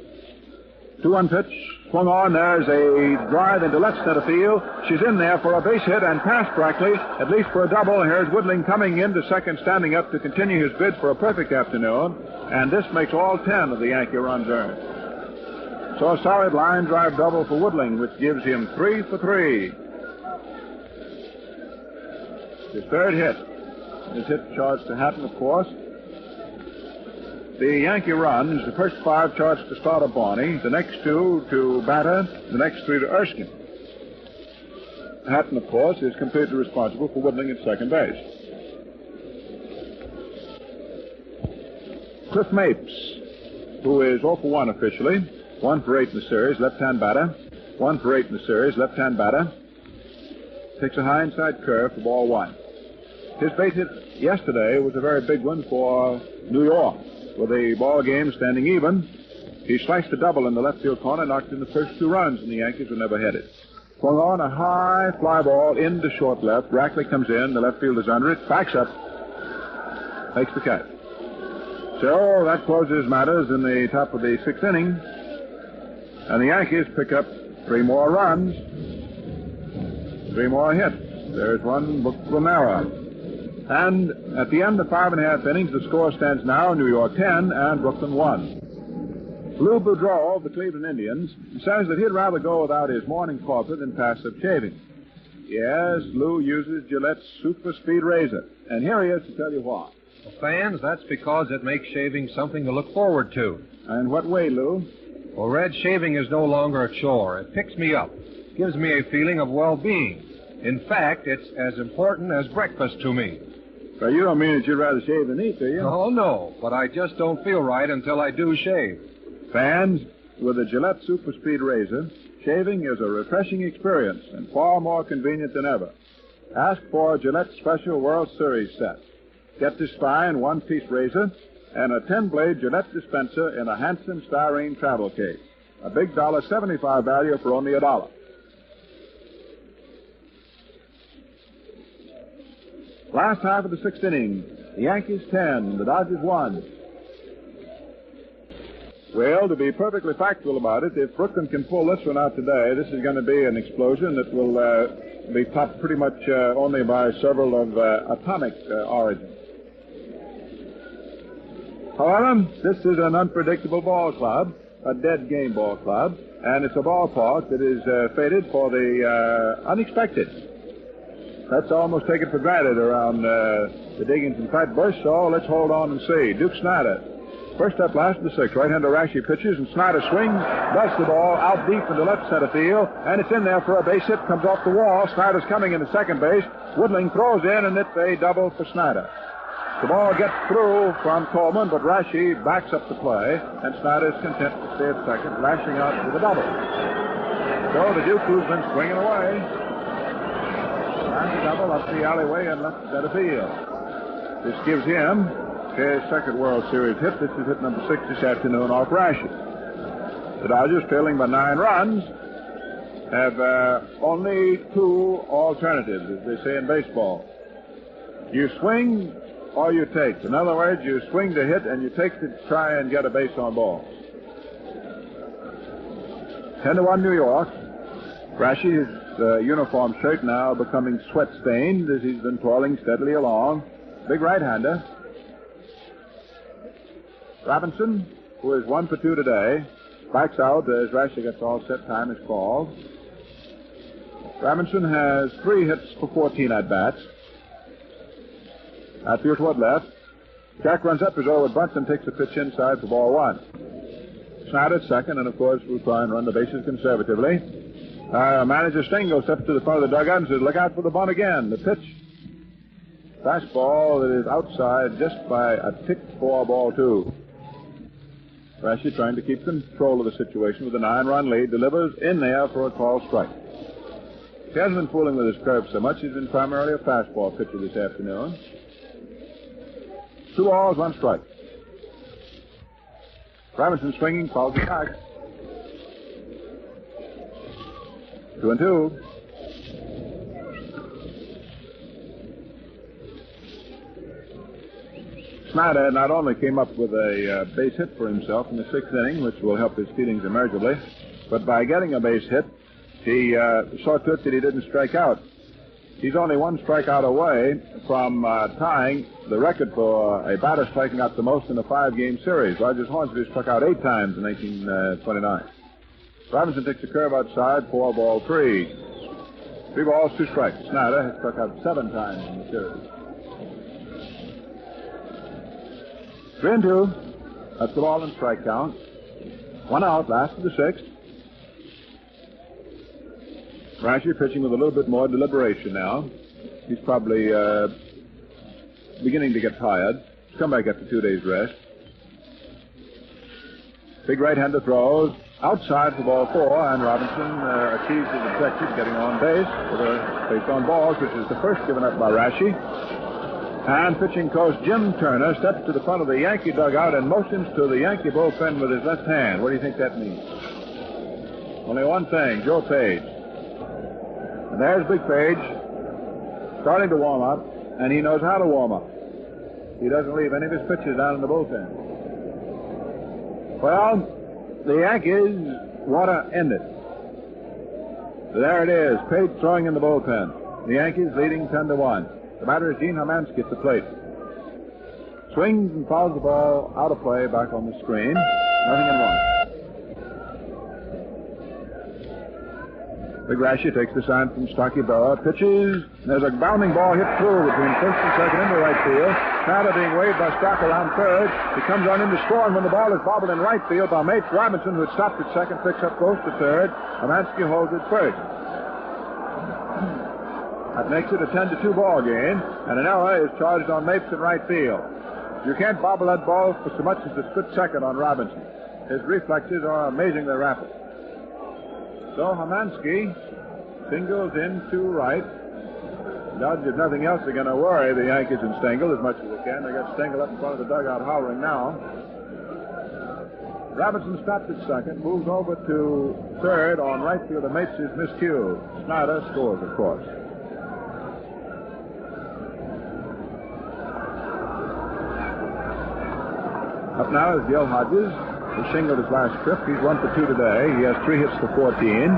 2-1 pitch, swung on. There's a drive into left center field. She's in there for a base hit and past practically, at least for a double. Here's Woodling coming into second, standing up to continue his bid for a perfect afternoon, and this makes all 10 of the Yankee runs earned. So a solid line drive double for Woodling, which gives him 3 for 3. His third hit. His hit charged to Hatton, of course. The Yankee runs, the first 5 charged to Starter Barney, the next 2 to Batter, the next 3 to Erskine. Hatton, of course, is completely responsible for Woodling at second base. Cliff Mapes, who is 0 for 1 officially, 1 for 8 in the series, left-hand batter, 1 for 8 in the series, left-hand batter, takes a high inside curve for ball 1. His base hit yesterday was a very big one for New York. With the ball game standing even, he sliced a double in the left field corner, knocked in the first 2 runs, and the Yankees were never headed. Swung on a high fly ball into short left. Rackley comes in. The left fielder's under it. Backs up. Makes the catch. So that closes matters in the top of the 6th inning. And the Yankees pick up 3 more runs, 3 more hits. There's one booked for Mara. And at the end of 5.5 innings, the score stands now New York 10 and Brooklyn 1. Lou Boudreau of the Cleveland Indians says that he'd rather go without his morning coffee than passive shaving. Yes, Lou uses Gillette's super speed razor. And here he is to tell you why. Well, fans, that's because it makes shaving something to look forward to. And what way, Lou? Well, Red, shaving is no longer a chore. It picks me up, gives me a feeling of well-being. In fact, it's as important as breakfast to me. Well, you don't mean that you'd rather shave than eat, do you? Oh, no, but I just don't feel right until I do shave. Fans, with the Gillette Super Speed Razor, shaving is a refreshing experience and far more convenient than ever. Ask for Gillette's special World Series set. Get this fine 1-piece razor and a 10-blade Gillette dispenser in a handsome styrene travel case. A big $1.75 value for only $1. Last half of the 6th inning, the Yankees 10, the Dodgers 1. Well, to be perfectly factual about it, if Brooklyn can pull this one out today, this is going to be an explosion that will be topped pretty much only by several of atomic origin. However, this is an unpredictable ball club, a dead game ball club, and it's a ballpark that is fated for the unexpected. That's almost taken for granted around the Diggins and Flatbush, so let's hold on and see. Duke Snyder, first up, last of the 6th. Right-hander Rashi pitches, and Snyder swings, dusts the ball out deep into left center field, and it's in there for a base hit, comes off the wall. Snyder's coming into second base. Woodling throws in, and it's a double for Snyder. The ball gets through from Coleman, but Rashi backs up the play, and Snyder's content to stay at second, lashing out with a double. So the Duke, who's been swinging away, and a double up the alleyway and left center field. This gives him his second World Series hit. This is hit number 6 this afternoon off Rashi. The Dodgers, trailing by 9 runs, have only 2 alternatives, as they say in baseball. You swing or you take. In other words, you swing to hit and you take to try and get a base on balls. 10-1 New York. Rashi's uniform shirt now becoming sweat-stained as he's been toiling steadily along. Big right-hander. Robinson, who is 1 for 2 today, backs out as Rashi gets all set. Time is called. Robinson has 3 hits for 14 at-bats. Outfield toward left. Jack runs up as over Brunson, takes a pitch inside for ball 1. Snyder at second, and of course we'll try and run the bases conservatively. Manager Stengel steps to the front of the dugout and says, look out for the bunt again. The pitch. Fastball that is outside just by a tick for ball 2. Rashi trying to keep control of the situation with a 9-run lead, delivers in there for a called strike. He hasn't been fooling with his curve so much. He's been primarily a fastball pitcher this afternoon. 2 balls, 1 strike. Robinson swinging, fouls it back. 2-2. Snyder not only came up with a base hit for himself in the 6th inning, which will help his feelings immeasurably, but by getting a base hit, he saw to it that he didn't strike out. He's only one strikeout away from tying the record for a batter striking out the most in a 5-game series. Rogers Hornsby struck out 8 times in 1929. Robinson takes a curve outside, 4-3. 3 balls, 2 strikes. Snyder has struck out 7 times in the series. 3-2. That's the ball and strike count. 1 out, last of the 6th. Rashi pitching with a little bit more deliberation now. He's probably beginning to get tired. He's come back after 2 days' rest. Big right-hander throws. Outside for ball 4, and Robinson achieves his objective, getting on base with a base on balls, which is the first given up by Rashi. And pitching coach Jim Turner steps to the front of the Yankee dugout and motions to the Yankee bullpen with his left hand. What do you think that means? Only one thing, Joe Page. And there's Big Page, starting to warm up, and he knows how to warm up. He doesn't leave any of his pitches down in the bullpen. Well, the Yankees want to end it. There it is, Page throwing in the bullpen. The Yankees leading 10-1. The batter is Gene Hermansky at the plate. Swings and fouls the ball out of play back on the screen. Nothing in 1. Big Rashi takes the sign from Stocky Berra. Pitches. There's a bounding ball hit through between first and second into right field. Snyder being waved by Stock around third. He comes on into score, and when the ball is bobbled in right field by Mapes, Robinson, who had stopped at second, picks up close to third. Hermansky holds it first. That makes it a 10-2 ball game, and an error is charged on Mapes in right field. You can't bobble that ball for so much as a split second on Robinson. His reflexes are amazingly rapid. So Hermansky singles into right. Dodge, if nothing else, they're going to worry the Yankees and Stengel as much as they can. They got Stengel up in front of the dugout hollering now. Robinson stops at second, moves over to third on right field of Mapes' miscue. Snyder scores, of course. Up now is Gil Hodges. He shingled his last trip. He's 1 for 2 today. He has 3 hits for 14.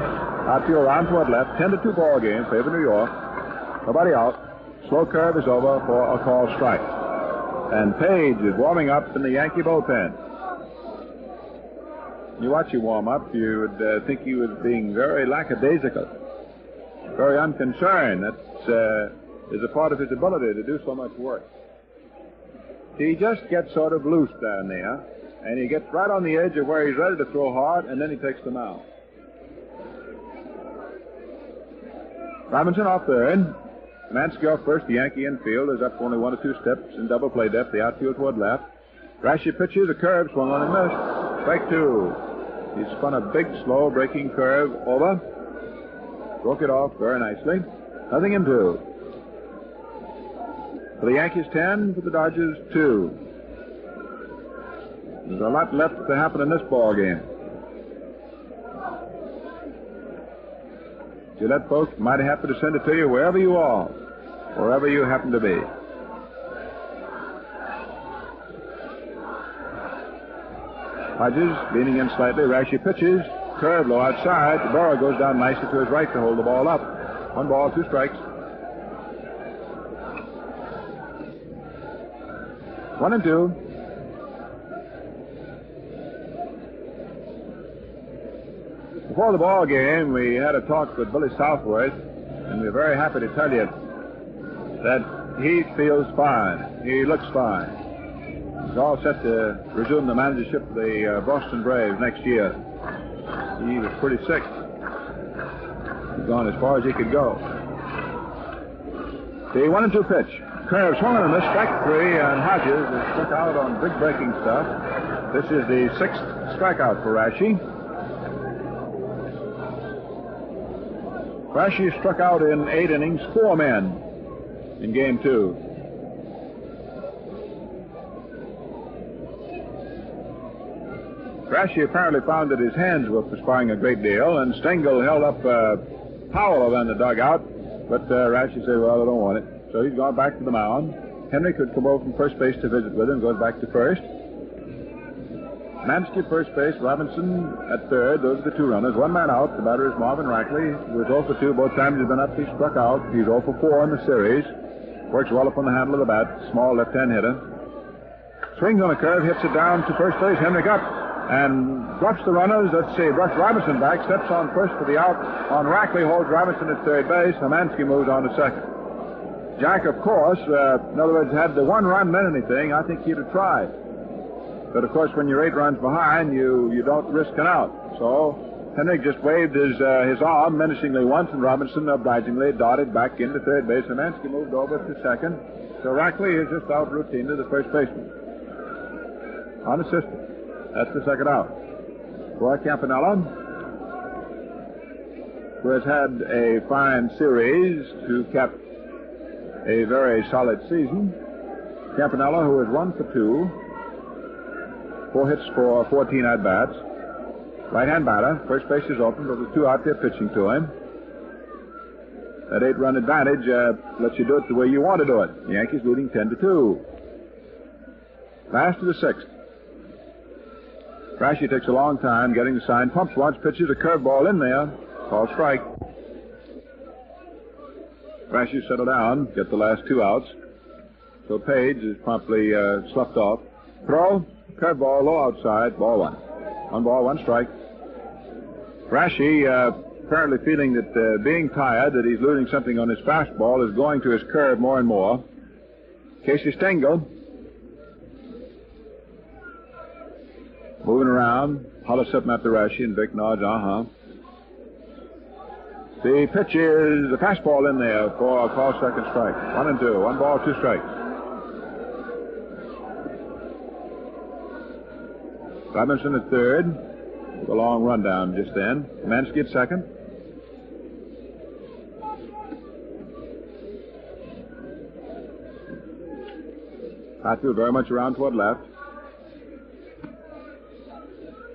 Outfield round toward left. 10-2 ball game. Favor New York. Nobody out. Slow curve is over for a called strike. And Page is warming up in the Yankee bullpen. You watch him warm up, you would think he was being very lackadaisical, very unconcerned. That is a part of his ability to do so much work. He just gets sort of loose down there, and he gets right on the edge of where he's ready to throw hard, and then he takes them out. Robinson off third. Hermansky off first. The Yankee infield is up only 1 or 2 steps in double play depth. The outfield toward left. Rashi pitches a curve, swung on and missed. Strike 2. He spun a big, slow breaking curve over. Broke it off very nicely. Nothing in 2. For the Yankees, 10. For the Dodgers, 2. There's a lot left to happen in this ball game. Gillette folks, mighty happy to send it to you wherever you are, wherever you happen to be. Hodges leaning in slightly. Rashi pitches. Curve low outside. The Berra goes down nicely to his right to hold the ball up. 1 ball, 2 strikes. 1-2. Before the ball game, we had a talk with Billy Southworth, and we're very happy to tell you that he feels fine. He looks fine. He's all set to resume the managership of the Boston Braves next year. He was pretty sick. He's gone as far as he could go. The 1-2 pitch. Curve swung on a miss, strike 3, and Hodges is struck out on big breaking stuff. This is the 6th strikeout for Rashi. Rashi struck out in 8 innings, 4 men in game 2. Rashi apparently found that his hands were perspiring a great deal, and Stengel held up a towel over in the dugout, but Rashi said, well, I don't want it. So he's gone back to the mound. Henry could come over from first base to visit with him, goes back to first. Mansky at first base, Robinson at third. Those are the two runners. One man out. The batter is Marvin Rackley, who is 0 for 2. Both times he's been up, he's struck out. He's 0 for 4 in the series. Works well up on the handle of the bat. Small left-hand hitter. Swings on a curve, hits it down to first base. Henry up and drops the runners. Let's see, brush Robinson back, steps on first for the out. On Rackley, holds Robinson at third base. Mansky moves on to second. Jack, of course, in other words, had the one run meant anything, I think he'd have tried. But, of course, when you're 8 runs behind, you don't risk an out. So Henrik just waved his arm menacingly once, and Robinson obligingly darted back into third base. Szymanski moved over to second. So Rackley is just out routine to the first baseman. Unassisted. That's the second out. Roy Campanella, who has had a fine series to cap a very solid season. Campanella, who is 1 for 2. 4 hits for 14 at-bats. Right-hand batter. First base is open, but with 2 out there pitching to him. That 8-run advantage lets you do it the way you want to do it. The Yankees leading 10-2. Last of the 6th. Rashi takes a long time getting the sign. Pumps once, pitches a curveball in there. Called strike. Rashi settle down, get the last 2 outs. So Page is promptly sloughed off. Throw. Curveball, low outside, ball 1. 1 ball, 1 strike. Rashi, apparently feeling that being tired, that he's losing something on his fastball, is going to his curve more and more. Casey Stengel, moving around, hollers something at the Rashi, and Vic nods, The pitch is a fastball in there for a call second strike. 1 and 2, 1 ball, 2 strikes. Robinson at third. A long run down just then. Mansky at second. Hatfield very much around toward left.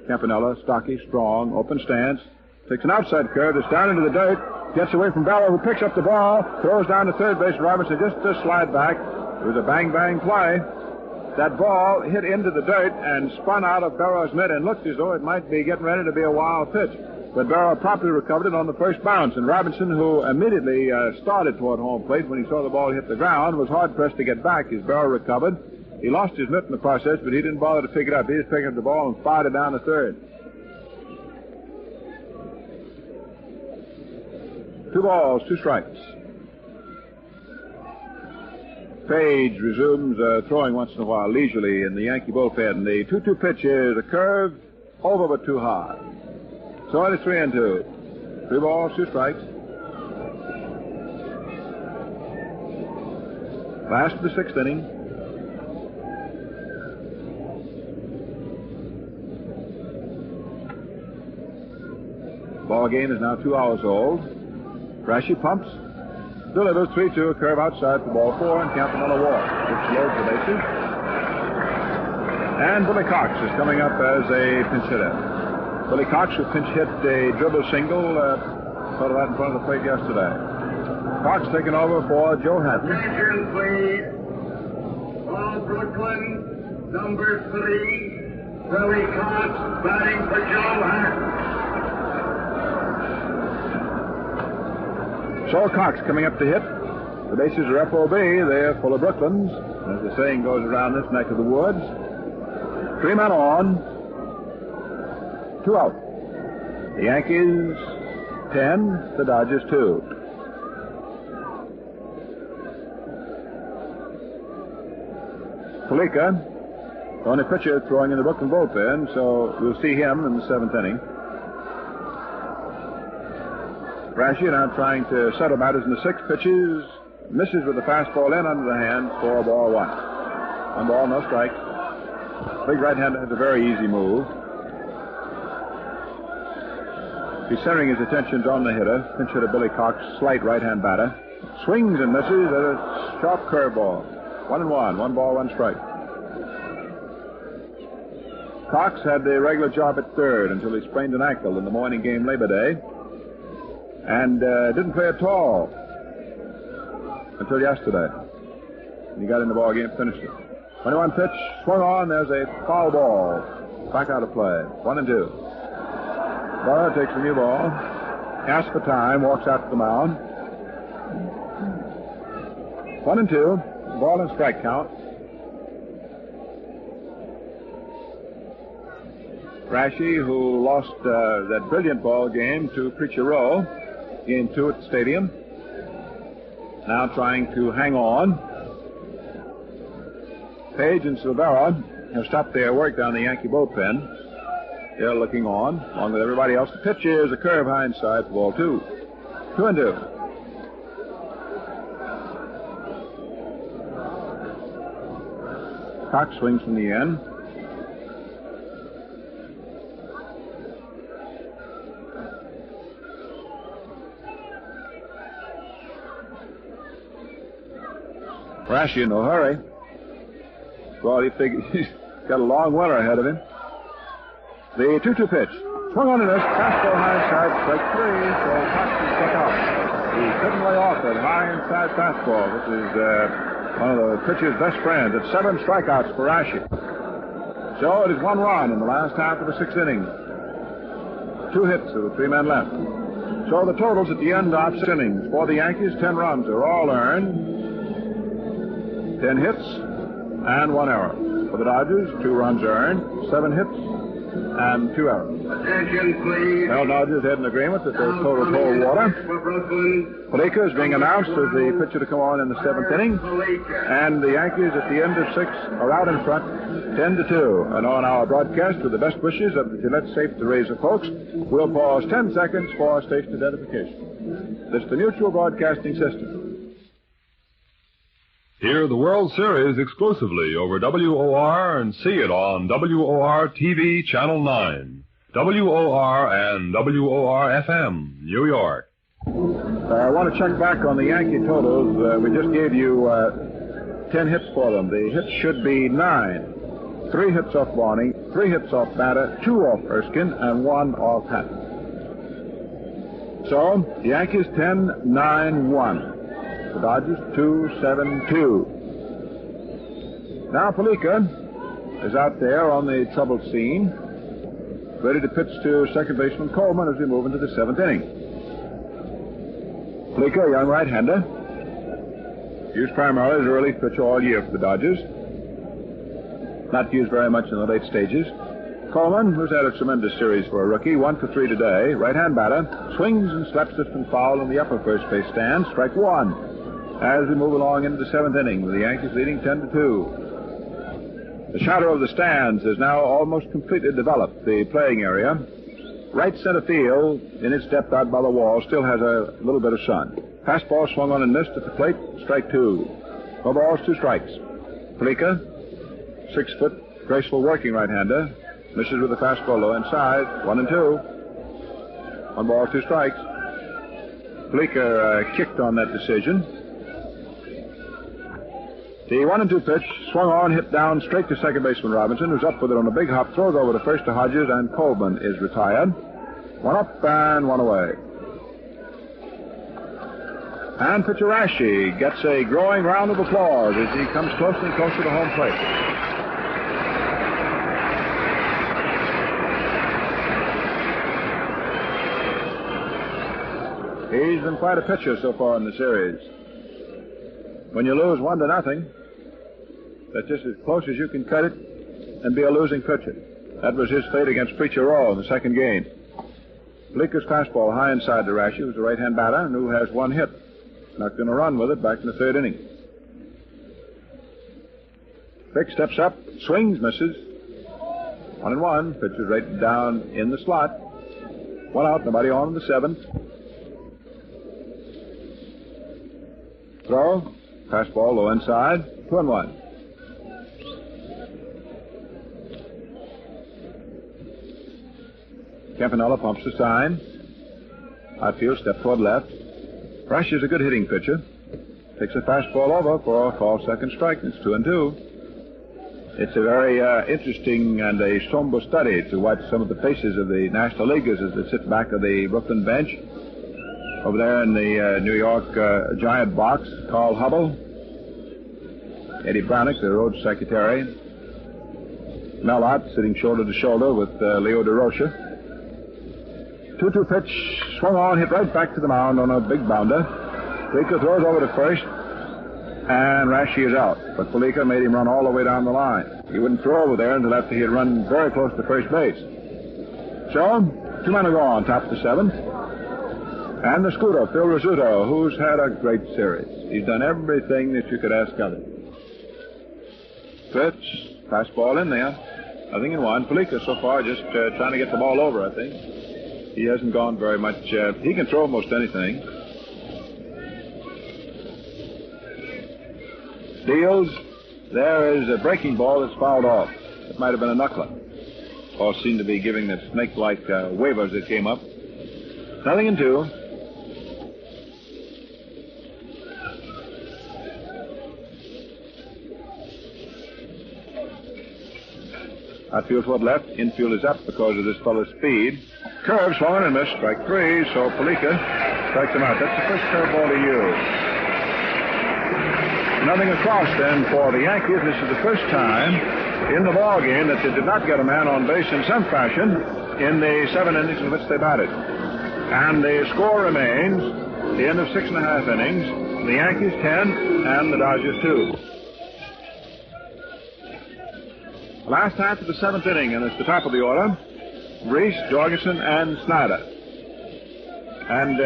Campanella, stocky, strong, open stance. Takes an outside curve. It's down into the dirt. Gets away from Barrow, who picks up the ball. Throws down to third base. Robinson just to slide back. It was a bang-bang play. That ball hit into the dirt and spun out of Barrow's mitt and looked as though it might be getting ready to be a wild pitch. But Barrow promptly recovered it on the first bounce, and Robinson, who immediately started toward home plate when he saw the ball hit the ground, was hard-pressed to get back as Barrow recovered. He lost his mitt in the process, but he didn't bother to pick it up. He just picked up the ball and fired it down to third. 2 balls, 2 strikes. Page resumes throwing once in a while, leisurely, in the Yankee bullpen. The 2-2 pitch is a curve, over but too high. So it is 3 and 2. 3 balls, 2 strikes. Last of the 6th inning. Ball game is now 2 hours old. Rashi pumps. Delivers 3-2, a curve outside for ball 4, and Campanella walks, which loads the bases. And Billy Cox is coming up as a pinch hitter. Billy Cox, who pinch hit a dribble single, saw that in front of the plate yesterday. Cox taking over for Joe Hatton. Attention, please. All Brooklyn, number 3, Billy Cox, batting for Joe Hatton. So Cox coming up to hit. The bases are FOB. They're full of Brooklyns, as the saying goes around this neck of the woods. 3 men on. 2 out. The Yankees 10, the Dodgers 2. Kulika, the only pitcher throwing in the Brooklyn bullpen, so we'll see him in the 7th inning. Rashi now trying to settle matters in the 6th. Pitches, misses with the fastball in under the hand for ball 1. 1 ball, no strike. Big right-hander has a very easy move. He's centering his attentions on the hitter. Pinch hitter Billy Cox, slight right-hand batter. Swings and misses at a sharp curveball. 1-1, 1 ball, 1 strike. Cox had the regular job at third until he sprained an ankle in the morning game Labor Day. And didn't play at all until yesterday. He got in the ball game and finished it. 21 pitch, swung on, there's a foul ball. Back out of play. 1-2. Burrow takes the new ball, asks for time, walks out to the mound. 1-2, ball and strike count. Rashi, who lost that brilliant ball game to Preacher Row, game 2 at the stadium, now trying to hang on. Page and Silvera have stopped their work down the Yankee bullpen. They're looking on, along with everybody else. The pitch is a curve high inside for ball 2. 2-2. Cox swings from the end. Rashi in no hurry. Well, he figures he's got a long winter ahead of him. The 2-2 pitch. Swung on and missed. Fastball high inside. Strike 3. So Cox is struck out. He couldn't lay off that high inside fastball. This is one of the pitcher's best friends. It's 7 strikeouts for Rashi. So it is 1 run in the last half of the 6th inning. 2 hits with 3 men left. So the totals at the end of 6 innings for the Yankees, 10 runs are all earned. 10 hits and 1 error. For the Dodgers, 2 runs earned, 7 hits and 2 errors. Attention, please. Well, Dodgers had an agreement that there's total cold water. Palika is being announced as the pitcher to come on in the 7th inning. And the Yankees at the end of 6 are out in front, 10-2. And on our broadcast, with the best wishes of the Gillette Safety Razor folks, we'll pause 10 seconds for station identification. This is the Mutual Broadcasting System. Hear the World Series exclusively over WOR and see it on WOR TV Channel 9, WOR and WOR FM, New York. I want to check back on the Yankee totals. We just gave you 10 hits for them. The hits should be 9. 3 hits off Barney, 3 hits off Batter, 2 off Erskine, and 1 off Hatton. So, the Yankees 10-9-1. The Dodgers 2-7-2. Now Palika is out there on the troubled scene, ready to pitch to second baseman Coleman as we move into the 7th inning. Palika, a young right-hander, used primarily as a relief pitcher all year for the Dodgers. Not used very much in the late stages. Coleman, who's had a tremendous series for a rookie, 1 for 3 today. Right-hand batter, swings and slaps it from foul in the upper first base stand. Strike 1. As we move along into the 7th inning, with the Yankees leading 10-2. The shadow of the stands is now almost completely developed. The playing area, right center field, in its depth out by the wall, still has a little bit of sun. Fastball swung on and missed at the plate. Strike 2. No balls, 2 strikes. Palika, 6-foot, graceful working right-hander, misses with a fastball low inside. 1-2. 1 ball, 2 strikes. Palika kicked on that decision. The 1-2 pitch, swung on, hit down straight to second baseman Robinson, who's up with it on a big hop, throws over to first to Hodges, and Coleman is retired. 1 up and 1 away. And pitcher Rashi gets a growing round of applause as he comes closer and closer to home plate. He's been quite a pitcher so far in the series. When you lose 1-0, that's just as close as you can cut it and be a losing pitcher. That was his fate against Preacher Row in the 2nd game. Palika's fastball high inside to Rashi, who's a right-hand batter and who has 1 hit. Not going to run with it back in the 3rd inning. Vick steps up, swings, misses. 1-1. Pitches right down in the slot. 1 out, nobody on in the 7th. Throw. Fastball low inside. 2-1. Campanella pumps the sign. Outfield step toward left. Rashi is a good hitting pitcher. Takes a fastball over for a false second strike. It's 2-2. It's a very interesting and a somber study to watch some of the faces of the National Leaguers as they sit back of the Brooklyn bench. Over there in the New York Giant box, Carl Hubble, Eddie Brannick, the road secretary, Mel Ott sitting shoulder to shoulder with Leo DeRocha. 2-2 pitch, swung on, hit right back to the mound on a big bounder. Palika throws over to first, and Rashi is out. But Palika made him run all the way down the line. He wouldn't throw over there until after he had run very close to first base. So, 2 men are gone, top of the 7th. And the scooter, Phil Rizzuto, who's had a great series. He's done everything that you could ask of him. Pitch, fastball in there. Nothing in one. Palika so far just trying to get the ball over, I think. He hasn't gone very much. He can throw almost anything. Deals. There is a breaking ball that's fouled off. It might have been a knuckler. Ball seemed to be giving the snake-like wavers that came up. Nothing in 2. Outfield toward left. Infield is up because of this fellow's speed. Curve, swung and missed. Strike 3. So Palika strikes him out. That's the first curveball to use. Nothing across then for the Yankees. This is the first time in the ball game that they did not get a man on base in some fashion in the 7 innings in which they batted. And the score remains the end of 6.5 innings. The Yankees 10 and the Dodgers 2. Last half of the 7th inning, and it's the top of the order. Reese, Jorgensen, and Snyder. And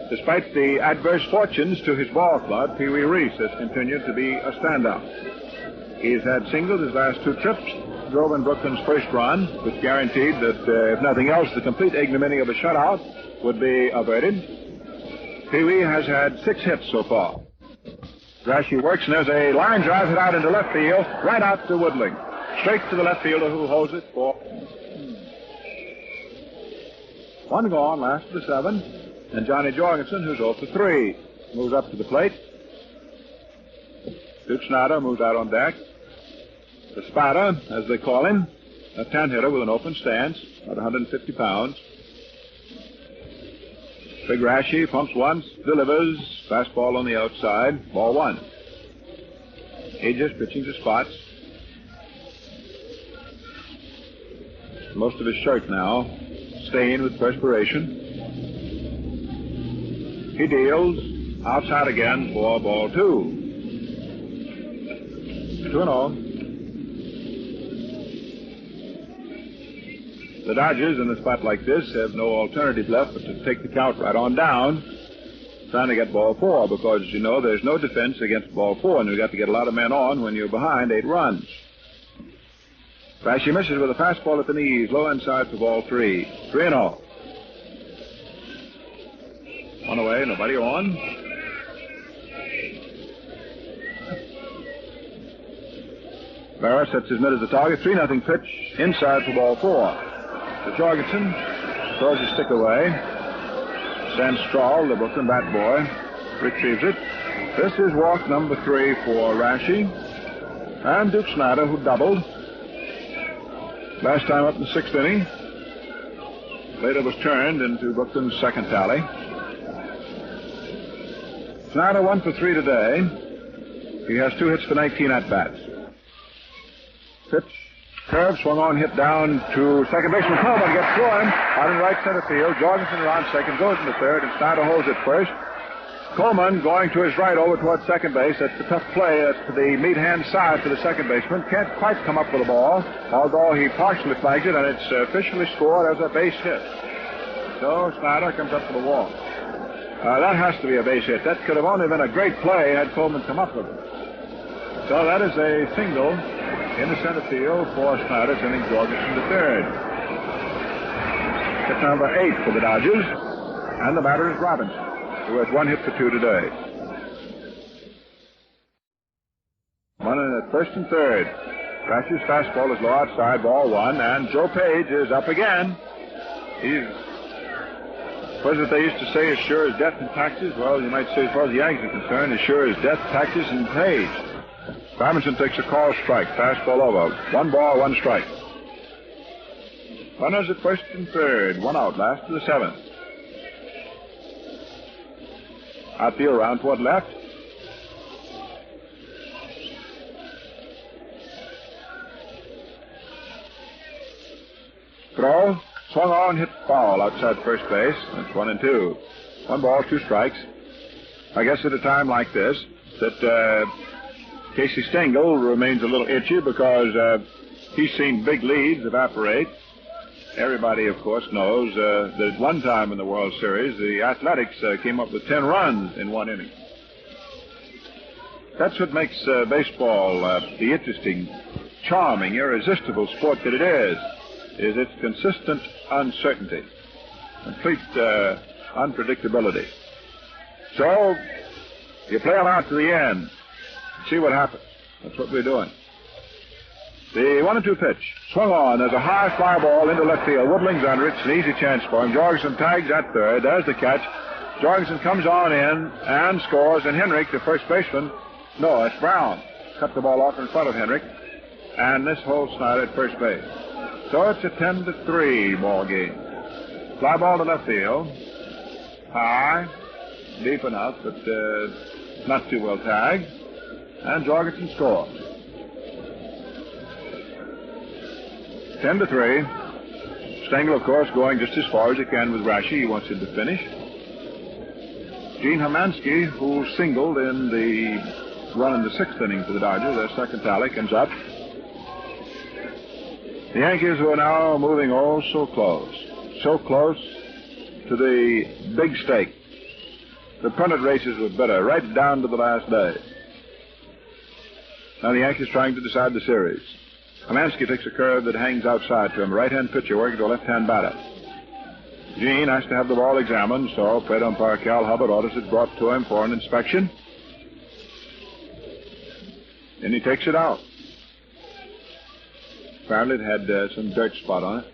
despite the adverse fortunes to his ball club, Pee Wee Reese has continued to be a standout. He's had singles his last 2 trips, drove in Brooklyn's first run, which guaranteed that, if nothing else, the complete ignominy of a shutout would be averted. Pee Wee has had 6 hits so far. Rashi works, and there's a line drive hit out into left field, right out to Woodling. Straight to the left fielder who holds it for 1 gone, last of the 7. And Johnny Jorgensen, who's 0 for 3, moves up to the plate. Duke Snyder moves out on deck. The Spider, as they call him, a 10-hitter with an open stance, about 150 pounds. Big Rashi pumps once, delivers, fastball on the outside, ball 1. Aegis pitching to Spots. Most of his shirt now stained with perspiration. He deals outside again for ball 2. 2-0. The Dodgers in a spot like this have no alternative left but to take the count right on down, trying to get ball 4, because, you know, there's no defense against ball 4, and you've got to get a lot of men on when you're behind 8 runs. Rashi misses with a fastball at the knees, low inside for ball 3. 3-0. 1 away, nobody on. Barra sets his mid as the target. 3-0 pitch inside for ball 4. To Jorgensen, throws his stick away. Sam Strahl, the Brooklyn bat boy, retrieves it. This is walk number 3 for Rashi. And Duke Snyder, who doubled. Last time up in the 6th inning. Later was turned into Brooklyn's 2nd tally. Snyder 1 for 3 today. He has 2 hits for 19 at-bats. Pitch. Curve, swung on, hit down to second baseman Coleman, gets through him, out in right center field. Jorgensen around second, goes into third, and Snyder holds it first. Coleman going to his right over towards second base. That's the tough play. That's to the meat-hand side for the second baseman. Can't quite come up with the ball, although he partially flagged it, and it's officially scored as a base hit. So Snyder comes up to the wall. That has to be a base hit. That could have only been a great play had Coleman come up with it. So that is a single in the center field for Snyder, sending Jorgensen to third. Hit number 8 for the Dodgers. And the batter is Robinson, who has 1 hit for 2 today. 1 in at first and third. Rashi's fastball is low outside, ball 1, and Joe Page is up again. He's, what is it they used to say, as sure as death and taxes? Well, you might say as far as the Yankees are concerned, as sure as death, taxes, and Page. Simonson takes a call strike. Fastball over. 1 ball, 1 strike. Runners at first and third. 1 out. Last of the 7th. Outfield around toward left. Throw. Swung on, hit foul outside first base. That's 1 and 2. 1 ball, 2 strikes. I guess at a time like this that Casey Stengel remains a little itchy because he's seen big leads evaporate. Everybody, of course, knows that at one time in the World Series, the Athletics came up with 10 runs in 1 inning. That's what makes baseball the interesting, charming, irresistible sport that it is its consistent uncertainty, complete unpredictability. So, you play them out to the end, see what happens. That's what we're doing. The 1-2 pitch. Swung on. There's a high fly ball into left field. Woodling's under it. It's an easy chance for him. Jorgensen tags at third. There's the catch. Jorgensen comes on in and scores. And Henrik, the first baseman, no, it's Brown, cut the ball off in front of Henrik. And this holds Snyder at first base. So it's a 10-3 ball game. Fly ball to left field. High. Deep enough, but not too well tagged. And Jorgensen scores. 10-3. Stengel, of course, going just as far as he can with Rashi. He wants him to finish. Gene Hermansky, who singled in the run in the 6th inning for the Dodgers, their second tally, comes up. The Yankees are now moving oh so close to the big stake. The pennant races were bitter, right down to the last day. Now the Yankees trying to decide the series. Hermansky takes a curve that hangs outside to him. Right-hand pitcher working to a left-hand batter. Gene has to have the ball examined, so plate umpire Cal Hubbard orders it brought to him for an inspection. And he takes it out. Apparently it had some dirt spot on it.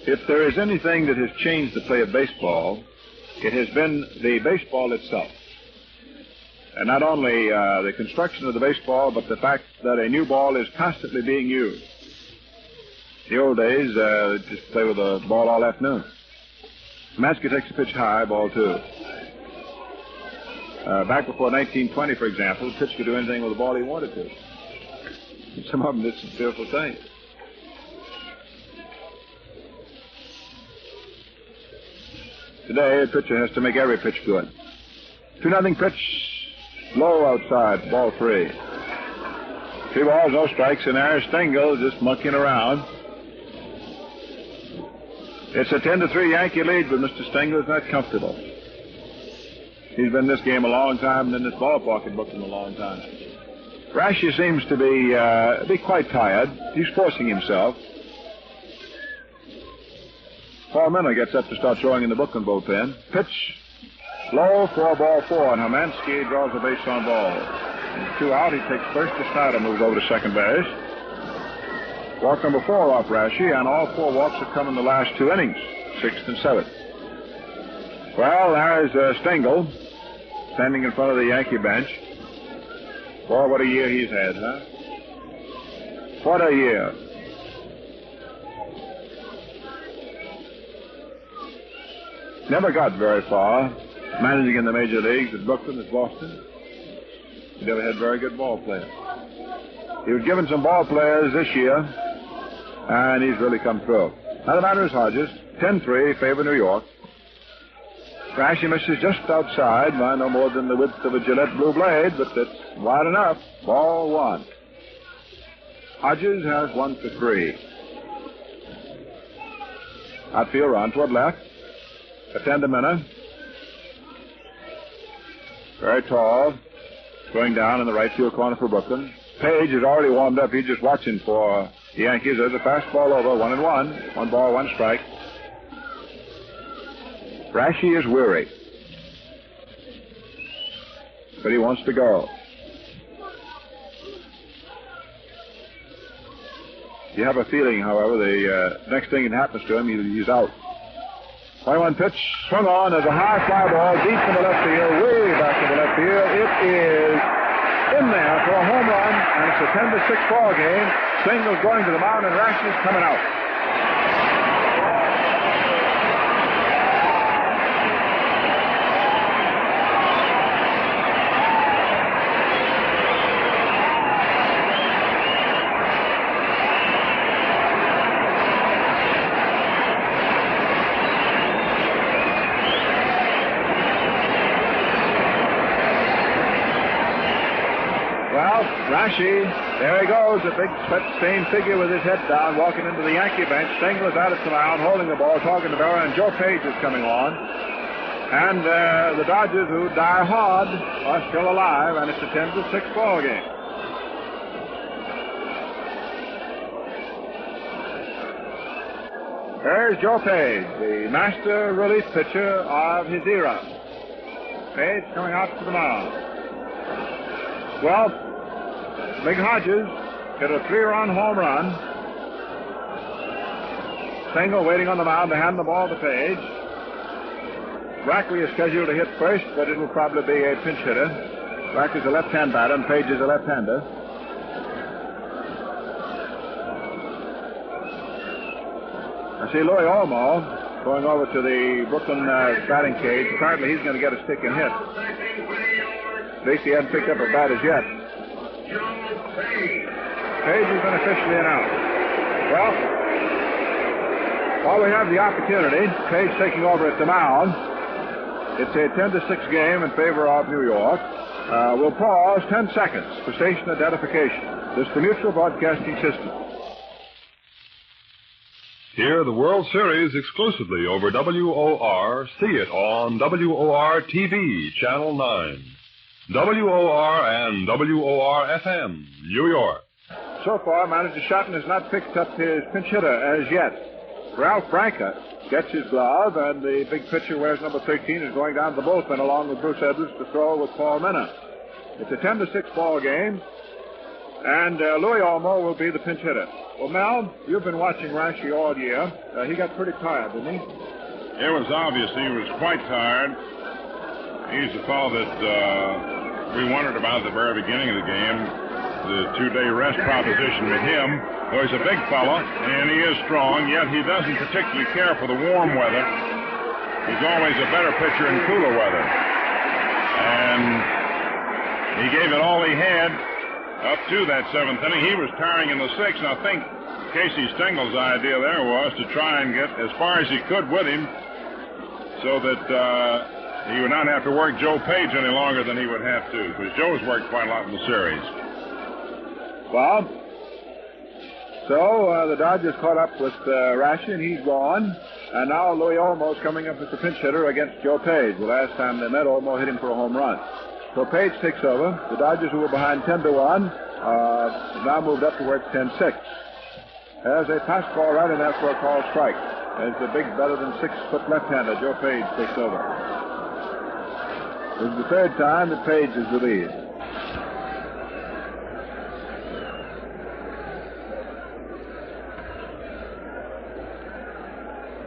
If there is anything that has changed the play of baseball, it has been the baseball itself. And not only the construction of the baseball, but the fact that a new ball is constantly being used. The old days, just play with a ball all afternoon. Hermansky takes a pitch high, ball 2. Back before 1920, for example, the pitcher could do anything with the ball he wanted to. And some of them did some fearful things. Today, a pitcher has to make every pitch good. 2-0 pitch. Low outside, ball 3. 3 balls, no strikes, and there's Stengel just monkeying around. It's a 10-3 Yankee lead, but Mr. Stengel is not comfortable. He's been in this game a long time, and in this ballpark had booked him a long time. Rashi seems to be quite tired. He's forcing himself. Paul Miller gets up to start throwing in the Brooklyn bullpen. Pitch. Low, 4-4, and Hermansky draws a base on ball. And 2 out, he takes first to Snyder, moves over to second base. Walk number 4 off Rashi, and all 4 walks have come in the last 2 innings, 6th and 7th. Well, there's Stengel, standing in front of the Yankee bench. Boy, what a year he's had, huh? What a year. Never got very far. Managing in the major leagues at Brooklyn, at Boston. He never had very good ball players. He was given some ball players this year, and he's really come through. Now the matter is Hodges, 10-3, favor New York. Rashi misses just outside by no more than the width of a Gillette blue blade, but it's wide enough. Ball 1. Hodges has 1 for 3. Outfield round toward left. Attend a minute. Very tall. Going down in the right field corner for Brooklyn. Page is already warmed up. He's just watching for the Yankees. There's a fastball over. 1-1. 1 ball, 1 strike. Rashi is weary. But he wants to go. You have a feeling, however, the next thing that happens to him, he's out. 1 pitch, swung on. There's a high fly ball deep in the left field, way back in the left field. It is in there for a home run, and it's a 10-6 ball game. Stengels going to the mound, and Rasch's coming out. Rashi, there he goes, a big sweat-stained figure with his head down, walking into the Yankee bench. Stengels out at the mound, holding the ball, talking to Berra, and Joe Page is coming on. And the Dodgers, who die hard, are still alive, and it's a 10-6 ball game. There's Joe Page, the master relief pitcher of his era. Page coming out to the mound. Well, Big Hodges hit a 3-run home run. Stengel waiting on the mound to hand the ball to Page. Rackley is scheduled to hit first, but it will probably be a pinch hitter. Rackley's a left-hand batter, and Page is a left-hander. I see Louis Olmo going over to the Brooklyn batting cage. Apparently he's going to get a stick and hit. At least he hasn't picked up a bat as yet. Page has been officially announced. Well, while we have the opportunity, Page taking over at the mound. It's a 10-6 game in favor of New York. We'll pause 10 seconds for station identification. This is the Mutual Broadcasting System. Hear the World Series exclusively over WOR. See it on WOR TV, Channel 9. WOR and WOR-FM, New York. So far, Manager Shotton has not picked up his pinch hitter as yet. Ralph Branca gets his glove, and the big pitcher wears number 13, is going down to the bullpen along with Bruce Edwards to throw with Paul Minna. It's a 10-6 ball game, and Louis Olmo will be the pinch hitter. Well, Mel, you've been watching Rashi all year. He got pretty tired, didn't he? It was obvious he was quite tired. He's a fellow that we wondered about at the very beginning of the game, the 2-day rest proposition with him. Well, he's a big fellow, and he is strong, yet he doesn't particularly care for the warm weather. He's always a better pitcher in cooler weather. And he gave it all he had up to that 7th inning. He was tiring in the 6th, and I think Casey Stengel's idea there was to try and get as far as he could with him so that he would not have to work Joe Page any longer than he would have to, because Joe's worked quite a lot in the series. Well, so the Dodgers caught up with Rashi, and he's gone. And now Louis Olmo's coming up as the pinch hitter against Joe Page. The last time they met, Olmo hit him for a home run. So Page takes over. The Dodgers, who were behind 10-1, now moved up to where it's 10-6. There's a pass ball right in there for a called strike. As the big, better than 6-foot left-hander, Joe Page, takes over. This is the 3rd time that Page is the lead.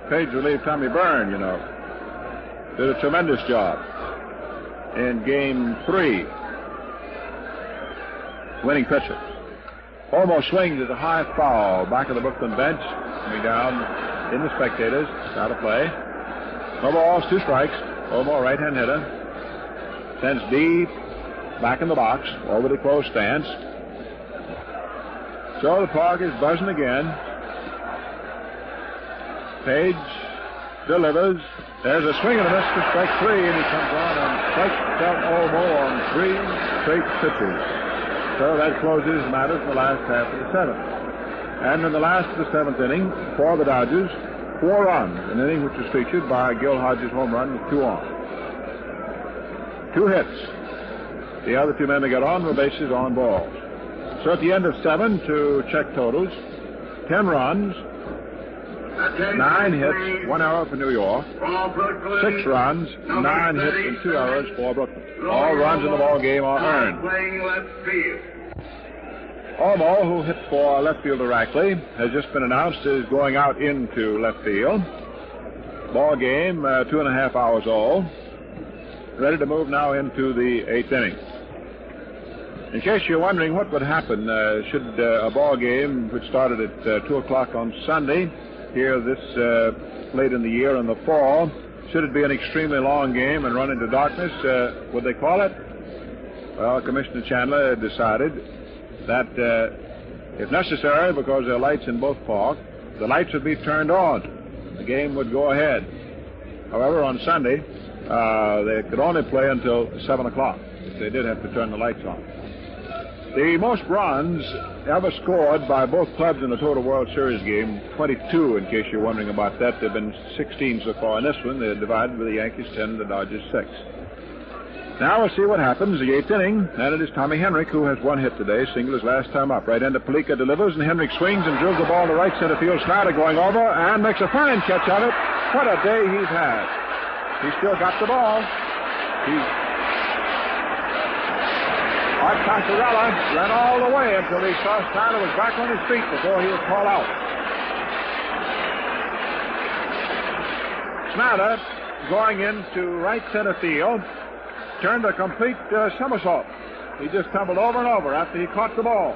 Page relieved Tommy Byrne, you know. Did a tremendous job in Game 3. Winning pitcher. Olmo swings as a high foul. Back of the Brooklyn bench. Coming down in the spectators. Out of play. No balls, 2 strikes. Olmo, right-hand hitter. Sends deep. Back in the box. Over the close stance. So the park is buzzing again. Page delivers. There's a swing and a miss for strike 3, and he comes on and strikes out Olmo on 3 straight pitches. So that closes matters in the last half of the 7th. And in the last of the 7th inning, for the Dodgers, 4 runs, an inning which was featured by Gil Hodges' home run with 2 on. 2 hits. The other 2 men that got on were bases on balls. So at the end of 7, to check totals, 10 runs, 9 hits, 1 error for New York, 6 runs, 9 hits, and 2 errors for Brooklyn. All runs in the ball game are earned. Olmo, who hit for left fielder Rackley, has just been announced as going out into left field. Ball game, 2.5 hours old. Ready to move now into the 8th inning. In case you're wondering what would happen should a ball game which started at 2 o'clock on Sunday, here this late in the year in the fall, should it be an extremely long game and run into darkness, would they call it? Well, Commissioner Chandler decided that if necessary, because there are lights in both parks, the lights would be turned on. The game would go ahead. However, on Sunday, they could only play until 7 o'clock. They did have to turn the lights on. The most runs ever scored by both clubs in a total World Series game, 22, in case you're wondering about that. There have been 16 so far in this one. They're divided with the Yankees 10 and the Dodgers 6. Now we'll see what happens. The 8th inning, and it is Tommy Henrik who has one hit today, single his last time up. Right end to Palika delivers, and Henrik swings and drills the ball to right center field. Snyder going over and makes a fine catch of it. What a day he's had. He's still got the ball. Art Pasarella ran all the way until he saw Snyder was back on his feet before he was called out. Snyder, going into right center field, turned a complete somersault. He just tumbled over and over after he caught the ball.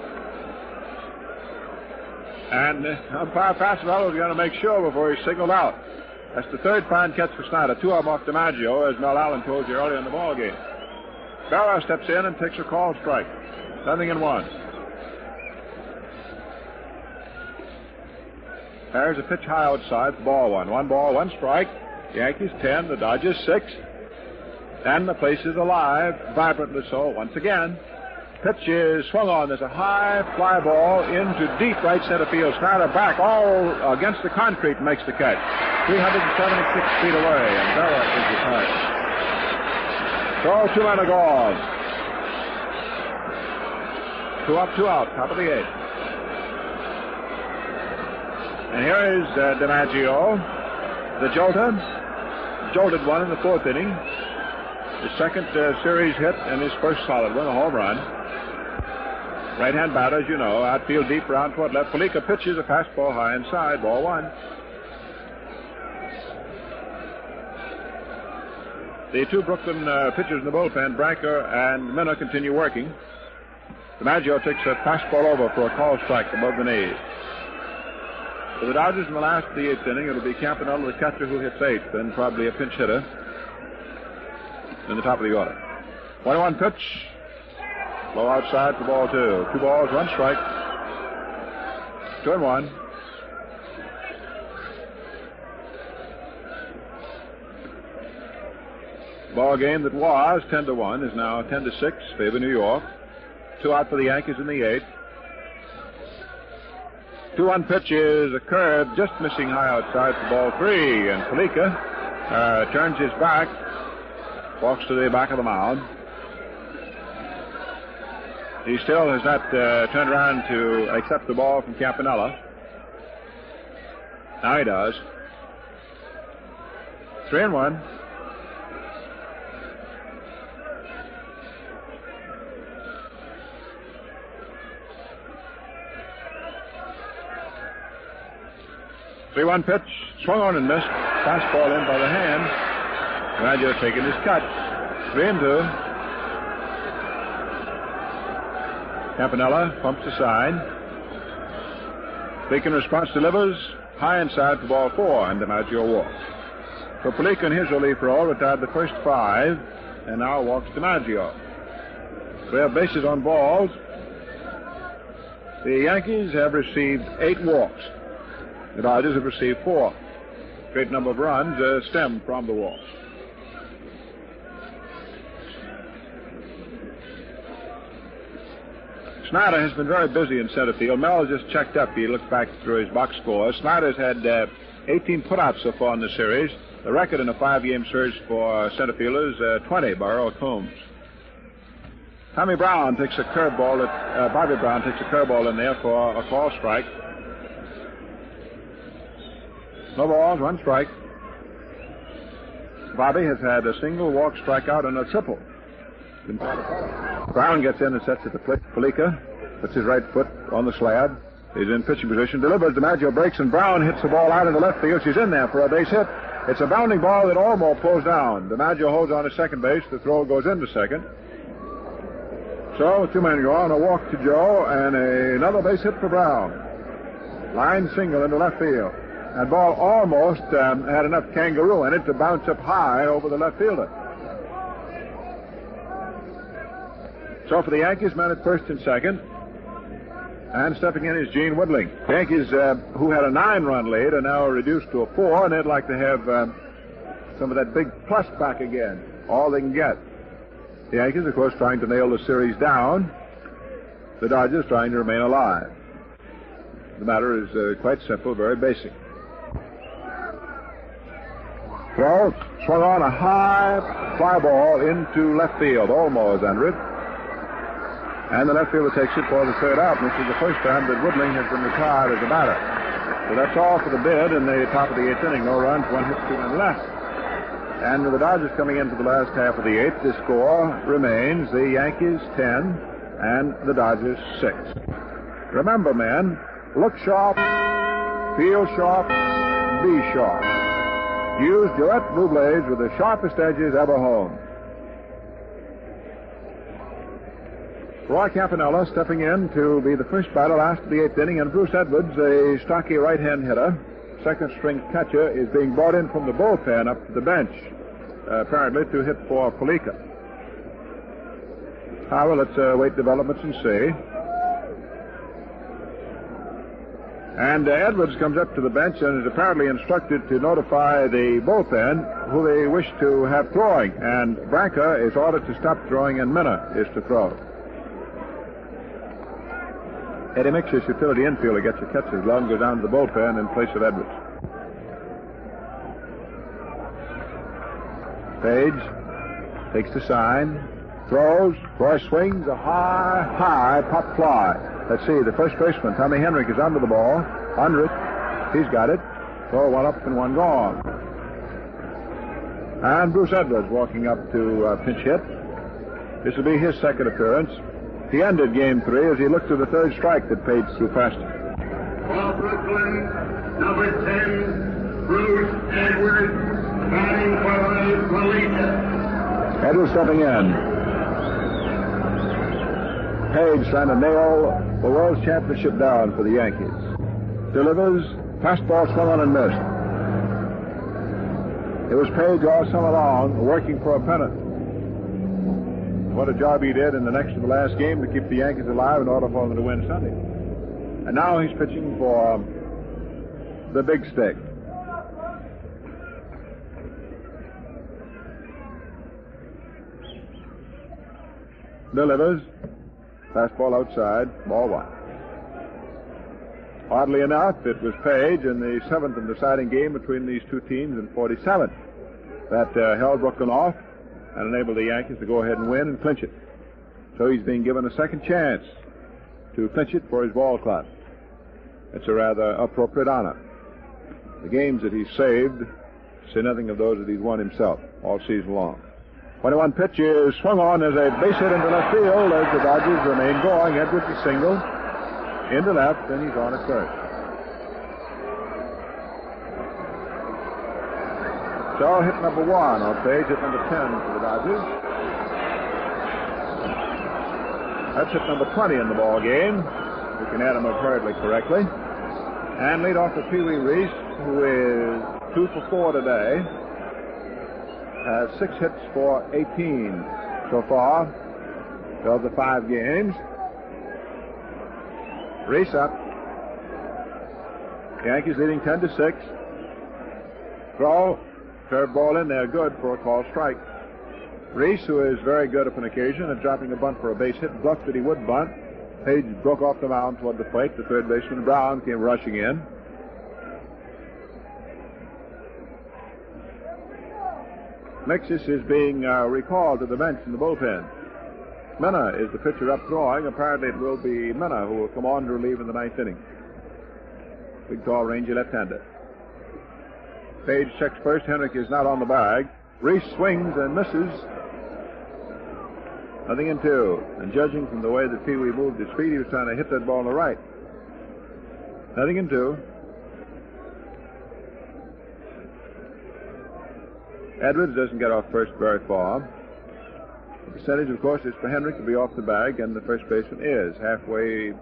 And umpire Pasarella was going to make sure before he signaled out. That's the third fine catch for Snyder. 2 of them off DiMaggio, as Mel Allen told you earlier in the ball game. Barrow steps in and takes a called strike. 0-1. There's a pitch high outside for ball one. 1 ball, 1 strike. Yankees 10, the Dodgers 6. And the place is alive, vibrantly so, once again. Pitch is swung on. There's a high fly ball into deep right center field. Snyder back all against the concrete and makes the catch. 376 feet away, and Barrow is retired. So 2 men are gone. 2 up, 2 out, top of the 8th. And here is DiMaggio, the jolter. Jolted one in the 4th inning. His second series hit and his first solid one, a home run. Right-hand batter, as you know, outfield deep, round toward left. Palika pitches a fastball high inside, ball 1. The 2 Brooklyn pitchers in the bullpen, Branker and Minna, continue working. DiMaggio takes a fastball over for a call strike above the knees. For the Dodgers in the last of the 8th inning, it'll be Campanella, the catcher, who hits 8th, then probably a pinch hitter in the top of the order. 1-1 pitch. Low outside for ball 2. 2 balls, 1 strike. 2-1. Ball game that was 10-1 is now 10-6, favor New York. 2 out for the Yankees in the 8th. 2-1 pitch is a curve, just missing high outside for ball 3, and Palika turns his back, walks to the back of the mound. He still has not turned around to accept the ball from Campanella. Now he does. 3-1. Three-one pitch, swung on and missed. Fastball in by the hand. DiMaggio taking his cut. 3-2. Campanella pumps aside. Palika in response delivers high inside for ball 4, and DiMaggio walks. So Palika in his relief role retired the first 5, and now walks DiMaggio. We have bases on balls. The Yankees have received 8 walks. The Dodgers have received 4. Great number of runs stem from the walks. Snyder has been very busy in center field. Mel has just checked up. He looked back through his box scores. Snyder's had 18 putouts so far in the series. The record in a 5-game series for center fielders, 20 by Earl Coombs. Bobby Brown takes a curveball in there for a call strike. No balls, 1 strike. Bobby has had a single, walk, strikeout, and a triple. Brown gets in and sets at the plate. Palika puts his right foot on the slab. He's in pitching position. Delivers. DiMaggio breaks, and Brown hits the ball out into left field. She's in there for a base hit. It's a bounding ball that Olmo pulls down. DiMaggio holds on to second base. The throw goes into second. So, with 2 men go on, a walk to Joe, and another base hit for Brown. Line single into left field. That ball almost had enough kangaroo in it to bounce up high over the left fielder. So for the Yankees, men at first and second. And stepping in is Gene Woodling. The Yankees, who had a 9-run lead, are now reduced to a 4, and they'd like to have some of that big plus back again, all they can get. The Yankees, of course, trying to nail the series down. The Dodgers trying to remain alive. The matter is quite simple, very basic. Throw, swung on a high fly ball into left field. Olmo is under it. And the left fielder takes it for the third out. This is the first time that Woodling has been retired as a batter. So that's all for the bid in the top of the 8th inning. No runs, 1 hit, 2 men left. And with the Dodgers coming into the last half of the 8th, the score remains the Yankees 10 and the Dodgers 6. Remember, men, look sharp, feel sharp, be sharp. Use Gillette Blue Blades with the sharpest edges ever honed. Roy Campanella stepping in to be the first batter last of the 8th inning, and Bruce Edwards, a stocky right-hand hitter, second-string catcher, is being brought in from the bullpen up to the bench, apparently to hit for Palika. However, let's wait developments and see. And Edwards comes up to the bench and is apparently instructed to notify the bullpen who they wish to have throwing. And Branca is ordered to stop throwing, and Minna is to throw. Eddie Mixer's utility infielder gets a catch as Lund goes down to the bullpen in place of Edwards. Page takes the sign, throws, Roy swings a high pop fly. Let's see, the first baseman, Tommy Henrik, is under the ball. Under it. He's got it. So 1 up and 1 gone. And Bruce Edwards walking up to pinch hit. This will be his second appearance. He ended game 3 as he looked to the third strike that Page threw past him. For Brooklyn, number 10, Bruce Edwards, batting for the Palika. Edwards stepping in. Page trying to nail the World Championship down for the Yankees. Delivers, fastball swung on and missed. It was Page all summer long working for a pennant. What a job he did in the next to the last game to keep the Yankees alive in order for them to win Sunday. And now he's pitching for the big stake. Delivers. Fastball outside. Ball 1. Oddly enough, it was Page in the 7th and deciding game between these two teams in 47 that held Brooklyn off and enabled the Yankees to go ahead and win and clinch it. So he's being given a second chance to clinch it for his ball club. It's a rather appropriate honor. The games that he's saved say nothing of those that he's won himself all season long. 21 pitch is swung on as a base hit into left field as the Dodgers remain going. Edwards is single into left, and he's on at first. So hit number 1 on Page, hit number 10 for the Dodgers. That's hit number 20 in the ball game. You can add them up hurriedly correctly. And lead off to Pee Wee Reese, who is 2 for 4 today. Has 6 hits for 18 so far of the 5 games. Reese up. Yankees leading 10-6. Throw. Curveball in there, good for a called strike. Reese, who is very good upon occasion at dropping a bunt for a base hit, bluffed that he would bunt. Page broke off the mound toward the plate. The third baseman, Brown, came rushing in. Mixis is being recalled to the bench in the bullpen. Minna is the pitcher up throwing. Apparently it will be Minna who will come on to relieve in the 9th inning. Big, tall, rangy left-hander. Page checks first. Henrik is not on the bag. Reese swings and misses. Nothing in 2. And judging from the way that Pee Wee moved his feet, he was trying to hit that ball on the right. Nothing in 2. Edwards doesn't get off first very far. The percentage, of course, is for Henrik to be off the bag, and the first baseman is halfway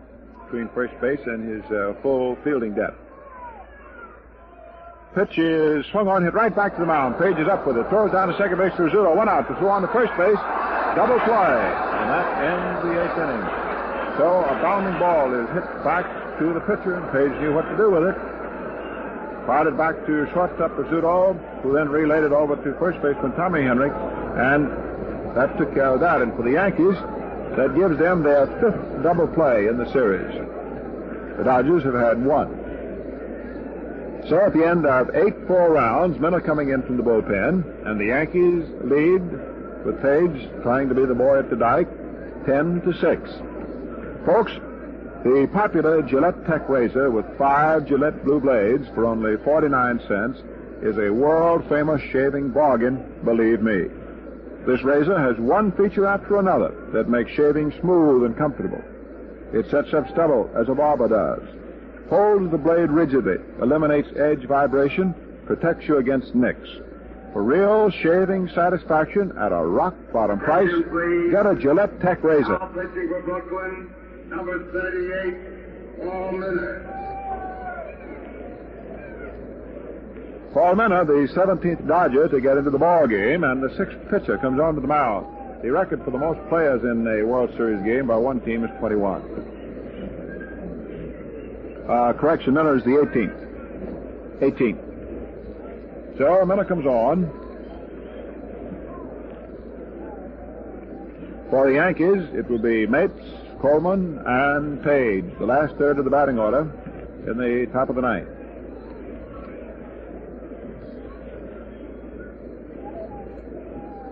between first base and his full fielding depth. Pitch is swung on, hit right back to the mound. Page is up with it. Throws down to second base for Rizzuto. One out to throw on to first base. Double play. And that ends the 8th inning. So a bounding ball is hit back to the pitcher, and Page knew what to do with it. Fired it back to shortstop Rizzuto, who then relayed it over to first baseman Tommy Henrik, and that took care of that. And for the Yankees, that gives them their 5th double play in the series. The Dodgers have had 1. So at the end of 8 full rounds, men are coming in from the bullpen, and the Yankees lead with Page trying to be the boy at the dike, 10-6. Folks, the popular Gillette Tech razor with 5 Gillette blue blades for only 49 cents is a world-famous shaving bargain, believe me. This razor has one feature after another that makes shaving smooth and comfortable. It sets up stubble as a barber does, holds the blade rigidly, eliminates edge vibration, protects you against nicks. For real shaving satisfaction at a rock-bottom price, get a Gillette Tech razor. Now pitching for Brooklyn, number 38, Paul Miller. Paul Miller, the 17th Dodger to get into the ball game, and the 6th pitcher comes onto the mound. The record for the most players in a World Series game by one team is 21. Correction, Miller is the 18th. So Miller comes on. For the Yankees, it will be Mapes, Coleman, and Page, the last third of the batting order in the top of the 9th.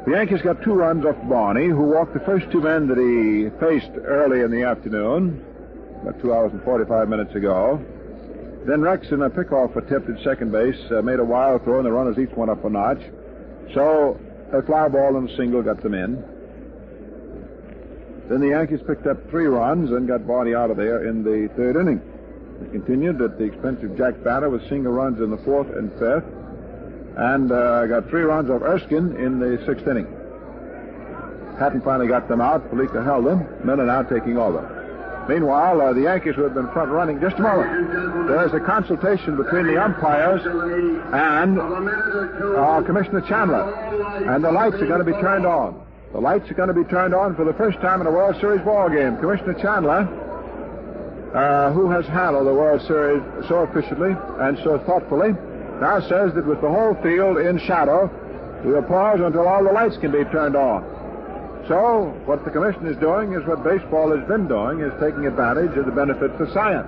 The Yankees got 2 runs off Barney, who walked the first 2 men that he faced early in the afternoon, about 2 hours and 45 minutes ago. Then Rex, in a pickoff attempt at second base, made a wild throw, and the runners each went up a notch. So a fly ball and a single got them in. Then the Yankees picked up 3 runs and got Barney out of there in the 3rd inning. They continued at the expense of Jack Banner with single runs in the 4th and 5th. And got 3 runs off Erskine in the 6th inning. Hatton finally got them out. Palika held them. Miller now taking over. Meanwhile, the Yankees, who have been front running, just a moment. There's a consultation between the umpires and Commissioner Chandler. And the lights are going to be turned on. The lights are going to be turned on for the first time in a World Series ball game. Commissioner Chandler, who has handled the World Series so efficiently and so thoughtfully, now says that with the whole field in shadow, we will pause until all the lights can be turned on. So, what the commission is doing is what baseball has been doing, is taking advantage of the benefits of science.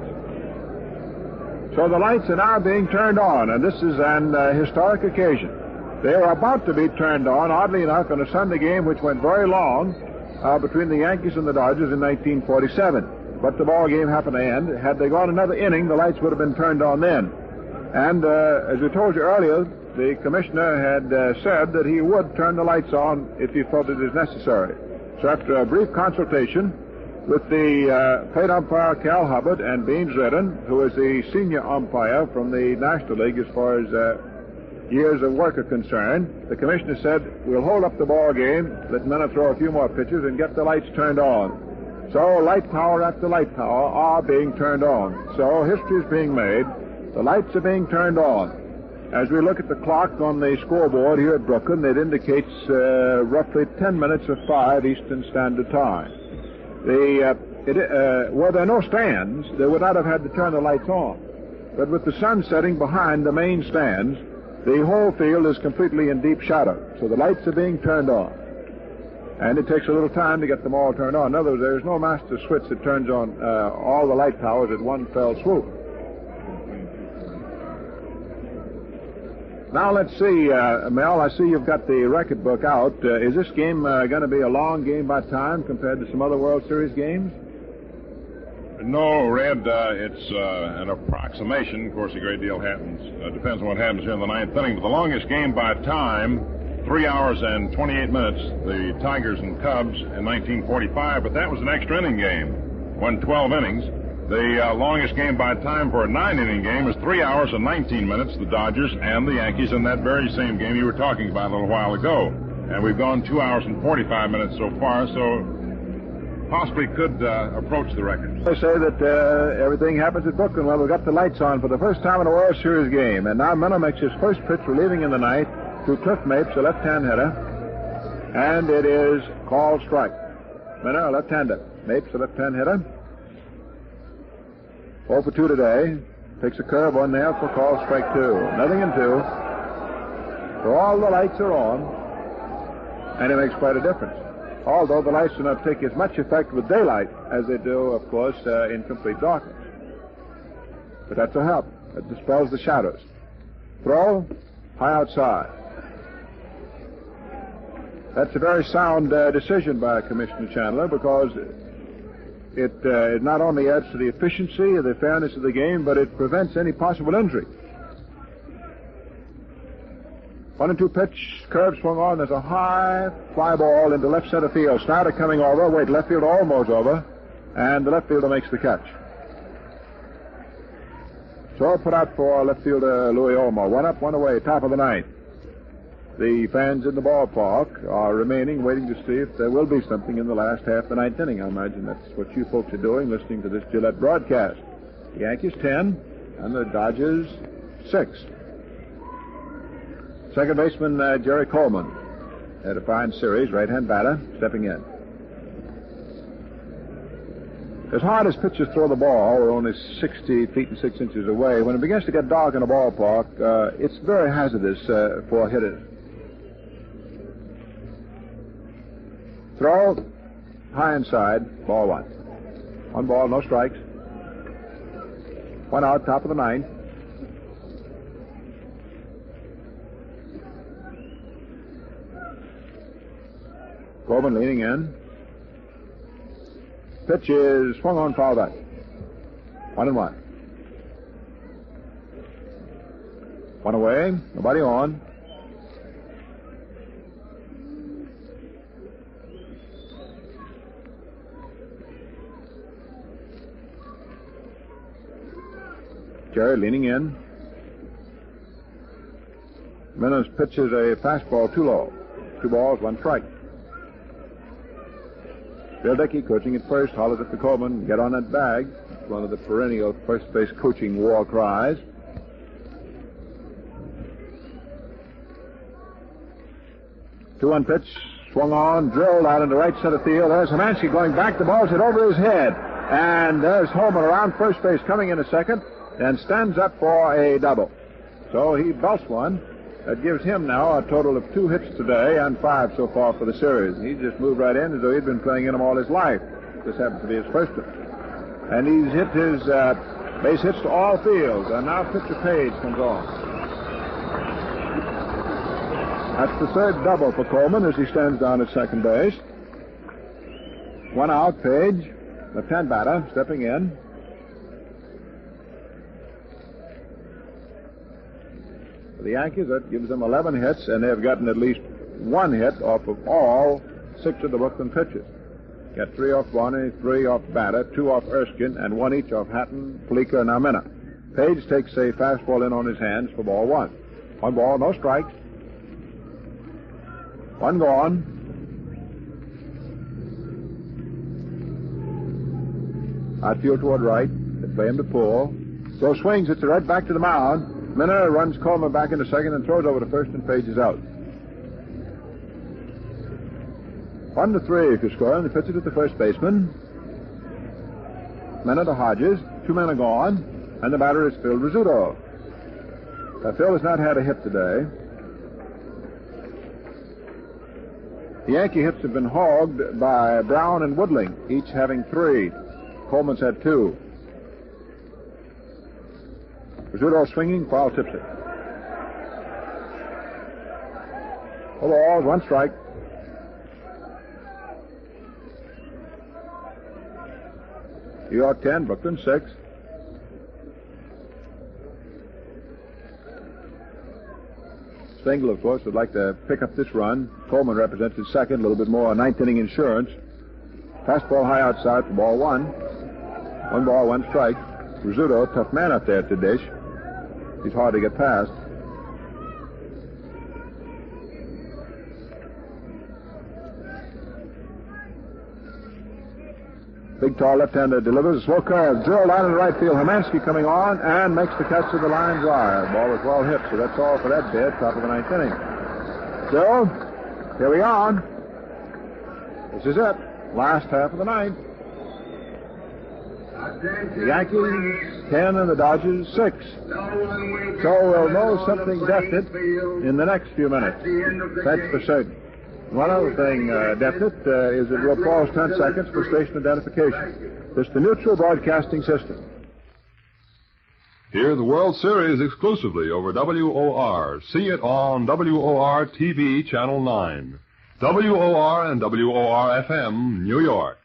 So the lights are now being turned on, and this is an historic occasion. They are about to be turned on, oddly enough, in a Sunday game which went very long between the Yankees and the Dodgers in 1947. But the ball game happened to end. Had they gone another inning, the lights would have been turned on then. And as we told you earlier, the commissioner had said that he would turn the lights on if he felt it is necessary. So after a brief consultation with the plate umpire Cal Hubbard and Beans Redden, who is the senior umpire from the National League as far as years of work are concerned, the commissioner said, we'll hold up the ball game, let Miller throw a few more pitches, and get the lights turned on. So light tower after light tower are being turned on. So history is being made. The lights are being turned on. As we look at the clock on the scoreboard here at Brooklyn, it indicates roughly 10 minutes of 5 Eastern Standard Time. Were there no stands, they would not have had to turn the lights on. But with the sun setting behind the main stands, the whole field is completely in deep shadow. So the lights are being turned on. And it takes a little time to get them all turned on. In other words, there's no master switch that turns on all the light towers at one fell swoop. Now let's see, Mel, I see you've got the record book out. Is this game going to be a long game by time compared to some other World Series games? No, Red, it's an approximation. Of course, a great deal happens. Depends on what happens here in the 9th inning. But the longest game by time, 3 hours and 28 minutes, the Tigers and Cubs in 1945. But that was an extra inning game. Won 12 innings. The longest game by time for a 9-inning game is 3 hours and 19 minutes, the Dodgers and the Yankees in that very same game you were talking about a little while ago. And we've gone 2 hours and 45 minutes so far, so possibly could approach the record. They say that everything happens at Brooklyn. Well, we've got the lights on for the first time in a World Series game. And now Miller makes his first pitch relieving in the ninth to Cliff Mapes, a left-hand hitter. And it is called strike. Miller, a left-hander. Mapes, a left-hand hitter. 0 for 2 today. Takes a curve on there for call strike 2. Nothing in 2. So all the lights are on. And it makes quite a difference. Although the lights do not take as much effect with daylight as they do, of course, in complete darkness. But that's a help. It dispels the shadows. Throw, high outside. That's a very sound decision by Commissioner Chandler, because it not only adds to the efficiency and the fairness of the game, but it prevents any possible injury. 1-2 pitch, curve swung on. There's a high fly ball into left center field. Snyder coming over. Wait, left field almost over. And the left fielder makes the catch. So put out for left fielder Louis Olmo. 1 up, 1 away, top of the ninth. The fans in the ballpark are remaining, waiting to see if there will be something in the last half of the ninth inning. I imagine that's what you folks are doing, listening to this Gillette broadcast. The Yankees 10 and the Dodgers 6. Second baseman Jerry Coleman had a fine series, right-hand batter, stepping in. As hard as pitchers throw the ball, we're only 60 feet and 6 inches away. When it begins to get dark in a ballpark, it's very hazardous for hitters. Throw, high inside, ball 1. 1 ball, no strikes. 1 out, top of the ninth. Coleman leaning in. Pitch is swung on, foul back. 1-1. 1 away, nobody on. Jerry leaning in. Miller's pitches a fastball too low. 2 balls, 1 strike. Bill Dickey, coaching at first, hollers at the Coleman, get on that bag. It's one of the perennial first base coaching war cries. Two-one pitch, swung on, drilled out into right center field. There's Hermansky going back. The ball's hit over his head. And there's Holman around first base, coming in a second, and stands up for a double. So he belts one. That gives him now a total of 2 hits today and 5 so far for the series. He just moved right in as though he'd been playing in them all his life. This happens to be his first one. And he's hit his base hits to all fields. And now pitcher Page comes on. That's the 3rd double for Coleman as he stands down at second base. 1 out, Page, left-hand batter, stepping in. For the Yankees, that gives them 11 hits, and they've gotten at least 1 hit off of all 6 of the Brooklyn pitchers. Got 3 off Barney, 3 off Batter, 2 off Erskine, and 1 each off Hatton, Fleeker, and Almena. Page takes a fastball in on his hands for ball 1. 1 ball, no strikes. 1 gone. Outfield toward right. They play him to pull. So swings, it's right back to the mound. Minner runs Coleman back into second and throws over to first, and Page is out. 1-3 if you score, and they pitch it to the first baseman. Minner to Hodges. 2 men are gone, and the batter is Phil Rizzuto. Phil has not had a hit today. The Yankee hits have been hogged by Brown and Woodling, each having 3. Coleman's had 2. Rizzuto swinging, foul tips it. 4 balls, 1 strike. New York 10, Brooklyn 6. Stengel, of course, would like to pick up this run. Coleman represents his second, a little bit more 9th inning insurance. Fastball high outside for ball 1. 1 ball, 1 strike. Rizzuto, tough man up there at the dish. He's hard to get past. Big, tall left-hander delivers a slow curve. Drilled line in the right field. Hermansky coming on and makes the catch to the line drive. The ball was well hit, so that's all for that bid. Top of the 9th inning. So, here we are. This is it. Last half of the 9th. The Yankees 10 and the Dodgers 6. So we'll know something definite in the next few minutes. That's for certain. One other thing definite is that we'll pause 10 seconds for station identification. It's the neutral broadcasting system. Hear the World Series exclusively over WOR. See it on WOR TV Channel 9. WOR and WOR FM, New York.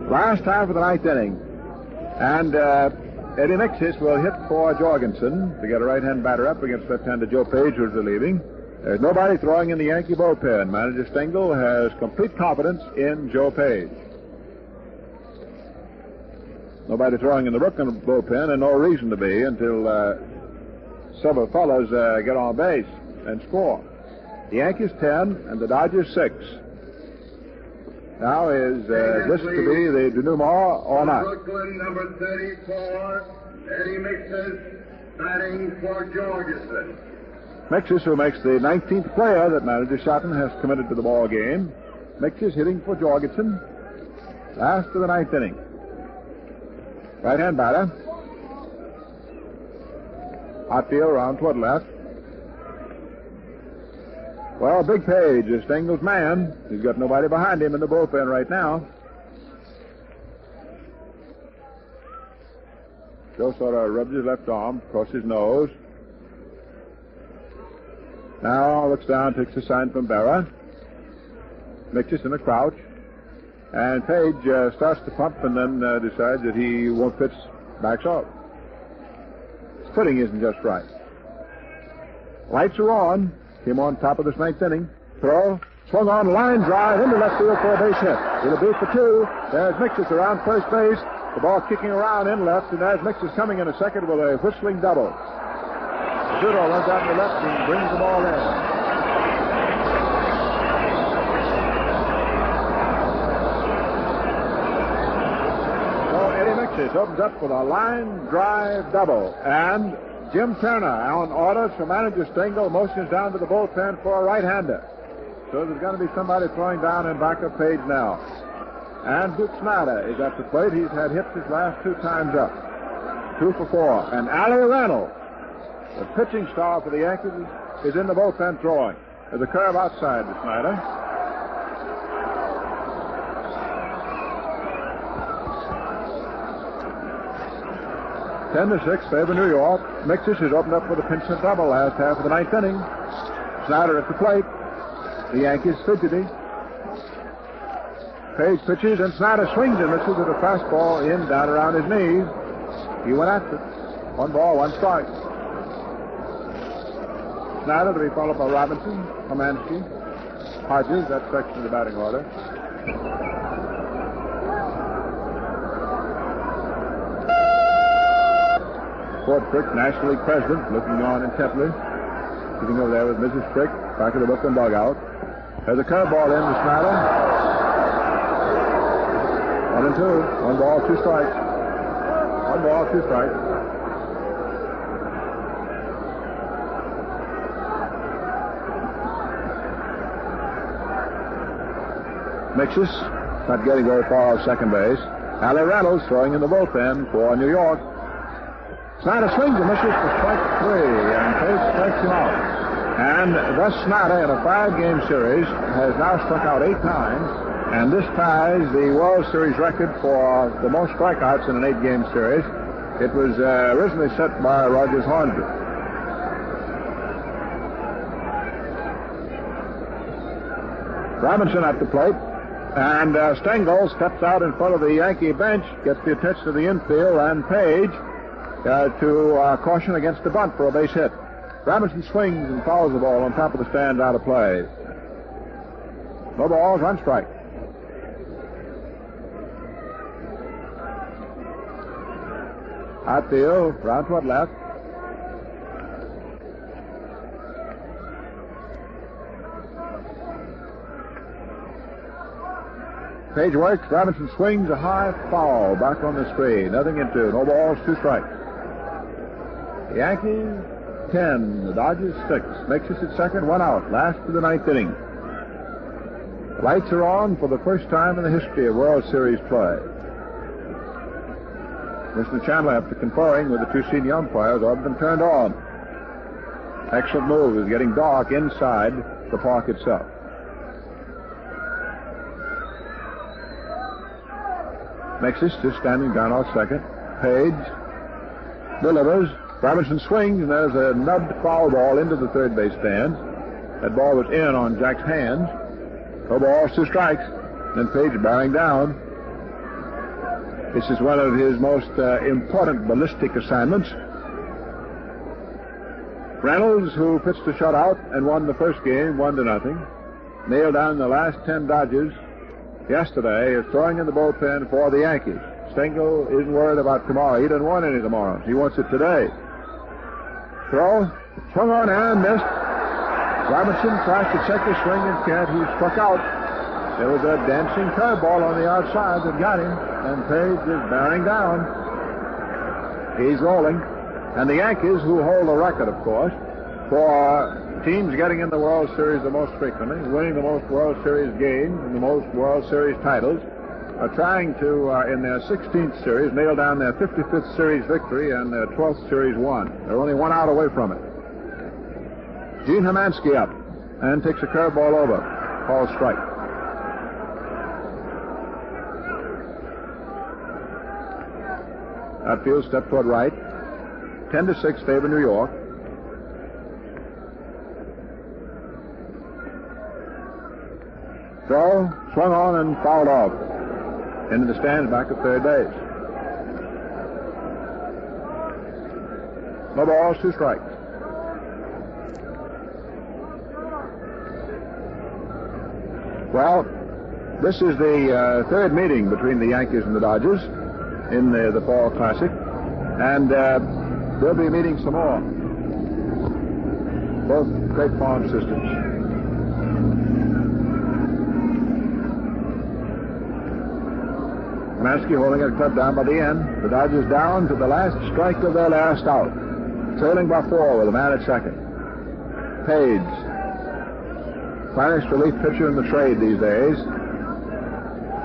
Last half of the 9th inning. And Eddie Mixis will hit for Jorgensen to get a right-hand batter up against left-hander Joe Page, who's relieving. There's nobody throwing in the Yankee bullpen. Manager Stengel has complete confidence in Joe Page. Nobody throwing in the Brooklyn bullpen, and no reason to be until several fellas get on base and score. The Yankees 10 and the Dodgers 6. Now is this to be the denouement or not? Brooklyn, number 34, Eddie Mixis, batting for Jorgensen. Mixis, who makes the 19th player that manager Shotton has committed to the ball game. Mixis hitting for Jorgensen. Last of the 9th inning. Right-hand batter. Outfield around toward left. Well, Big Page is Stengel's man. He's got nobody behind him in the bullpen right now. Joe sort of rubs his left arm across his nose. Now looks down, takes a sign from Berra. Mixes in a crouch. And Page starts to pump and then decides that he won't pitch, backs off. His footing isn't just right. Lights are on. Came on top of this 9th inning. Throw. Swung on, line drive into left field for a base hit. It'll be for 2. There's Mixis around first base. The ball kicking around in left, and there's Mixis coming in a second with a whistling double. Rizzuto runs out to the left and brings the ball in. So Eddie Mixis opens up with a line drive double, and Jim Turner, on orders from manager Stengel, motions down to the bullpen for a right-hander. So there's going to be somebody throwing down in backup Page now. And Duke Snyder is at the plate. He's had hits his last 2 times up. 2 for 4. And Allie Reynolds, the pitching star for the Yankees, is in the bullpen throwing. There's a curve outside to Snyder. Ten to 6, favor New York. Mixis is opened up with a pinch hit double last half of the 9th inning. Snyder at the plate. The Yankees fidgety. Page pitches and Snyder swings and misses with a fastball in down around his knees. He went after it. 1 ball, 1 strike. Snyder to be followed by Robinson, Hermansky, Hodges, that section of the batting order. Fort Frick, National League president, looking on intently. Sitting over there with Mrs. Frick, back of the Brooklyn dugout. There's a curveball in to Snyder. 1 and 2. 1 ball, 2 strikes. 1 ball, 2 strikes. Mixis not getting very far off second base. Allie Reynolds throwing in the bullpen for New York. Snyder swings and misses for strike 3, and Page strikes him out. And thus Snyder, in a 5-game series, has now struck out 8 times, and this ties the World Series record for the most strikeouts in an 8-game series. It was originally set by Rogers Hornsby. Robinson at the plate, and Stengel steps out in front of the Yankee bench, gets the attention of the infield, and Page to caution against the bunt for a base hit. Robinson swings and fouls the ball on top of the stand out of play. No balls, one strike. Outfield, round toward left. Page works. Robinson swings a high foul back on the screen. Nothing in two. No balls, two strikes. The Yankees 10. The Dodgers 6. Makes us at second, one out. Last of the ninth inning. The lights are on for the first time in the history of World Series play. Mr. Chandler, after conferring with the two senior umpires, ordered them turned on. Excellent move. It's getting dark inside the park itself. Mexis just standing down off second. Page delivers. Robinson swings, and there's a nubbed foul ball into the third base stands. That ball was in on Jack's hands. No balls, two strikes. Then Page bearing down. This is one of his most important ballistic assignments. Reynolds, who pitched a shutout and won the first game 1-0, nailed down the last 10 Dodgers yesterday, is throwing in the bullpen for the Yankees. Stengel isn't worried about tomorrow. He doesn't want any tomorrow. He wants it today. Throw, swung on and missed. Robinson tries to check his swing and can't. He struck out. There was a dancing curveball on the outside that got him, and Page is bearing down. He's rolling. And the Yankees, who hold the record, of course, for teams getting in the World Series the most frequently, winning the most World Series games and the most World Series titles, are trying to, in their 16th series, nail down their 55th series victory and their 12th series won. They're only one out away from it. Gene Hermansky up and takes a curveball over. Called strike. Outfield step toward right. 10-6 favor New York. Throw, swung on and fouled off. Into the stands back at third base. No balls, two strikes. Well, this is the third meeting between the Yankees and the Dodgers in the Fall Classic, and they'll be meeting some more. Both great farm systems. Hermansky holding it club down by the end. The Dodgers down to the last strike of their last out, trailing by 4 with a man at second. Page, finest relief pitcher in the trade these days,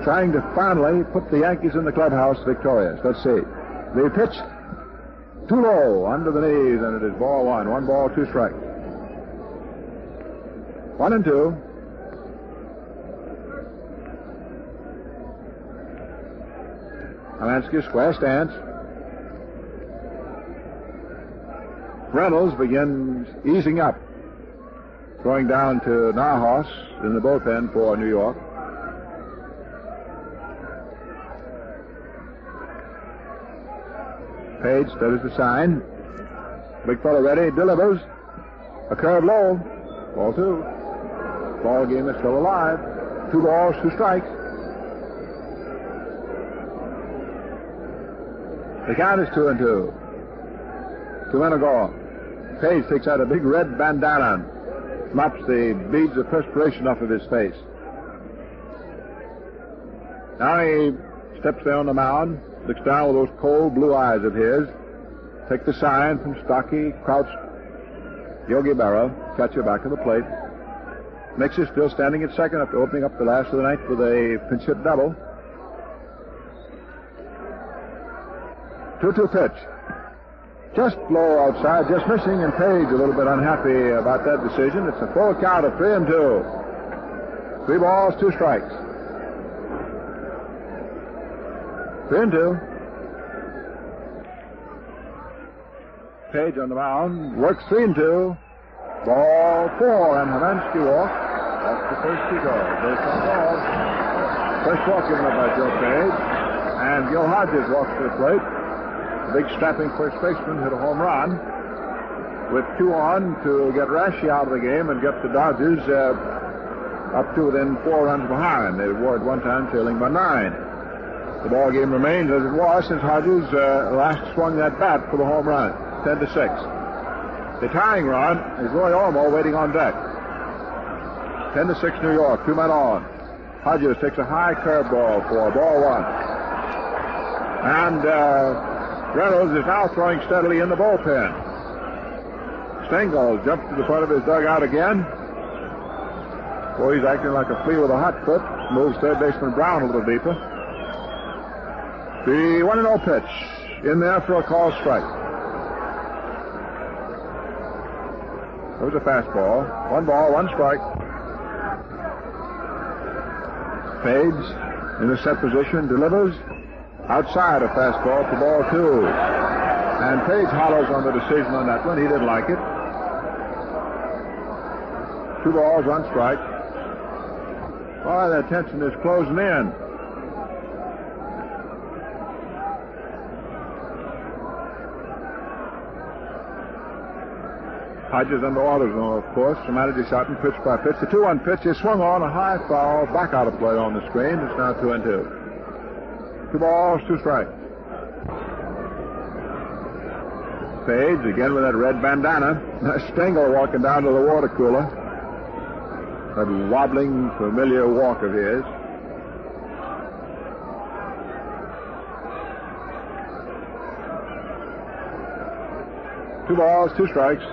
trying to finally put the Yankees in the clubhouse victorious. Let's see. The pitch too low, under the knees, and it is ball one. 1 ball, 2 strikes. 1-2. Hermansky, square stance. Reynolds begins easing up, throwing down to Narhos in the bullpen for New York. Page studies the sign. Big fella ready, delivers. A curve low. Ball 2. Ball game is still alive. 2 balls, 2 strikes. The count is 2-2. 2 men are gone. Page takes out a big red bandana, mops the beads of perspiration off of his face. Now he steps there on the mound, looks down with those cold blue eyes of his. Take the sign from stocky, crouched Yogi Berra, catcher back of the plate. Mixer still standing at second after opening up the last of the ninth with a pinch hit double. 2-2 pitch. Just low outside, just missing, and Page a little bit unhappy about that decision. It's a full count of 3-2. 3 balls, 2 strikes. 3-2. Page on the mound, works 3-2. Ball 4, and Hermansky walks. That's the first he goes. There's some ball. First walk given up by Joe Page, and Gil Hodges walks to the plate. The big strapping first baseman hit a home run. with 2 on to get Rashi out of the game and get the Dodgers up to within 4 runs behind. They were at one time trailing by 9. The ball game remains as it was since Hodges last swung that bat for the home run, 10-6. The tying run is Roy Olmo waiting on deck. 10-6 New York, 2 men on. Hodges takes a high curveball for ball 1. And Reynolds is now throwing steadily in the bullpen. Stengel jumps to the front of his dugout again. Boy, he's acting like a flea with a hot foot. Moves third baseman Brown a little deeper. The 1-0 pitch. In there for a call strike. There's a fastball. 1 ball, 1 strike. Fades in a set position. Delivers outside a fastball for ball 2. And Page hollows on the decision on that one. He didn't like it. 2 balls, 1 strike. Oh, the tension is closing in. Hodges under orders, of course. The manager shot and pitch by pitch. The 2-1 pitch is swung on, a high foul, back out of play on the screen. It's now 2-2. 2 balls, 2 strikes. Page again with that red bandana. Stengel walking down to the water cooler. That wobbling, familiar walk of his. Two balls, 2 strikes.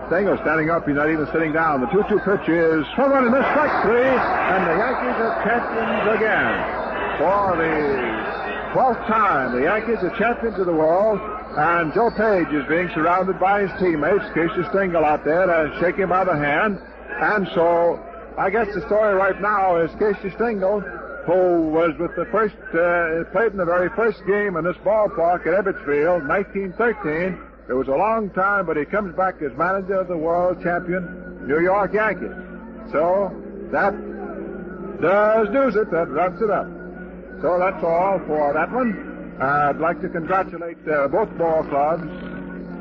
Stengel standing up. He's not even sitting down. The 2-2 pitch is swung on and missed, strike 3. And the Yankees are champions again. For the 12th time, the Yankees are champions of the world. And Joe Page is being surrounded by his teammates. Casey Stengel out there to shake him by the hand. And so, I guess the story right now is Casey Stengel, who was with the first, played in the very first game in this ballpark at Ebbetsfield, 1913. It was a long time, but he comes back as manager of the world champion New York Yankees. So, that does it. That wraps it up. So that's all for that one. I'd like to congratulate both ball clubs.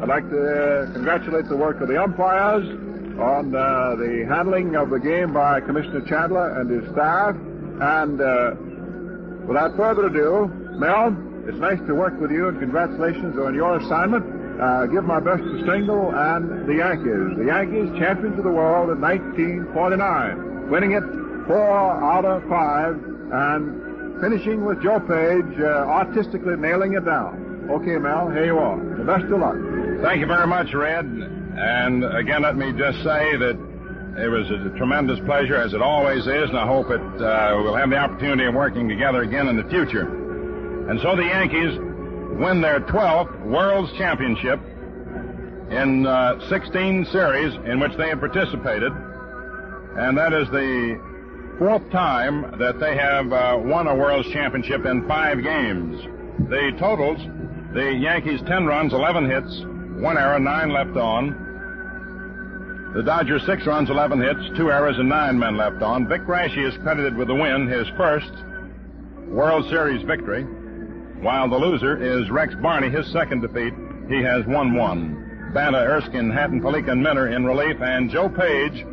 I'd like to congratulate the work of the umpires on the handling of the game by Commissioner Chandler and his staff. And without further ado, Mel, it's nice to work with you, and congratulations on your assignment. Give my best to Stengel and the Yankees. The Yankees, champions of the world in 1949, winning it 4 out of 5, and finishing with Joe Page artistically nailing it down. Okay, Mel, here you are. The best of luck. Thank you very much, Red. And again, let me just say that it was a tremendous pleasure, as it always is, and I hope we'll have the opportunity of working together again in the future. And so the Yankees win their 12th World's Championship in 16 series in which they have participated, and that is the 4th time that they have won a World's Championship in 5 games. The totals, the Yankees 10 runs, 11 hits, 1 error, 9 left on. The Dodgers 6 runs, 11 hits, 2 errors, and 9 men left on. Vic Raschi is credited with the win, his first World Series victory, while the loser is Rex Barney, his second defeat. He has 1-1. Banta, Erskine, Hatton, Palika, and Minner in relief, and Joe Page,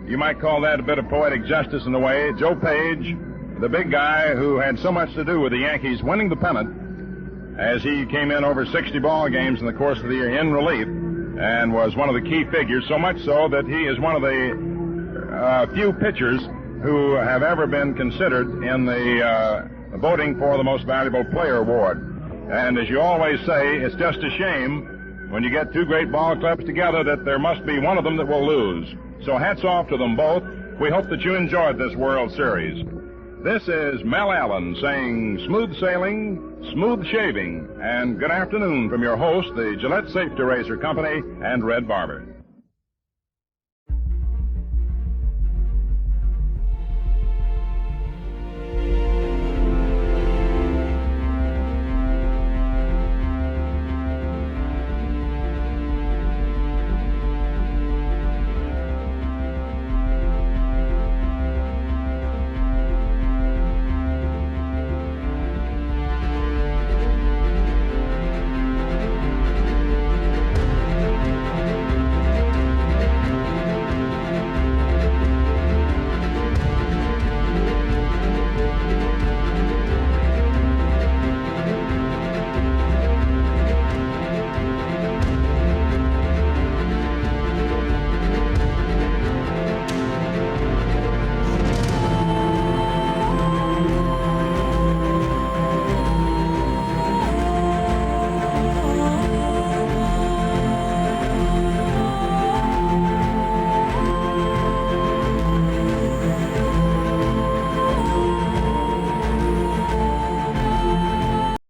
you might call that a bit of poetic justice in a way. Joe Page, the big guy who had so much to do with the Yankees winning the pennant, as he came in over 60 ball games in the course of the year in relief, and was one of the key figures, so much so that he is one of the few pitchers who have ever been considered in the voting for the Most Valuable Player Award. And as you always say, it's just a shame when you get 2 great ball clubs together that there must be one of them that will lose. So hats off to them both. We hope that you enjoyed this World Series. This is Mel Allen saying smooth sailing, smooth shaving, and good afternoon from your host, the Gillette Safety Razor Company, and Red Barber.